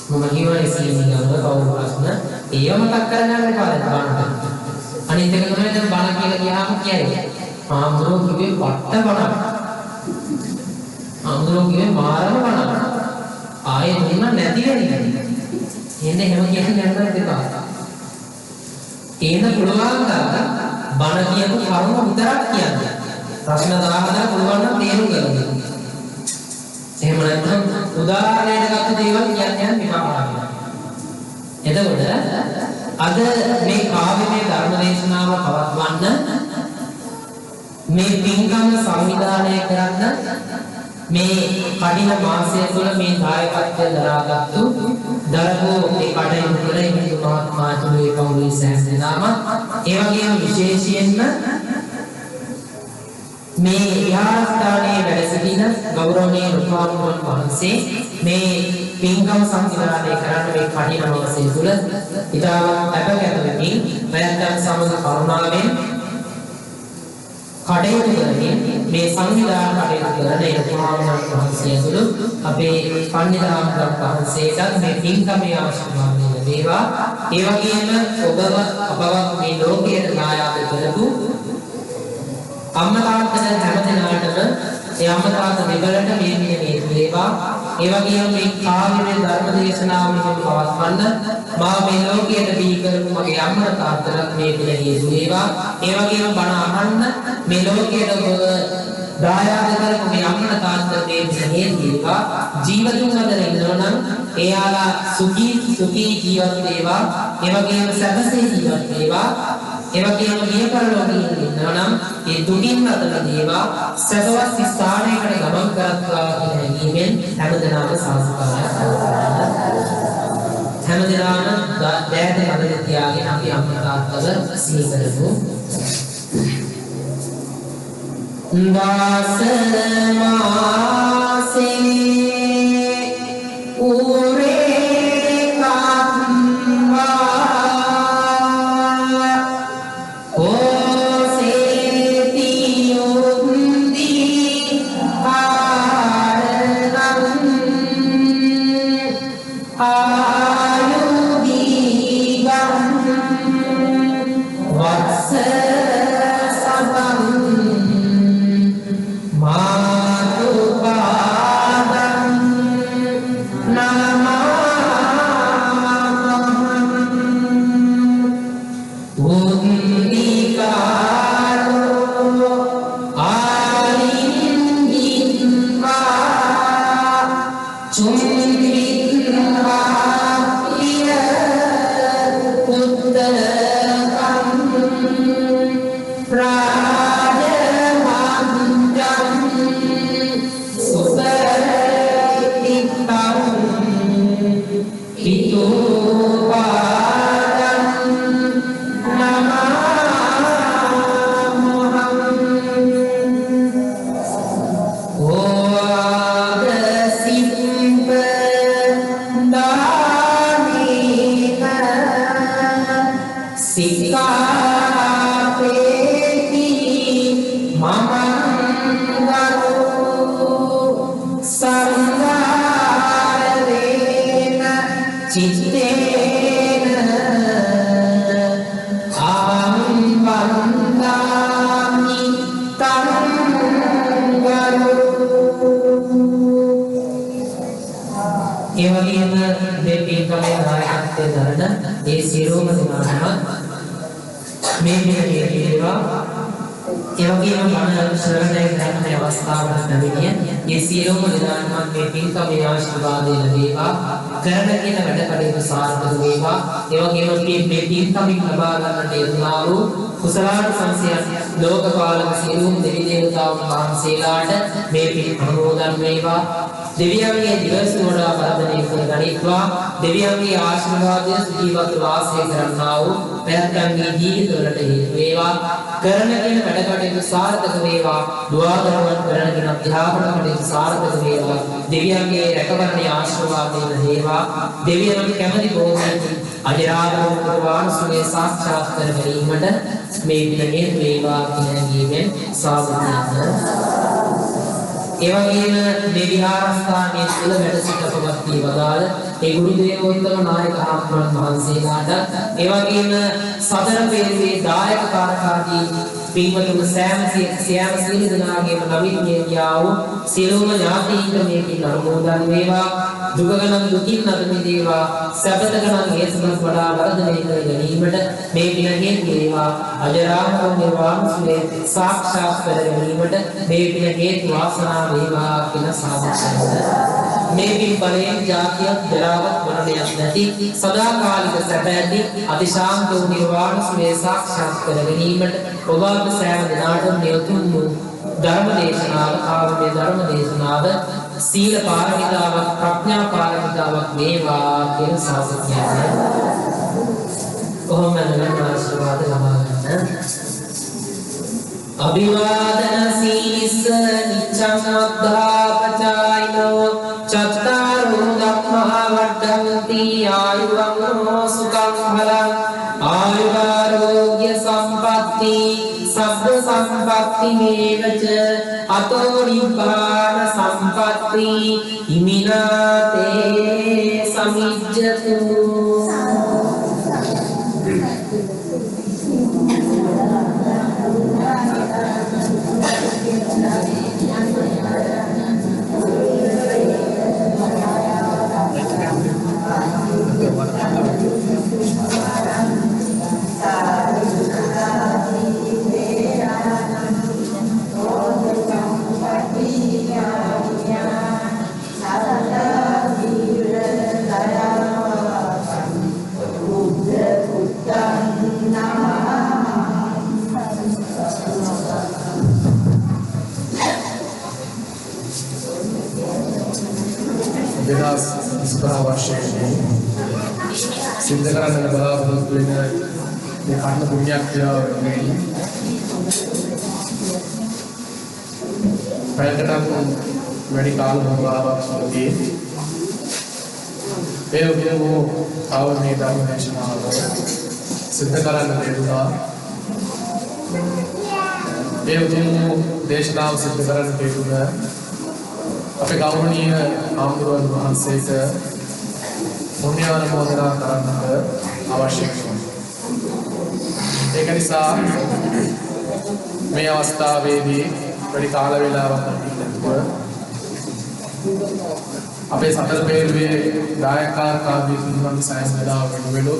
මම කියවනේ සීනි ගන්න කවුරු ප්‍රශ්න ඒව මතක් කරගන්න එපා බණට. අනිත් එක තමයි දැන් බණ කියලා ගියාම කියන්නේ. ආම්ද්‍රෝ කිව්වේ පට්ට බණ. ආම්ද්‍රෝ කිව්වේ මාරම බණ. ආයේ දුන්න නැති වෙන්නේ. එන්නේ හැම කියන්නේ යන්න දෙපා. ඒන පුළුවන් තරම් බණ කියපු කරුණු විතරක් කියන්නේ. ප්‍රශ්න 1000ක් පුළුවන් නම් තේරුම් ගන්න. එහෙම නැත්නම් උදාහරණයකට ගත්ත දේවල් කියන්නේ මෙපා. එතකොට අද මේ කාව්‍යමය ධර්ම දේශනාව පවත්වන්න මේ පින්කම් සංවිධානය කරන්න මේ කඩින මාසය තුළ මේ දායකත්වය දරාගත්තු දරපෝ මේ කටයුතු කළ හිඳු මහත්මයාතුළු ඒ පවුලේ සෑම දෙනාම ඒ වගේම විශේෂයෙන්ම මේ විහාරස්ථානයේ වැඩ සිටින ගෞරවනීය රුක්මානුවන් වහන්සේ මේ පින්කම් සංවිධානය කරන්න මේ කඩින මාසය තුළ ඉතාම අපකැපවමින් මෑතන් සමග කරුණාවෙන් කටයුතු කරමින් මේ සංවිධාන කටයුතු කරන ඒ රුක්මානුවන් වහන්සේ ඇතුළු අපේ පන්නිදාම්කම් වහන්සේටත් මේ පින්කමේ ආශිර්වාද ලැබේවා. ඒ වගේම ඔබව අපවත් මේ ලෝකයට නායක කරපු අම්මා තාත්තට හැම දිනාටම ඒ අම්මා තාත්තා දෙපළට මේ මිනිහ හේතු වේවා. ඒ වගේම මේ කාව්‍යමය ධර්ම දේශනාව මෙහෙම පවත්වන්න මා මේ ලෝකයට බිහි කරපු මගේ අම්මා තාත්තට මේ මිනිහ හේතු වේවා. ඒ වගේම බණ අහන්න මේ ලෝකයට දායාද කරපු මේ අම්මා තාත්තට මේ මිනිහ හේතු වේවා. ජීවිතුන් අතර ඉන්නවා නම් එයාලා සුඛී ජීවත් වේවා. ඒ වගේම සැපසේ ජීවත් වේවා. ඒ වගේම මිය පරලෝකයේ ඉන්නවා නම් ඒ දුකින් අතර දේවා සසවත් ස්ථානයකට ගමන් කරත්වා කියන හැඟීමෙන් හැමදෙනාම සාස්කාරයක් කරනවා. හැමදෙනාම දෑත කඩේ තියාගෙන අපි අම්මා තාත්තව සිහි කරමු. දාස මාසේ උරේ කම්වා ආයුධ සිකාපේති මමංගරෝ සංඝාරේන චිත්තේන ආම්බන්දාමි තංගරෝ. ඒ වගේම මේ පින්කමේ නායකත්වයේ දරන ඒ සියලුම දෙනාම මේ පිළිගන්නේ ඒවා ඒ වගේම මන ශ්‍රවණය කරන අවස්ථාවල ලැබෙන්නේ මේ සියලුම දෙනාම මේ පින්කමේ ආශිර්වාදය ලැබේවා කරන කියන වැඩ කටයුතු සාර්ථක වේවා. ඒ වගේම මේ පින්කමින් ලබා ගන්නට යෙදුනා වූ කුසලාන සංසයන් ලෝකපාලක සියලුම දෙවි දේවතාවුන් වහන්සේලාට මේ පින් අනුමෝදන් වේවා. දෙවියන්ගේ දිවස වඩා වර්ධනය කර ගනිත්වා. දෙවියන්ගේ ආශිර්වාදය ජීවිත වාසය කරන්නා වූ පැවැත්මේ ජීවිතවලට හේතු වේවා. කරන කියන වැඩ කටයුතු සාර්ථක වේවා. දුආ දරුවන් කරන කියන අධ්‍යාපන කටයුතු සාර්ථක වේවා. දෙවියන්ගේ රැකවරණයේ ආශිර්වාදය ලැබේවා. දෙවියන්ගේ කැමැති බෝධියකින් අජරාමර වාසුවේ සාක්ෂාත් කර ගැනීමට මේ පින හේතු වේවා කියන ගීමෙන් සාදුනාද. ඒ වගේම මේ විහාරස්ථානයේ තුල වැඩ සිට පවත්වී වදාළ ඒ ගුරු දේවෝත්තම නායක ආත්මයන් වහන්සේලාට ඒ වගේම සතර පෙරේ දායක කාරකාදී පින්වතුන් සෑම සියලු දෙනාගේම නමින් ගියා වූ සියලුම ඥාතීන්ට මේ පින් අනුමෝදන් වේවා. දුකගණන් දුකින් අත මිදේවා. සැපතගණන් හේතුන් වඩා වර්ධනය කර ගැනීමට මේ පින හේතු වේවා. අජරාමර නිර්වාණ සුවේ සාක්ෂාත් කර ගැනීමට මේ පින හේතු වාසනා වේවා කියලා සාදුකාරය. මේ පින් බලයෙන් ජාතියක් ජරාවක් මරණයක් නැති සදාකාලික සැප ඇති අතිශාන්ත වූ නිර්වාණ සුවේ සාක්ෂාත් කර ගැනීමට ඔබ අප සෑම දිනාටම නියුතුම් වූ ධර්ම දේශනාව ආවමේ ධර්ම දේශනාව සීල පාරමිතාවක් ප්‍රඥා පාරමිතාවක් වේවා කියන සාදුකාරය. කොහොමද නම් ආශිර්වාද ලබා ගන්න. අභිවාදන සීලිස්ස නිච්ඡං වද්ධාපචායිනෝ චත්තාරෝ ධම්මා වඩ්ඩಂತಿ ආයුවං සුඛං බලං ආයුරෝග්‍ය සම්පatti සබ්බ සම්පatti මේවච අතෝ නිබ්බාන සම්පatti හිමිනාතේ සමිජ්ජතු. වෙනස් ස්වභාවයෙන් සිද්ධ කරන්න බලාපොරොත්තු වෙන මේ කර්ම පුණ්‍යක් කියලා වෙන්නේ. පැයකටත් වැඩි කාල භාගාවක් සමගී ඒ වගේම ආවර්ණීය ධර්ම දේශනාව සිද්ධ කරන්න ලැබුණා. ඒ වගේම දේශනාව සිද්ධ කරන්න ලැබුණා. අපේ ගෞරවනීය ආමතුරුන් වහන්සේට පුණ්‍යානුමෝදනා කරන්නට අවශ්‍ය වෙනවා. ඒක නිසා මේ අවස්ථාවේදී වැඩි කාල වේලාවක් නැතිව අපේ සතර පෙරේ දායකකාරී තුන්වන් සයන් වේලාව වෙනුවෙලු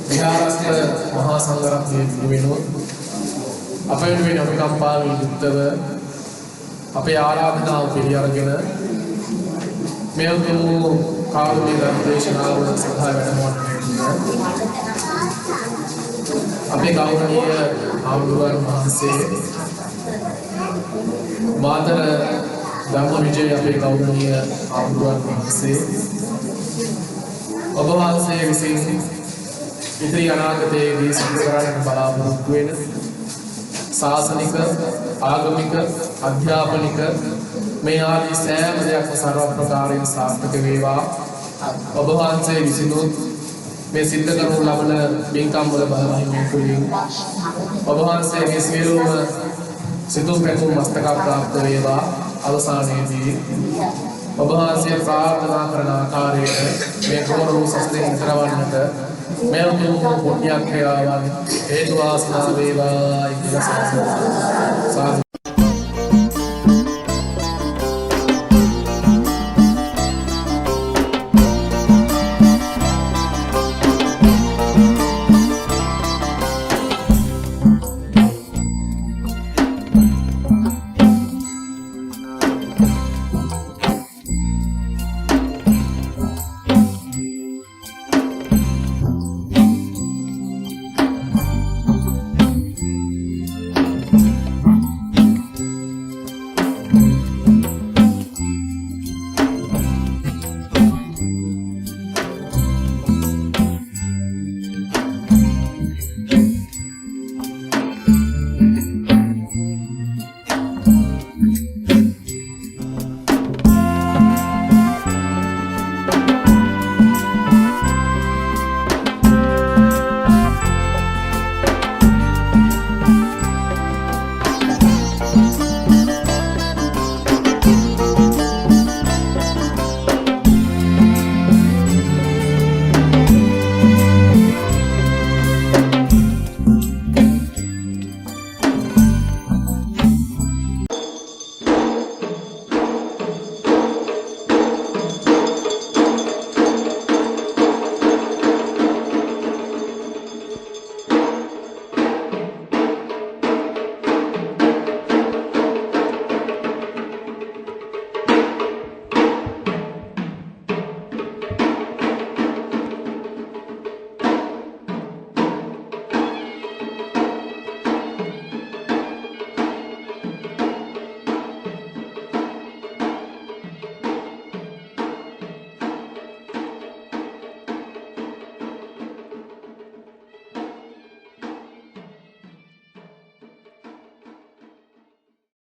විහාරස්ථ මහා සංඝරත්නයේ වෙනුවෙලු අපේ වෙනුවෙන් අනුකම්පාවෙන් යුක්තව අපේ ආරාධනාව පිළි අරගෙන මේ උතුම් කාරුණික ධර්ම දේශනාව සඳහා වැඩමවන්නට අපේ ගෞරවනීය ආමතුරුන් වහන්සේ මාතර ධම්ම විජය අපේ ගෞරවනීය ආමතුරුන් වහන්සේ ඔබ වහන්සේ විසින් ඉදිරි අනාගතයේදී සිදු කරන්න බලාපොරොත්තු වෙන ශාසනික ආගමික අධ්‍යාපනික මේ ආදී සෑම දෙයක්ම සර්ව ප්‍රකාරයෙන් සාර්ථක වේවා. ඔබ වහන්සේ විසිනුත් මේ සිද්ධ කරනු ලබන පින්කම් වල බලහිමින් තුලින් ඔබ වහන්සේගේ සියලුම සිතුම් පැතුම් මස්තක ප්‍රාප්ත වේවා. අවසානයේදී ඔබ වහන්සේ ප්‍රාර්ථනා කරන ආකාරයට මේ කුමරු සසරෙන් ඉතරවන්නට මේ උතුම් පුණ්‍ය ක්‍රියාවන් හේතු වාසනා වේවා කියලා සාදු